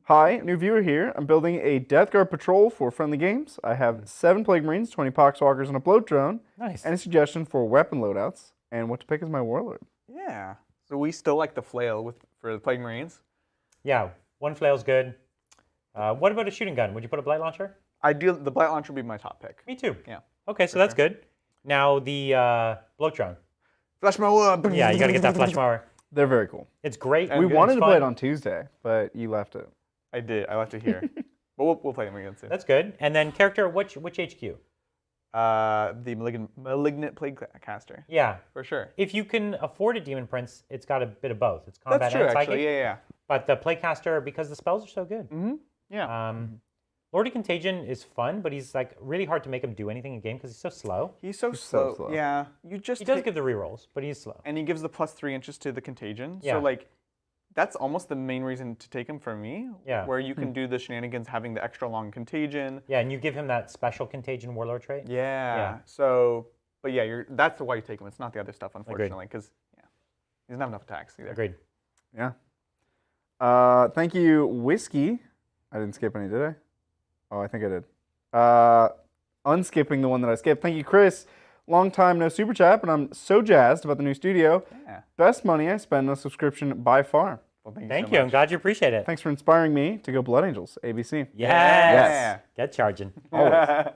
Hi, new viewer here. I'm building a Death Guard patrol for friendly games. I have 7 Plague Marines, 20 Poxwalkers, and a bloat drone. Nice. Any suggestion for weapon loadouts? And what to pick as my warlord? Yeah. So we still like the flail for the Plague Marines. Yeah, one flail's good. What about a shooting gun? Would you put a blight launcher? The Blight Launcher would be my top pick. Me too. Yeah. Okay, so that's good. Now the bloat drone. Flash my wood. Yeah, you got to get that flash mower. They're very cool. It's great. We wanted to play it fun. on Tuesday, but you left it. I did. I left it here. But we'll play them again soon. That's good. And then character, which HQ? The malignant plague caster. Yeah. For sure. If you can afford a Demon Prince, it's got a bit of both. It's combat That's true, and psychic. actually. Yeah. But the Plaguecaster, because the spells are so good. Mm-hmm. Yeah. Lord of Contagion is fun, but he's like really hard to make him do anything in game because he's so slow. He's so so slow. slow. Yeah. He does give the rerolls, but he's slow. And he gives the +3 inches to the contagion. Yeah. So like, that's almost the main reason to take him for me. Yeah. Where you can do the shenanigans having the extra long contagion. Yeah, and you give him that special Contagion Warlord trait. Yeah. So, but yeah, that's why you take him. It's not the other stuff, unfortunately, because he doesn't have enough attacks either. Agreed. Yeah. Thank you, Whiskey. I didn't skip any, did I? Oh, I think I did. Unskipping the one that I skipped. Thank you, Chris. Long time no super chat, but I'm so jazzed about the new studio. Yeah. Best money I spend on a subscription by far. Well, Thank so you. much. I'm glad you appreciate it. Thanks for inspiring me to go Blood Angels, ABC. Yes. Yeah. Get charging. Always.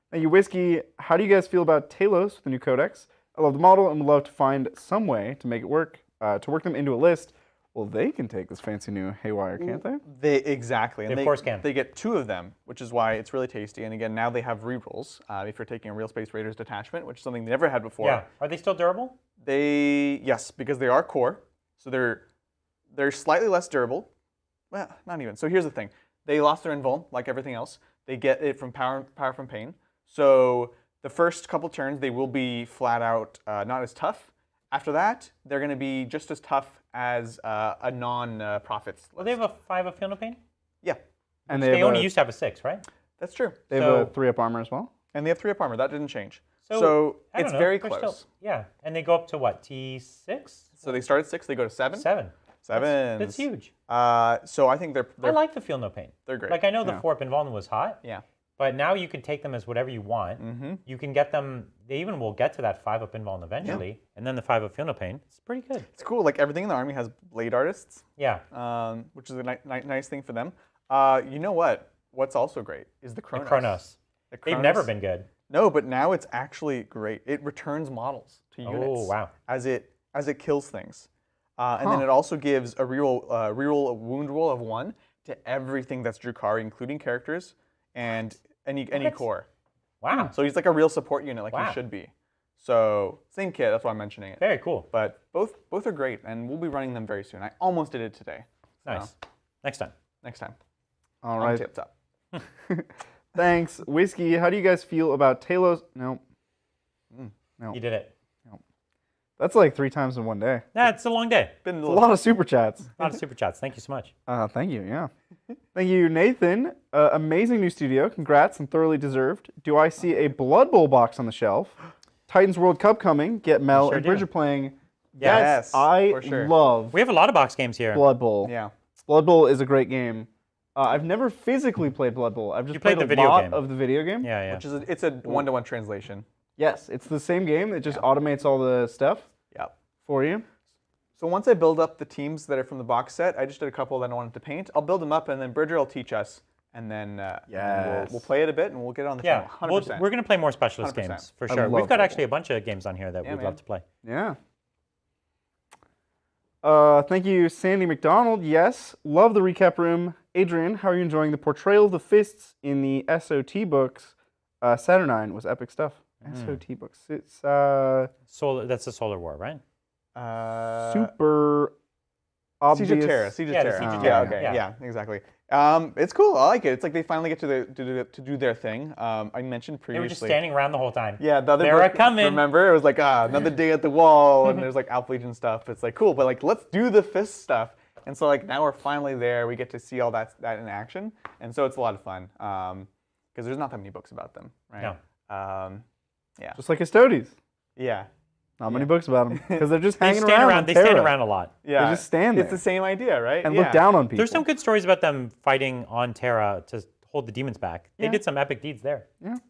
Thank you, Whiskey. How do you guys feel about Talos with the new Codex? I love the model and would love to find some way to make it work, to work them into a list. Well, they can take this fancy new Haywire, can't they? Exactly. And They of course can. They get 2 of them, which is why it's really tasty. And again, now they have rerolls if you're taking a Real Space Raiders detachment, which is something they never had before. Yeah. Are they still durable? Yes, because they are core. So they're slightly less durable. Well, not even. So here's the thing. They lost their invuln, like everything else. They get it from power from pain. So the first couple turns, they will be flat out not as tough. After that, they're going to be just as tough as a non-prophets. Well, they have a 5 of Feel No Pain? Yeah, And They have only a, used to have a 6, right? that's true. they have a 3-up armor as well. And they have 3-up armor. That didn't change. So, I don't it's know, very they're close. still- yeah. And they go up to what? T6? So they start at 6. They go to 7. 7. Sevens. That's huge. So I think they're I like the Feel No Pain. they're great. Like, I know the Yeah. 4-up Involvement was hot. Yeah. But now you can take them as whatever you want. Mm-hmm. You can get them, they even will get to that 5-up Involvement eventually. And then the 5-up Feel No Pain. It's pretty good. It's cool. Like everything in the army has blade artists, Yeah. which is a nice thing for them. You know what? What's also great is the Chronos. The Chronos. The They've Chronos- never been good. No, but now it's actually great. It returns models to units. Oh, wow. As it kills things, and then it also gives a reroll wound roll of 1 to everything that's Drukhari, including characters and any What? core. Wow. So he's like a real support unit, like Wow. he should be. So same kit. That's why I'm mentioning it. Very cool. But both are great, and we'll be running them very soon. I almost did it today. Nice. Next time. Next time. All On right. Tip Top. Thanks, Whiskey. How do you guys feel about Talos? No. No. You did it. That's like 3 times in one day. It's a long day. Been It's a lot of super chats. A lot of super chats. Thank you so much. Thank you, yeah. Thank you, Nathan. Amazing new studio. Congrats and thoroughly deserved. Do I see a Blood Bowl box on the shelf? Titans World Cup coming. Get Mel Sure and do. Bridger playing. Yes, I for sure. love We have a lot of box games here. Blood Bowl. Yeah. Blood Bowl is a great game. I've never physically played Blood Bowl. I've just played played the a video lot game. of the video game. Yeah, yeah. Which is it's a one-to-one translation. Yes, it's the same game. It just automates all the stuff Yeah. for you. So once I build up the teams that are from the box set, I just did a couple that I wanted to paint. I'll build them up, and then Bridger will teach us, and then we'll play it a bit, and we'll get it on the channel. 100%. We're going to play more specialist 100%. games, for I sure. love We've got Blood actually a bunch of games on here that we'd man. love to play. Yeah. Thank you, Sandy McDonald. Yes, love the recap room. Adrian, how are you enjoying the portrayal of the fists in the SOT books? Saturnine was epic stuff. SOT books. It's That's the Solar War, right? super obvious. Siege of Terra. Siege of Yeah, the Terra. Siege of Yeah, Terra, okay. yeah. Yeah, exactly. It's cool. I like it. It's like they finally get to do their thing. I mentioned previously. They were just standing around the whole time. Yeah, the other They're book, a-comin'. remember? It was like, another day at the wall, and there's like Alpha Legion stuff. It's like, cool, but like, let's do the fist stuff. And so like, now we're finally there. We get to see all that in action. And so it's a lot of fun. Because there's not that many books about them, right? No. Yeah. Just like Custodes. Yeah. Not many books about them because they're just They hanging stand around. around. on They stand Terra. around a lot. Yeah. They just stand there It's the same idea, right? and yeah. look down on people. There's some good stories about them fighting on Terra to hold the demons back. They Yeah. did some epic deeds there.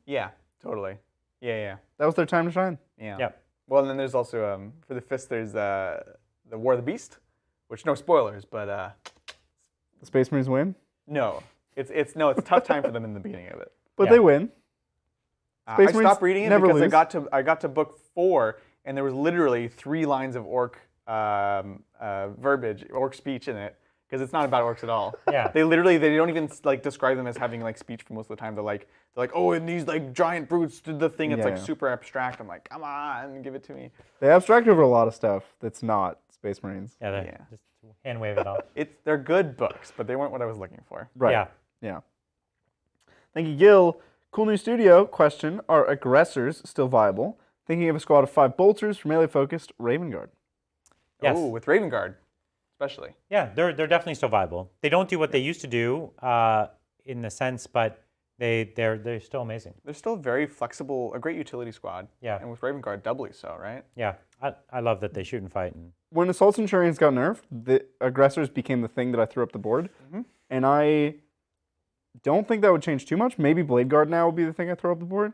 Yeah, totally. Yeah. That was their time to shine. Yeah. Yep. Well, and then there's also, for the fist, there's the War of the Beast, which no spoilers, but The Space Marines win, no. It's a tough time for them in the beginning of it. but Yeah. they win. I Space Marines stopped reading it never because lose. I got to book 4, and there was literally 3 lines of orc verbiage, orc speech in it, because it's not about orcs at all. Yeah. They don't even like describe them as having like speech for most of the time. They're like, oh, and these like giant brutes did the thing. It's Yeah, like yeah. super abstract. I'm like, come on, give it to me. They abstract over a lot of stuff that's not Space Marines. Yeah, they Yeah. just hand wave it off. They're good books, but they weren't what I was looking for. Right. Yeah. Yeah. Thank you, Gil. Cool new studio. Question: are aggressors still viable? Thinking of a squad of 5 bolters for melee-focused Raven Guard. Yes. Ooh, with Raven Guard, especially. Yeah, they're definitely still viable. They don't do what they used to do in the sense, but they're still amazing. They're still very flexible, a great utility squad. Yeah. And with Raven Guard, doubly so, right? Yeah, I love that they shoot and fight. And When Assault Centurions got nerfed, the aggressors became the thing that I threw up the board. And I don't think that would change too much. Maybe Blade Guard now will be the thing I throw up the board.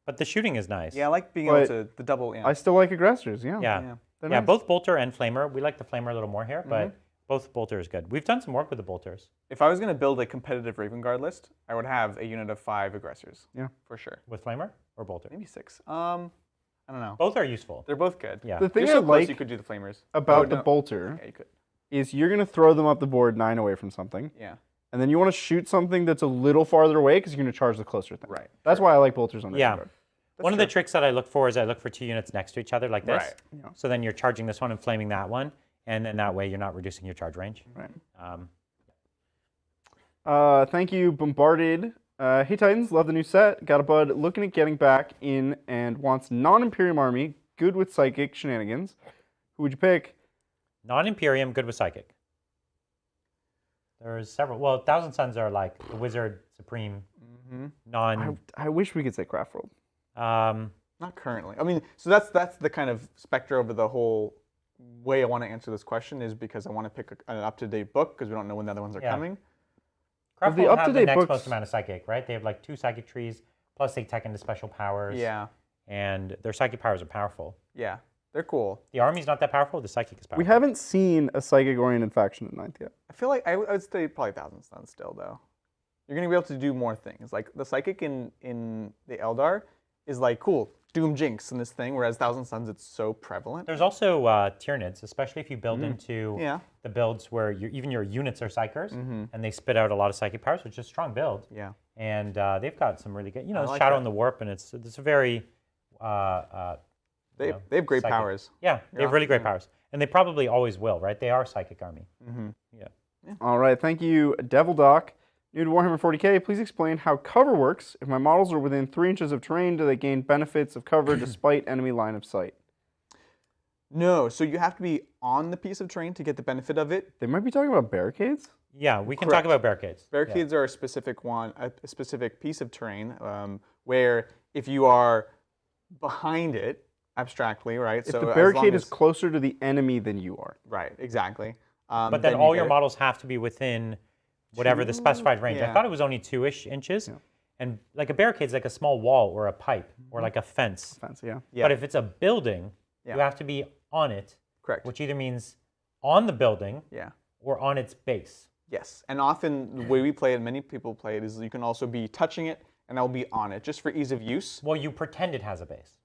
but the shooting is nice. Yeah, I like being But able to the double. Yeah. I still like aggressors, yeah. Yeah. They're Yeah, nice. both bolter and flamer. We like the flamer a little more here, but both bolter is good. We've done some work with the bolters If I was going to build a competitive Raven Guard list, I would have a unit of 5 aggressors. Yeah. For sure. with flamer or bolter. Maybe 6. I don't know. Both are useful. They're both good. Yeah. The thing You're I so close, like you could do the flamers. about Oh, the no. bolter Yeah, you could. is you're going to throw them up the board 9 away from something. Yeah. And then you want to shoot something that's a little farther away because you're going to charge the closer thing. Right. That's why I like bolters on Raven Yeah. Guard. One of the tricks that I look for is I look for 2 units next to each other like this. Right. Yeah. So then you're charging this one and flaming that one, and then that way you're not reducing your charge range. Right. Um, Thank you, Bombarded. Hey Titans, love the new set. Got a bud looking at getting back in and wants non-Imperium army, good with psychic shenanigans. Who would you pick? Non-Imperium, good with Psychic. There's several. Well, Thousand Suns are like the Wizard Supreme. Non. I wish we could say Craft World. Not currently. I mean, so that's the kind of specter over the whole way I want to answer this question is because I want to pick an up-to-date book because we don't know when the other ones are Yeah. coming. Craft the will have the up-to-date next books- most amount of Psychic, right? They have like 2 Psychic trees, plus they tech into special powers. Yeah. And their Psychic powers are powerful. Yeah. They're cool. The army's not that powerful, the Psychic is powerful. We haven't seen a psychic-oriented faction at 9th yet. I feel like I would say probably Thousand Suns still, though. You're going to be able to do more things. Like, the Psychic in the Eldar is like, cool, Doom Jinx in this thing, whereas Thousand Suns, it's so prevalent. There's also Tyranids, especially if you build into Yeah. the builds where even your units are Psychers, and they spit out a lot of Psychic powers, which is a strong build. Yeah. And they've got some really good, I like Shadow that. and the Warp, and it's a very, They have great Psychic. powers. yeah, they have really great powers. And they probably always will, right? They are Psychic army. Yeah. All right, thank you, Devil Doc. New to Warhammer 40k, please explain how cover works. If my models are within 3 inches of terrain, do they gain benefits of cover despite enemy line of sight? No, so you have to be on the piece of terrain to get the benefit of it. They might be talking about barricades? Yeah, we can Correct. talk about barricades. Barricades are a specific piece of terrain where if you are behind it, abstractly, right? If the barricade is closer to the enemy than you are. Right, exactly. But then all your models have to be within whatever the specified range. I thought it was only 2-ish inches. Yeah. And like a barricade is like a small wall or a pipe or like a fence. Yeah. But if it's a building, you have to be on it. Correct. Which either means on the building or on its base. Yes. And often the way we play it, many people play it, is you can also be touching it and that will be on it, just for ease of use. Well, you pretend it has a base.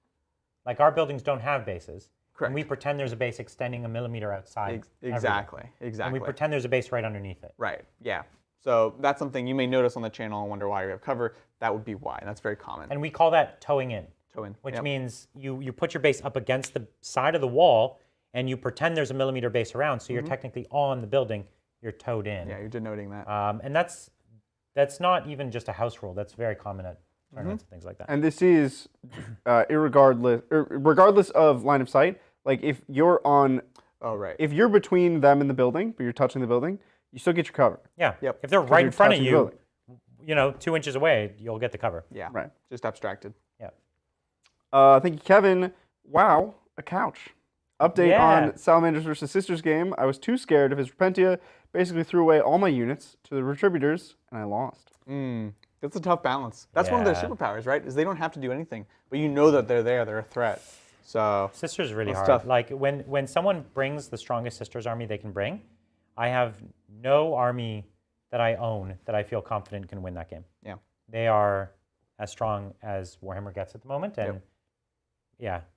Like our buildings don't have bases. Correct. And we pretend there's a base extending a millimeter outside. Exactly. And we pretend there's a base right underneath it. Right. Yeah. So that's something you may notice on the channel and wonder why we have cover. That would be why. That's very common. And we call that towing in. Toe in. Which means you put your base up against the side of the wall and you pretend there's a millimeter base around, so you're technically on the building, you're towed in. Yeah, you're denoting that. And that's not even just a house rule. That's very common at tournaments and things like that. And this is regardless of line of sight. Like if you're on, if you're between them and the building, but you're touching the building, you still get your cover. Yeah. Yep. If they're right in front of you, 2 inches away, you'll get the cover. Yeah. Right. Just abstracted. Yeah. Thank you, Kevin. Wow, a couch. Update on Salamanders versus Sisters game. I was too scared of his Repentia. Basically threw away all my units to the Retributors, and I lost. That's a tough balance. That's one of their superpowers, right? Is they don't have to do anything, but you know that they're there. They're a threat. So Sisters really hard. Tough. Like when someone brings the strongest Sisters army they can bring, I have no army that I own that I feel confident can win that game. Yeah. They are as strong as Warhammer gets at the moment, and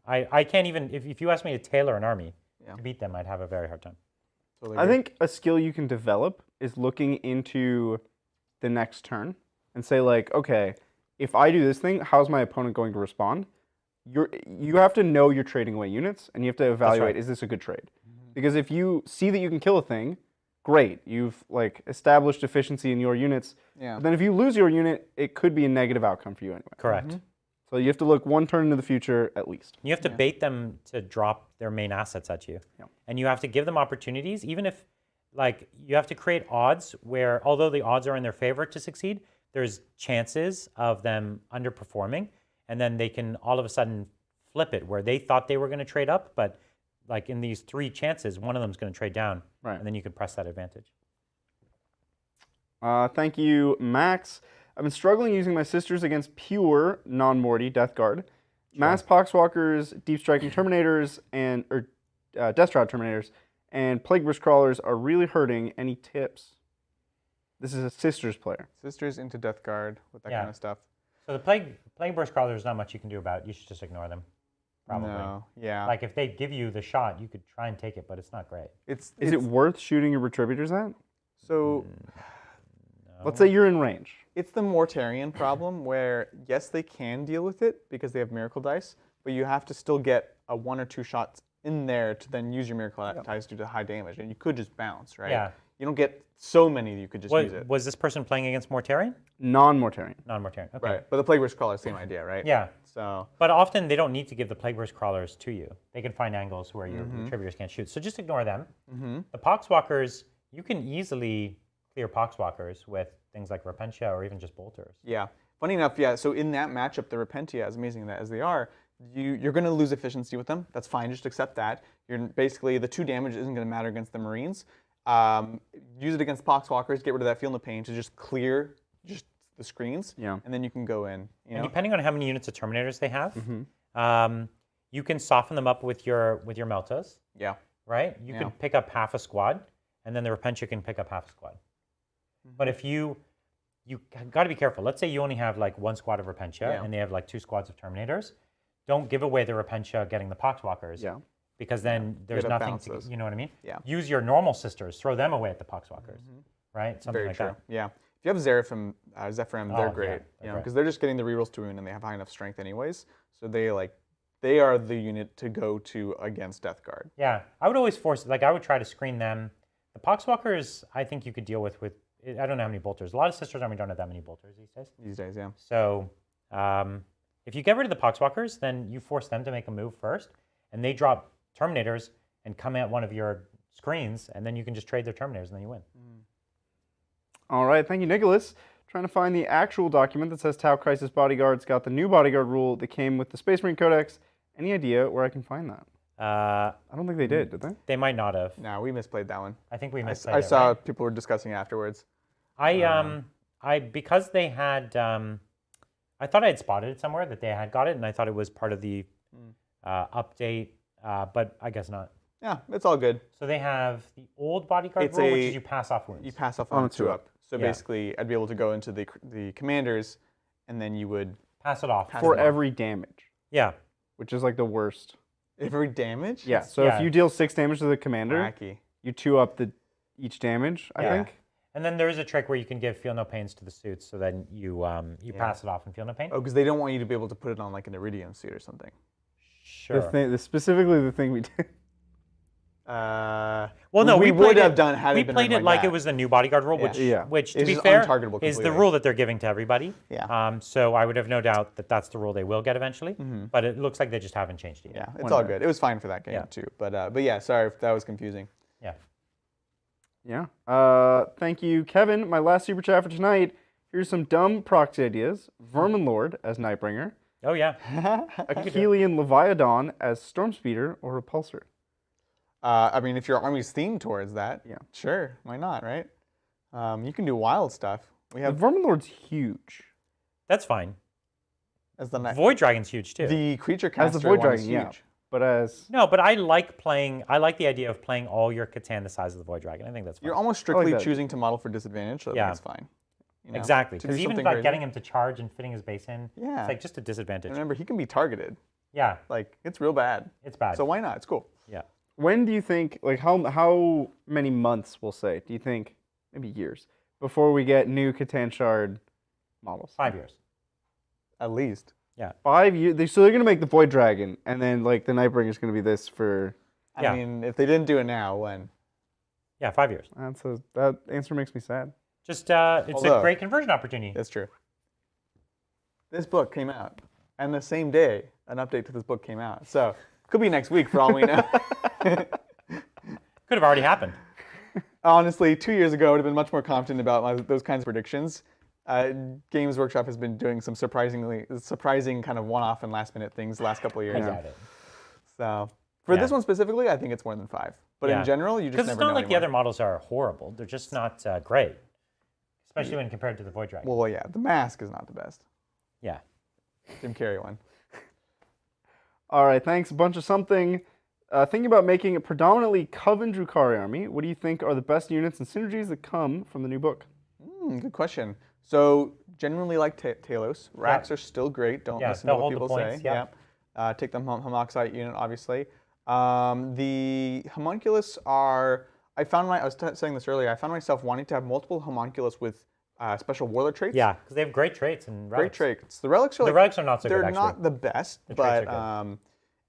I can't even, if you ask me to tailor an army to beat them, I'd have a very hard time. Totally I think a skill you can develop is looking into the next turn and say like, okay, if I do this thing, how's my opponent going to respond? You have to know you're trading away units, and you have to evaluate, is this a good trade? Because if you see that you can kill a thing, great, you've like established efficiency in your units. Yeah. But then if you lose your unit, it could be a negative outcome for you anyway. Correct. So you have to look one turn into the future at least. You have to bait them to drop their main assets at you. Yeah. And you have to give them opportunities, even if, like, you have to create odds where, although the odds are in their favor to succeed, there's chances of them underperforming, and then they can all of a sudden flip it where they thought they were going to trade up, but like in these 3 chances, one of them is going to trade down, and then you can press that advantage. Thank you, Max. I've been struggling using my Sisters against pure non-Morty Death Guard. Mass Poxwalkers, Deep Striking Terminators, or Death Shroud Terminators, and Plague Burst Crawlers are really hurting. Any tips? This is a Sisters player. Sisters into Death Guard with that kind of stuff. So the Plague Burst Crawler, there's not much you can do about it. You should just ignore them. Probably. No, yeah. Like if they give you the shot, you could try and take it, but it's not great. Is it worth shooting your Retributors at? So, let's say you're in range. It's the Mortarian problem where, yes, they can deal with it because they have Miracle Dice, but you have to still get a 1 or 2 shots in there to then use your Miracle Dice due to high damage, and you could just bounce, right? Yeah. You don't get so many that you could just use it. Was this person playing against Mortarian? Non-Mortarian. Non-Mortarian, okay. Right, but the Plague Burst Crawler, same idea, right? Yeah. So. But often they don't need to give the Plague Burst Crawlers to you. They can find angles where your Retributors can't shoot. So just ignore them. The Poxwalkers, you can easily clear Poxwalkers with things like Repentia or even just Bolters. Yeah. Funny enough, yeah, so in that matchup, the Repentia, as amazing as they are, you're going to lose efficiency with them. That's fine, just accept that. You're basically, the 2 damage isn't going to matter against the Marines. Use it against Poxwalkers, get rid of that Field of Pain to just clear just the screens, and then you can go in. You know? And depending on how many units of Terminators they have, you can soften them up with your Meltas. Yeah. Right? You can pick up half a squad, and then the Repentia can pick up half a squad. But if you got to be careful. Let's say you only have like 1 squad of Repentia, and they have like 2 squads of Terminators. Don't give away the Repentia getting the Poxwalkers. Yeah. Because then there's nothing to, you know what I mean? Yeah. Use your normal Sisters, throw them away at the Poxwalkers, right? Something Very like true. that. Yeah. If you have Zephyrim, they're great. Because they're just getting the rerolls to wound and they have high enough strength anyways. So they are the unit to go to against Death Guard. Yeah, I would always I would try to screen them. The Poxwalkers, I think you could deal with, I don't know how many Bolters. A lot of Sisters Army don't have that many Bolters these days. These days, yeah. So if you get rid of the Poxwalkers, then you force them to make a move first, and they drop Terminators and come at one of your screens, and then you can just trade their Terminators, and then you win. All right, thank you, Nicholas. Trying to find the actual document that says Tau Crisis Bodyguards got the new bodyguard rule that came with the Space Marine Codex. Any idea where I can find that? I don't think they did they? They might not have. No, we misplayed that one. I think we misplayed I it, saw right? people were discussing it afterwards. Because they had, I thought I had spotted it somewhere that they had got it, and I thought it was part of the update, but I guess not. Yeah, it's all good. So they have the old bodyguard rule, which is you pass off wounds. You pass off on 2-up. So Yeah. basically, I'd be able to go into the commanders, and then you would pass it off. For every damage. Yeah. Which is like the worst. every damage. Yeah. So if you deal 6 damage to the commander, Wacky. you 2-up each damage. I think. And then there is a trick where you can give feel no pains to the suits, so then you pass it off and feel no pain. Oh, because they don't want you to be able to put it on like an Iridium suit or something. Sure. Specifically the thing we did. Well, no, we would have done had we it been played it like that. it was the new bodyguard rule, which It's to be just fair untargetable is the completely. rule that they're giving to everybody. Yeah. So I would have no doubt that that's the rule they will get eventually. But it looks like they just haven't changed it yet. Yeah, it's all good. It was fine for that game too. But yeah, sorry if that was confusing. Yeah. Yeah. Thank you, Kevin. My last super chat for tonight. Here's some dumb proxy ideas. Vermin Lord as Nightbringer. Oh yeah. Achillean Leviathan as Stormspeeder or Repulsor. I mean, if your army's themed towards that, yeah, sure, why not, right? You can do wild stuff. We have the Vermin Lord's huge. That's fine. As the Void Dragon's huge too. The creature caster as the Void Dragon, huge. yeah. But as but I like the idea of playing all your Catan the size of the Void Dragon. I think that's fine. You're almost strictly choosing to model for disadvantage, so that's fine. You know, exactly. Because even about crazy. getting him to charge and fitting his base in, yeah, it's like just a disadvantage. And remember, he can be targeted. Yeah. Like, it's real bad. It's bad. So why not? It's cool. Yeah. When do you think, like how many months, we'll say, do you think, maybe years, before we get new Catan Shard models? 5 years. At least. Yeah. 5 years. So they're going to make the Void Dragon, and then like the Nightbringer's going to be this for... I mean, if they didn't do it now, when? Yeah, 5 years. That answer makes me sad. Just, it's a great conversion opportunity. That's true. This book came out, and the same day, an update to this book came out. So, could be next week for all we know. Could have already happened. Honestly, 2 years ago, I would have been much more confident about those kinds of predictions. Games Workshop has been doing some surprising kind of one-off and last-minute things the last couple of years. I got it. So, for this one specifically, I think it's more than 5. But in general, you just never know. Because it's not like anymore. the other models are horrible. They're just not great. Especially when compared to the Void Dragon. Well, yeah, the mask is not the best. Yeah. Jim Carrey one. All right, thanks. A bunch of something. Thinking about making a predominantly Coven Drukhari army, what do you think are the best units and synergies that come from the new book? Good question. So, generally like Talos. Racks are still great. Don't listen to what people say. Yeah. Take the Homoxite unit, obviously. The Homunculus are... I was saying this earlier. I found myself wanting to have multiple Homunculus with special warlord traits. Yeah, because they have great traits and relics. Great traits. The relics are relics are not so good, they're actually. not the best, but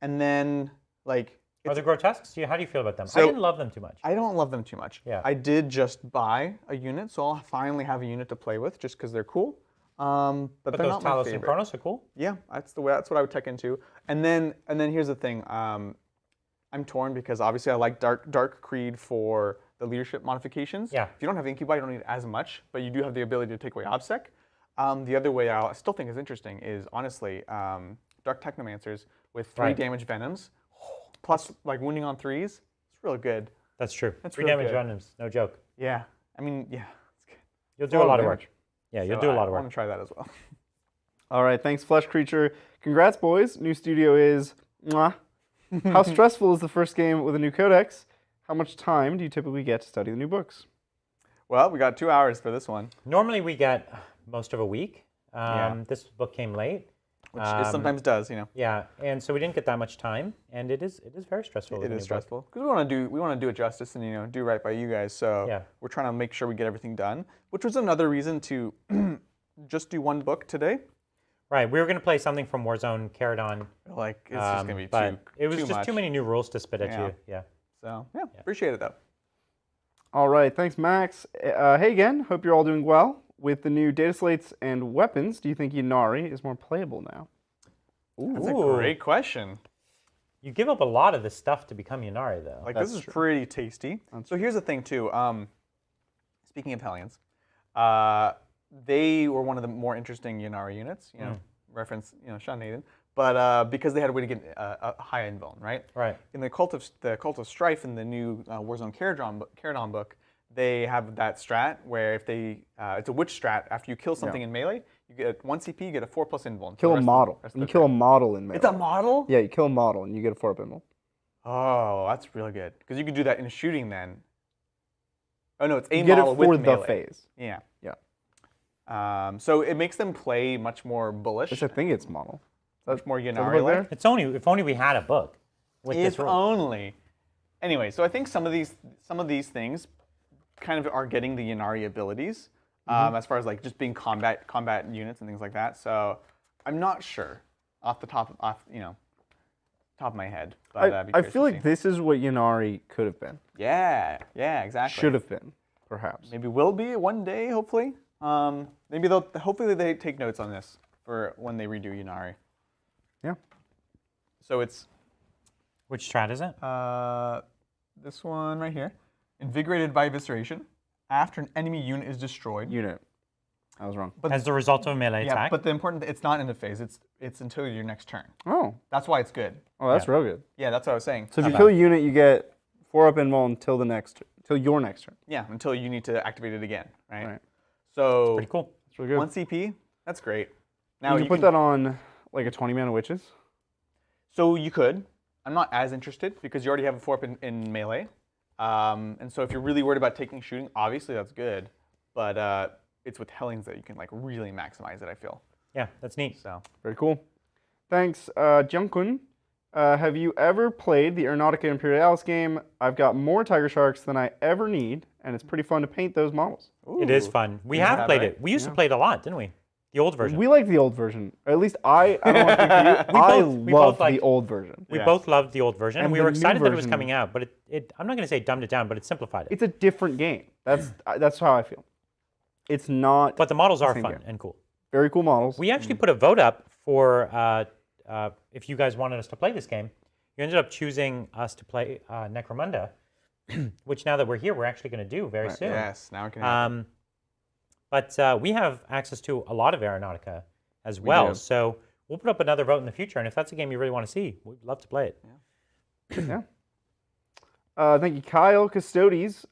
and then like are the grotesques? How do you feel about them? So, I didn't love them too much. I don't love them too much. Yeah. I did just buy a unit, so I'll finally have a unit to play with just because they're cool. But they're those not my Talos favorite. and Chronos are cool. Yeah, that's what I would tech into. And then here's the thing. I'm torn because obviously I like Dark Creed for the leadership modifications. Yeah. If you don't have Incubi, you don't need as much, but you do have the ability to take away OBSEC. The other way I still think is interesting is honestly Dark Technomancers with 3 damage Venoms, plus like wounding on 3s. It's real good. That's true. That's 3 real damage good. Venoms, no joke. Yeah. I mean, yeah. It's good. You'll do a lot of work. Yeah, you'll do a lot of I work. want to try that as well. All right, thanks, Flesh Creature. Congrats, boys. New studio is... Mwah. How stressful is the first game with a new codex? How much time do you typically get to study the new books? Well, we got 2 hours for this one. Normally we get most of a week. This book came late. Which it sometimes does, you know. Yeah, and so we didn't get that much time, and it is very stressful. It is stressful because we want to do it justice and do right by you guys. So we're trying to make sure we get everything done, which was another reason to just do one book today. Right, we were going to play something from Warzone, Charadon. Like it's just going to be it was too just much. Too many new rules to spit at you. Yeah. So appreciate it though. All right, thanks, Max. Hey again. Hope you're all doing well. With the new data slates and weapons, do you think Ynnari is more playable now? Ooh, that's a great question. You give up a lot of the stuff to become Ynnari, though. Like, this is pretty tasty. So here's the thing, too. Speaking of Hellions, they were one of the more interesting Ynnari units, reference, Sean Nathan, but because they had a way to get a high invuln, right? Right. In the Cult of Strife in the new Warzone Charadon book, they have that strat where if they, it's a witch strat, after you kill something in melee, you get 1 CP, you get a 4+ invuln. Kill a model. You kill a model in melee. It's a model? Yeah, you kill a model and you get a 4+ invuln. Oh, that's really good. Because you could do that in shooting then. Oh no, it's a you get model it for with the melee. phase. Yeah. Yeah. So it makes them play much more bullish. Which I think it's model. Much more Ynnari there? It's only if only we had a book with this If rule. only. Anyway, so I think some of these things kind of are getting the Ynnari abilities as far as like just being combat units and things like that. So I'm not sure off the top of my head. But I feel like this is what Ynnari could have been. Yeah, exactly. Should have been, perhaps. Maybe will be one day, hopefully. Hopefully they take notes on this for when they redo Ynnari. Yeah. So it's Which strat is it? this one right here. Invigorated by Evisceration. After an enemy unit is destroyed. Unit. I was wrong. As the result of a melee Yeah, attack. but the important, it's not in the phase. It's until your next turn. Oh. That's why it's good. Oh, that's real good. Yeah, that's what I was saying. So if you kill a unit, you get 4+ invuln until your next turn. Yeah, until you need to activate it again, right? Right. So Pretty cool. That's really good. 1 CP, that's great. Now you can put that on like a 20 mana witches. So you could. I'm not as interested because you already have a 4+ in melee. And so if you're really worried about taking shooting, obviously that's good. But it's with Hellions that you can like really maximize it, I feel. Yeah, that's neat. So Very cool. Thanks, Junkun. Have you ever played the Aeronautica Imperialis game? I've got more Tiger Sharks than I ever need, and it's pretty fun to paint those models. It is fun. We have played it. We used to play it a lot, didn't we? The old version. We like the old version. Or at least I don't want to speak for you. I love the old version. We both loved the old version, and we the were new excited that it was version- coming out. But I'm not going to say it dumbed it down, but it simplified it. It's a different game. That's how I feel. It's not. But the models are same fun game. and cool. Very cool models. We actually put a vote up for if you guys wanted us to play this game. You ended up choosing us to play Necromunda, which now that we're here, we're actually going to do very soon. yes, now it can. But we have access to a lot of Aeronautica as well. do. So we'll put up another vote in the future. And if that's a game you really want to see, we'd love to play it. Yeah. Thank you, Kyle Custodes.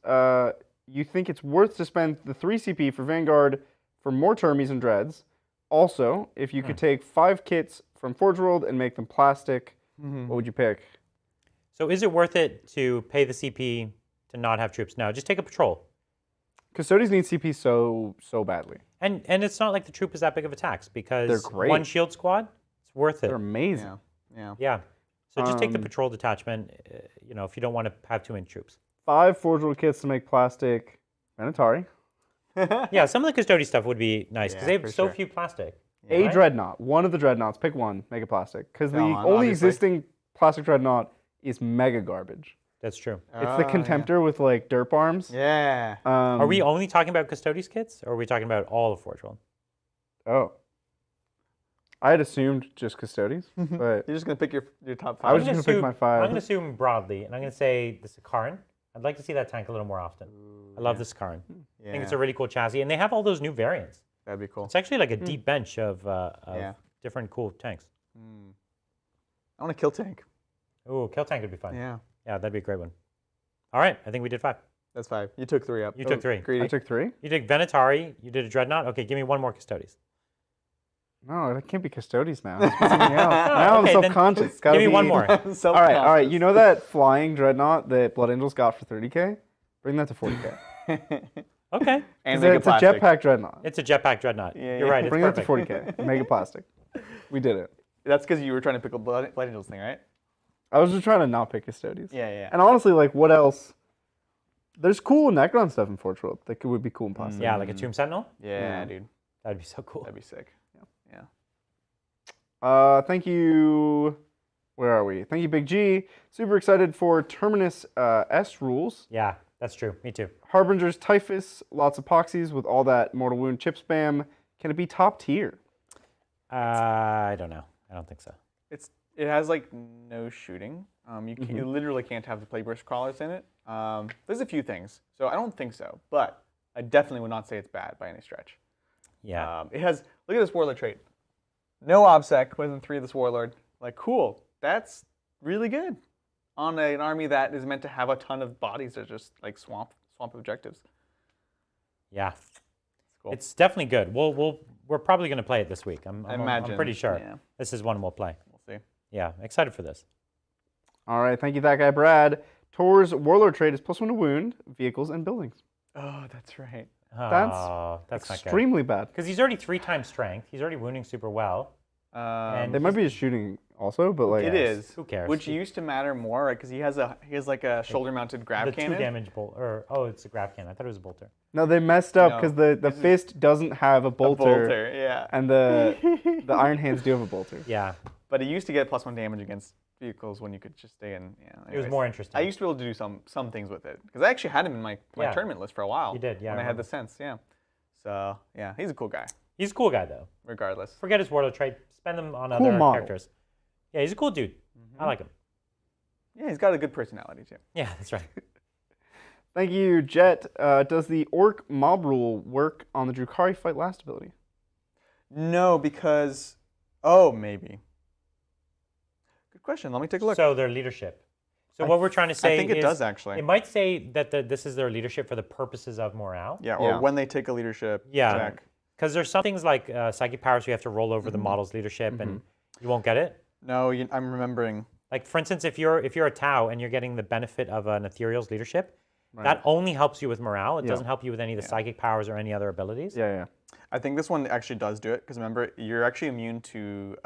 You think it's worth to spend the 3 CP for Vanguard for more Termies and Dreads? Also, if you could take 5 kits from Forge World and make them plastic, what would you pick? So is it worth it to pay the CP to not have troops? No, just take a patrol. Custodes need CP so badly. And it's not like the troop is that big of a tax because They're great. one shield squad, it's worth it. They're amazing. Yeah. Yeah. So just take the patrol detachment, if you don't want to have too many troops. 5 Forge World kits to make plastic Venatari. Yeah, some of the Custody stuff would be nice because Yeah, they have for so sure. few plastic. A right? Dreadnought. One of the Dreadnoughts. Pick one. Make it plastic. Because the Go on, only obviously. existing plastic Dreadnought is mega garbage. That's true. It's the Contemptor with like derp arms. Yeah. Are we only talking about Custodes kits or are we talking about all of Forge World? Oh. I had assumed just Custodes, but You're just going to pick your top 5. I was just going to pick my 5. I'm going to assume broadly, and I'm going to say the Sakaran. I'd like to see that tank a little more often. I love the Sakaran. I think it's a really cool chassis, and they have all those new variants. That'd be cool. It's actually like a deep bench of Yeah. different cool tanks. I want a kill tank. Ooh, Kill Tank would be fun. Yeah. Yeah, that'd be a great one. All right, I think we did 5. That's 5. You took 3 up. You took 3. Greedy. I took 3? You did Venatari, you did a Dreadnought. Okay, give me one more Custodes. No, that can't be Custodes now. It's something else. Now okay, I'm then self-conscious. It's gotta give me be... one more. All right. You know that flying Dreadnought that Blood Angels got for 30k? Bring that to 40k. Okay. And It's a jetpack Dreadnought. It's a jetpack Dreadnought. Yeah, You're yeah. right, it's Bring perfect. that to 40k. Make it plastic. We did it. That's because you were trying to pick a Blood Angels thing, right? I was just trying to not pick Custodes. Yeah. And honestly, like, what else? There's cool Necron stuff in Forge World that would be cool in plastic. Yeah, like a Tomb Sentinel. Yeah, dude. That'd be so cool. That'd be sick. Yeah. Thank you. Where are we? Thank you, Big G. Super excited for Terminus S rules. Yeah, that's true. Me too. Harbinger's Typhus, lots of epoxies with all that Mortal Wound chip spam. Can it be top tier? I don't know. I don't think so. It has like no shooting. You literally can't have the Plagueburst crawlers in it. There's a few things, so I don't think so, but I definitely would not say it's bad by any stretch. Yeah. It has, look at this Warlord trait. No OBSEC within 3 of this Warlord. Like, cool. That's really good on an army that is meant to have a ton of bodies that just like swamp objectives. Yeah. Cool. It's definitely good. We're probably going to play it this week. I'm pretty sure. Yeah. This is one we'll play. We'll see. Yeah, excited for this. All right, thank you, that guy, Brad. Tor's Warlord trait is +1 to wound, vehicles, and buildings. Oh, that's right. That's extremely bad. Because he's already 3 times strength. He's already wounding super well. They might be his shooting also, but like it is. Who cares? Which used to matter more, right? Because he has like a shoulder-mounted grab cannon. The 2 damage bolt, it's a grab cannon. I thought it was a bolter. No, they messed up because the fist doesn't have a bolter. A bolter, yeah. And the Iron Hands do have a bolter. Yeah. But it used to get +1 damage against vehicles when you could just stay in. Yeah. It was more interesting. I used to be able to do some things with it because I actually had him in my tournament list for a while. You did, yeah. When I had the sense, yeah. So yeah, he's a cool guy. He's a cool guy though. Regardless. Forget his Warlord trait. Spend them on Cool other model. characters. Yeah, he's a cool dude. I like him. Yeah, he's got a good personality too. Yeah, that's right. Thank you, Jet. Does the Orc mob rule work on the Drukhari fight last ability? No, because maybe. Good question. Let me take a look. So their leadership. So what we're trying to say I think it is does actually. It might say that this is their leadership for the purposes of morale. Yeah, or when they take a leadership check. Because there's some things like psychic powers you have to roll over the model's leadership and you won't get it. No, I'm remembering. Like for instance, if you're a Tau and you're getting the benefit of an Ethereal's leadership, that only helps you with morale. It doesn't help you with any of the psychic powers or any other abilities. Yeah. I think this one actually does do it because remember, you're actually immune to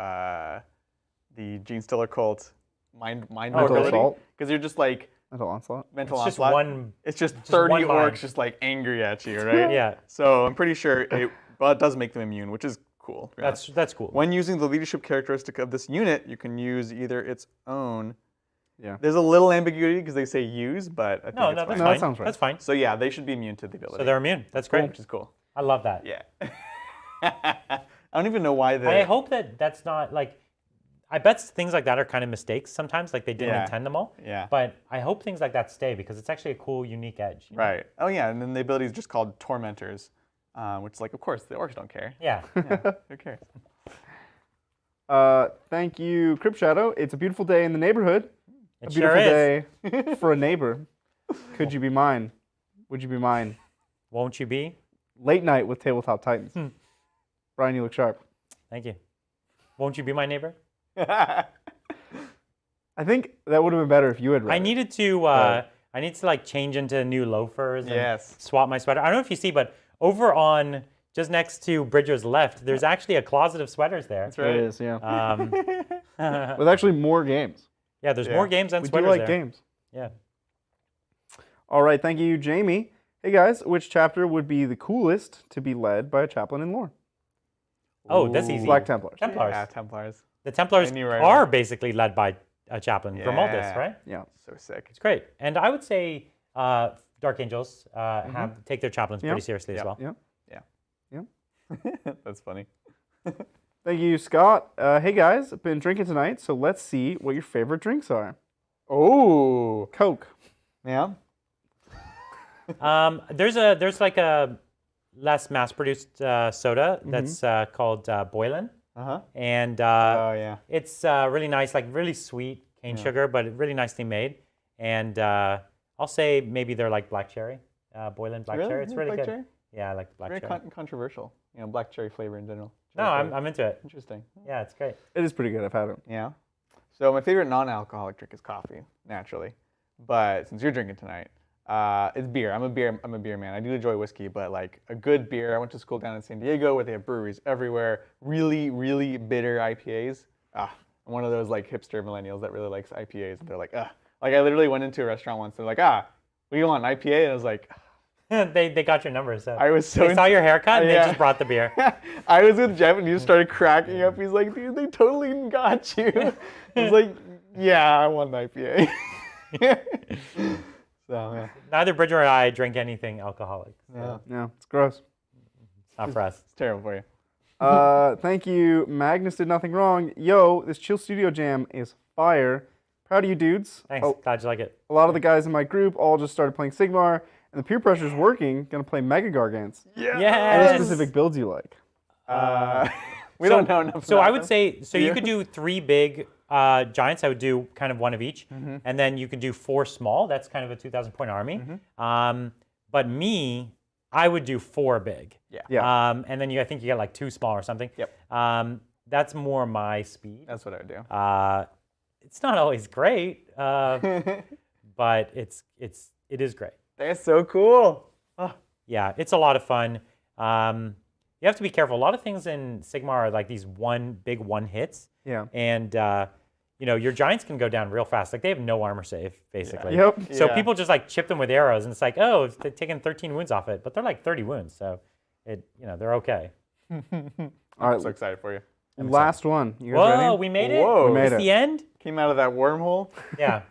the Gene Stiller cult mind ability because you're just like mental onslaught. It's just 30 orcs just like angry at you, right? Yeah. So I'm pretty sure it does make them immune, which is cool. That's cool. When using the leadership characteristic of this unit, you can use either its own. Yeah. There's a little ambiguity because they say use, but I think that's fine. that sounds right. That's fine. So yeah, they should be immune to the ability. So they're immune. That's great. Which is cool. I love that. Yeah. I don't even know why I hope that's not like. I bet things like that are kind of mistakes sometimes, like they didn't intend them all. Yeah. But I hope things like that stay because it's actually a cool, unique edge. You know? Right. Oh yeah, and then the ability is just called Tormentors, which is like, of course, the orcs don't care. Yeah. Who cares? Thank you, Crypt Shadow. It's a beautiful day in the neighborhood. It a sure beautiful is. day for a neighbor. Could you be mine? Would you be mine? Won't you be? Late night with Tabletop Titans. Brian, you look sharp. Thank you. Won't you be my neighbor? I think that would have been better if you had read I needed to like change into new loafers and swap my sweater. I don't know if you see, but over on just next to Bridger's left, there's actually a closet of sweaters there. That's right. It is, yeah. With actually more games. Yeah, there's more games and we sweaters do like there. games. Yeah. All right, thank you, Jamie. Hey guys, which chapter would be the coolest to be led by a chaplain in lore? Oh, that's easy. Black Templars. Templars. Yeah, Templars. The Templars are basically led by a chaplain, Grimaldus, right? Yeah. So sick. It's great. And I would say Dark Angels take their chaplains pretty seriously as well. Yeah. That's funny. Thank you, Scott. Hey guys, been drinking tonight, so let's see what your favorite drinks are. Oh, Coke. Yeah. There's like a less mass-produced soda that's called Boylan. And it's really nice, like really sweet cane sugar, but really nicely made. And I'll say maybe they're like black cherry, Boylan black cherry. It's really black good. Cherry? Yeah, I like the black Very cherry. controversial, black cherry flavor in general. No, I'm into it. Interesting. Yeah, it's great. It is pretty good. I've had it. Yeah. So my favorite non-alcoholic drink is coffee, naturally. But since you're drinking tonight, it's beer. I'm a beer man. I do enjoy whiskey, but like a good beer. I went to school down in San Diego where they have breweries everywhere. Really, really bitter IPAs. I'm one of those like hipster millennials that really likes IPAs. They're like, Like I literally went into a restaurant once. They're like, what do you want, an IPA? And I was like, they got your number. So I was so they saw your haircut and they just brought the beer. I was with Jeff and he just started cracking up. He's like, dude, they totally got you. I was like, yeah, I want an IPA. So yeah. Neither Bridger or I drink anything alcoholic. So Yeah. Yeah, it's gross. it's not for us. It's terrible for you. Thank you. Magnus did nothing wrong. Yo, this Chill Studio Jam is fire. Proud of you dudes. Thanks. Glad you like it. A lot of the guys in my group all just started playing Sigmar, and the peer pressure is working. Gonna play Mega Gargants. Yeah. Any specific builds you like? We don't know enough. So I would say, you could do 3 big giants. I would do kind of 1 of each, and then you could do 4 small. That's kind of a 2,000 point army. But me, I would do 4 big. Yeah. And then I think you get like 2 small or something. Yep. That's more my speed. That's what I would do. It's not always great, but it is great. That's so cool. Yeah, it's a lot of fun. You have to be careful. A lot of things in Sigmar are like these big one hits. Yeah. And your giants can go down real fast. Like they have no armor save, basically. Yep. So people just like chip them with arrows, and it's like, oh, they're taking 13 wounds off it, but they're like 30 wounds, so they're okay. All right. I'm so excited for you. Last one. You guys Whoa, ready? we made it. Whoa. We made Is it. the end? Came out of that wormhole. Yeah.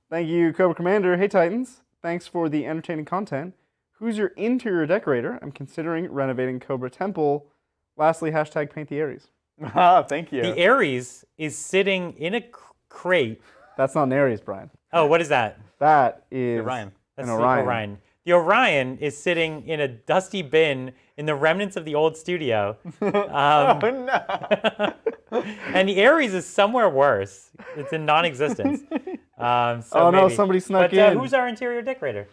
Thank you, Cobra Commander. Hey, Titans. Thanks for the entertaining content. Who's your interior decorator? I'm considering renovating Cobra Temple. Lastly, hashtag paint the Ares. Thank you. The Ares is sitting in a crate. That's not an Ares, Brian. Oh, what is that? That is Orion. That's an the Orion. Orion. The Orion is sitting in a dusty bin in the remnants of the old studio. Oh, no. And the Ares is somewhere worse. It's in non-existence. So Oh, no, maybe. somebody snuck But in. who's our interior decorator?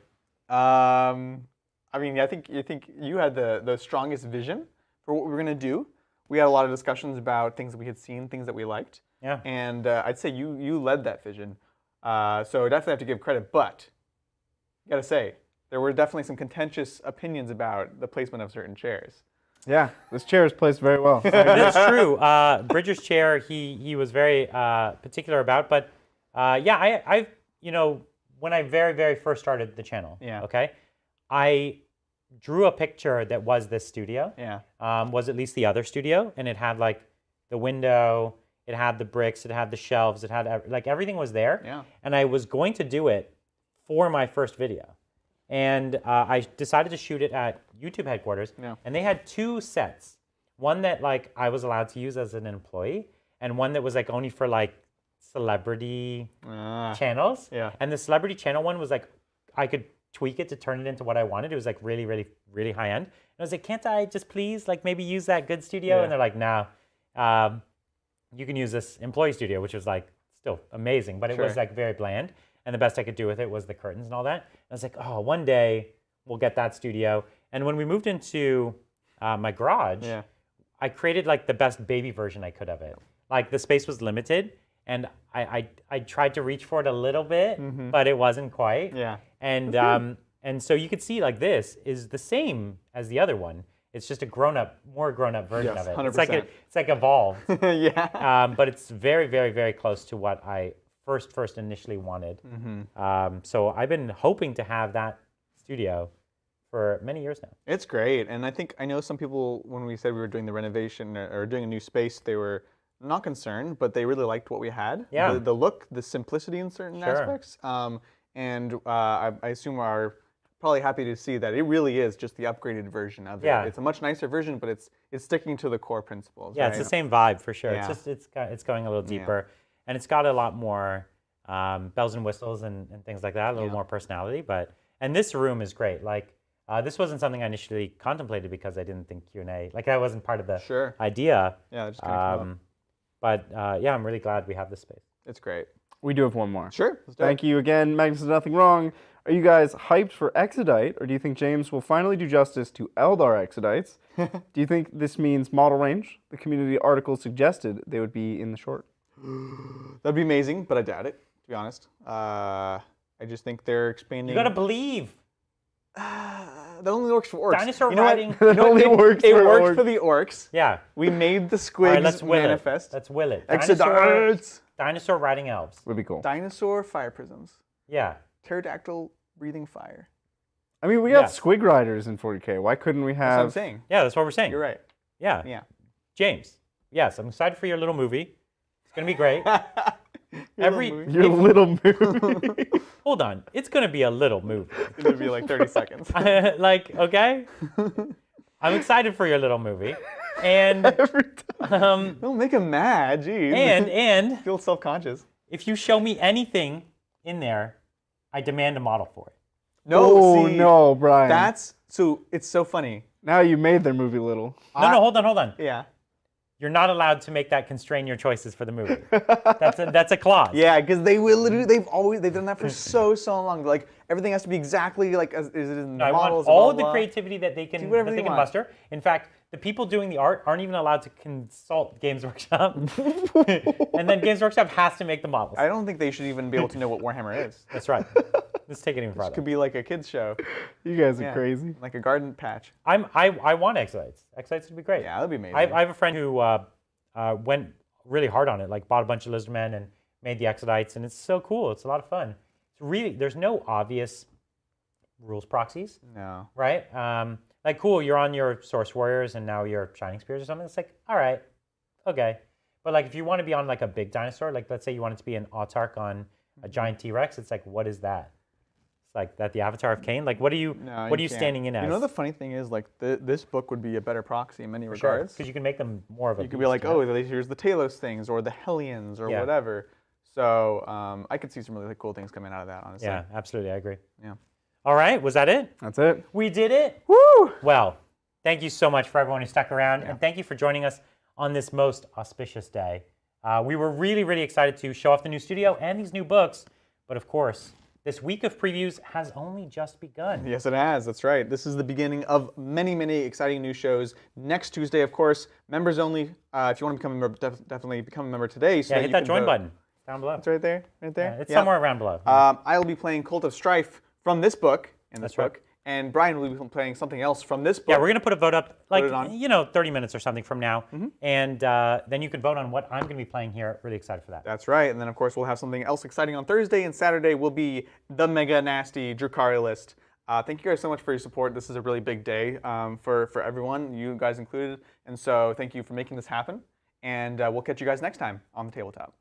I mean, I think you had the strongest vision for what we were going to do. We had a lot of discussions about things that we had seen, things that we liked. Yeah. And I'd say you led that vision. So definitely have to give credit. But you got to say, there were definitely some contentious opinions about the placement of certain chairs. Yeah, this chair is placed very well. That's true. Bridger's chair, he was very particular about. But yeah, I when I very, very first started the channel, okay, I drew a picture that was this studio. Yeah. Was at least the other studio, and it had like the window, it had the bricks, it had the shelves, it had like everything was there. Yeah. And I was going to do it for my first video. And I decided to shoot it at YouTube headquarters, and they had 2 sets. One that like I was allowed to use as an employee, and one that was like only for like celebrity channels. Yeah. And the celebrity channel one was like, I could tweak it to turn it into what I wanted. It was like really, really, really high end. And I was like, can't I just please like maybe use that good studio? And they're like, no, you can use this employee studio, which was like still amazing, but it was like very bland. And the best I could do with it was the curtains and all that. And I was like, oh, one day we'll get that studio. And when we moved into my garage, I created like the best baby version I could of it. Like the space was limited, and I tried to reach for it a little bit, but it wasn't quite. Yeah. And so you could see like this is the same as the other one. It's just a more grown-up version of it. 100%. It's like evolved. Yeah. But it's very, very, very close to what I first initially wanted. So I've been hoping to have that studio for many years now. It's great. And I know some people, when we said we were doing the renovation or doing a new space, they were not concerned, but they really liked what we had. Yeah. The look, the simplicity in certain aspects. And I assume are probably happy to see that it really is just the upgraded version of it. Yeah. It's a much nicer version, but it's sticking to the core principles. Yeah, right? it's the same vibe for sure. Yeah. It's going a little deeper, and it's got a lot more bells and whistles and things like that, a little more personality. And this room is great. Like this wasn't something I initially contemplated because I didn't think Q&A, like that wasn't part of the idea. Yeah, just kind of come up. But yeah, I'm really glad we have this space. It's great. We do have one more. Sure. Let's do Thank you again. Magnus did nothing wrong. Are you guys hyped for Exodite, or do you think James will finally do justice to Eldar Exodites? Do you think this means model range? The community article suggested they would be in the short. That'd be amazing, but I doubt it, to be honest. I just think they're expanding. You gotta believe. That only works for orcs. Dinosaur you know riding. What? You know only what? works it for worked orcs. for the orcs. Yeah. We made the squigs All right, let's will manifest. Let's will it. Exodites. Dinosaur riding elves. Would be cool. Dinosaur fire prisms. Yeah. Pterodactyl breathing fire. I mean, we got Squig Riders in 40K. Why couldn't we That's what I'm have... saying. Yeah, that's what we're saying. You're right. Yeah. Yeah. James, yes, I'm excited for your little movie. It's gonna be great. Your little movie. Hold on, it's gonna be a little movie. It's going to be like 30 seconds. Like, okay? I'm excited for your little movie. And Every time. Don't make him mad, jeez. and feel self-conscious. if you show me anything in there, I demand a model for it. No, Oh, see, no, Brian. it's so funny. Now you made their movie little. No, hold on. Yeah. You're not allowed to make that constrain your choices for the movie. That's a clause. Yeah, because they will literally, they've done that for so long. Like everything has to be exactly like as it is in the I want models. all blah, the blah. creativity that they can Do whatever they want. muster. In fact, the people doing the art aren't even allowed to consult Games Workshop, and then Games Workshop has to make the models. I don't think they should even be able to know what Warhammer is. That's right. Let's take it even It farther. could be like a kids show. You guys are Yeah, crazy. like a garden patch. I want Exodites. Exodites would be great. Yeah, that'd be amazing. I have a friend who went really hard on it, like bought a bunch of Lizardmen and made the Exodites, and it's so cool. It's a lot of fun. It's really, there's no obvious rules proxies, No. right? Like, cool, you're on your Source Warriors and now you're Shining Spears or something. It's like, all right, okay. But like, if you want to be on like a big dinosaur, like let's say you wanted to be an Autarch on a giant T-Rex, it's like, what is that? It's like that the Avatar of Cain? Like, what are you can't. standing in as? You know, the funny thing is, like, this book would be a better proxy in many regards. Because you can make them more of a You could be like, oh, here's the Talos things, or the Hellions, or Yeah. whatever. So I could see some really cool things coming out of that, honestly. Yeah, absolutely, I agree. Yeah. All right, was that it? That's it. We did it? Woo! Well, thank you so much for everyone who stuck around, and thank you for joining us on this most auspicious day. We were really, really excited to show off the new studio and these new books, but of course, this week of previews has only just begun. Yes, it has. That's right. This is the beginning of many, many exciting new shows. Next Tuesday, of course, members only. If you want to become a member, definitely become a member today. So Yeah, that hit you that can join vote. button down below. It's right there. Right there. Yeah, it's somewhere around below. I will be playing Cult of Strife from this book, That's right. and Brian will be playing something else from this book. Yeah, we're going to put a vote up, like, it on. 30 minutes or something from now, and then you can vote on what I'm going to be playing here. Really excited for that. That's right. And then, of course, we'll have something else exciting on Thursday, and Saturday will be the mega nasty Drukhari list. Thank you guys so much for your support. This is a really big day for everyone, you guys included. And so thank you for making this happen. And we'll catch you guys next time on the Tabletop.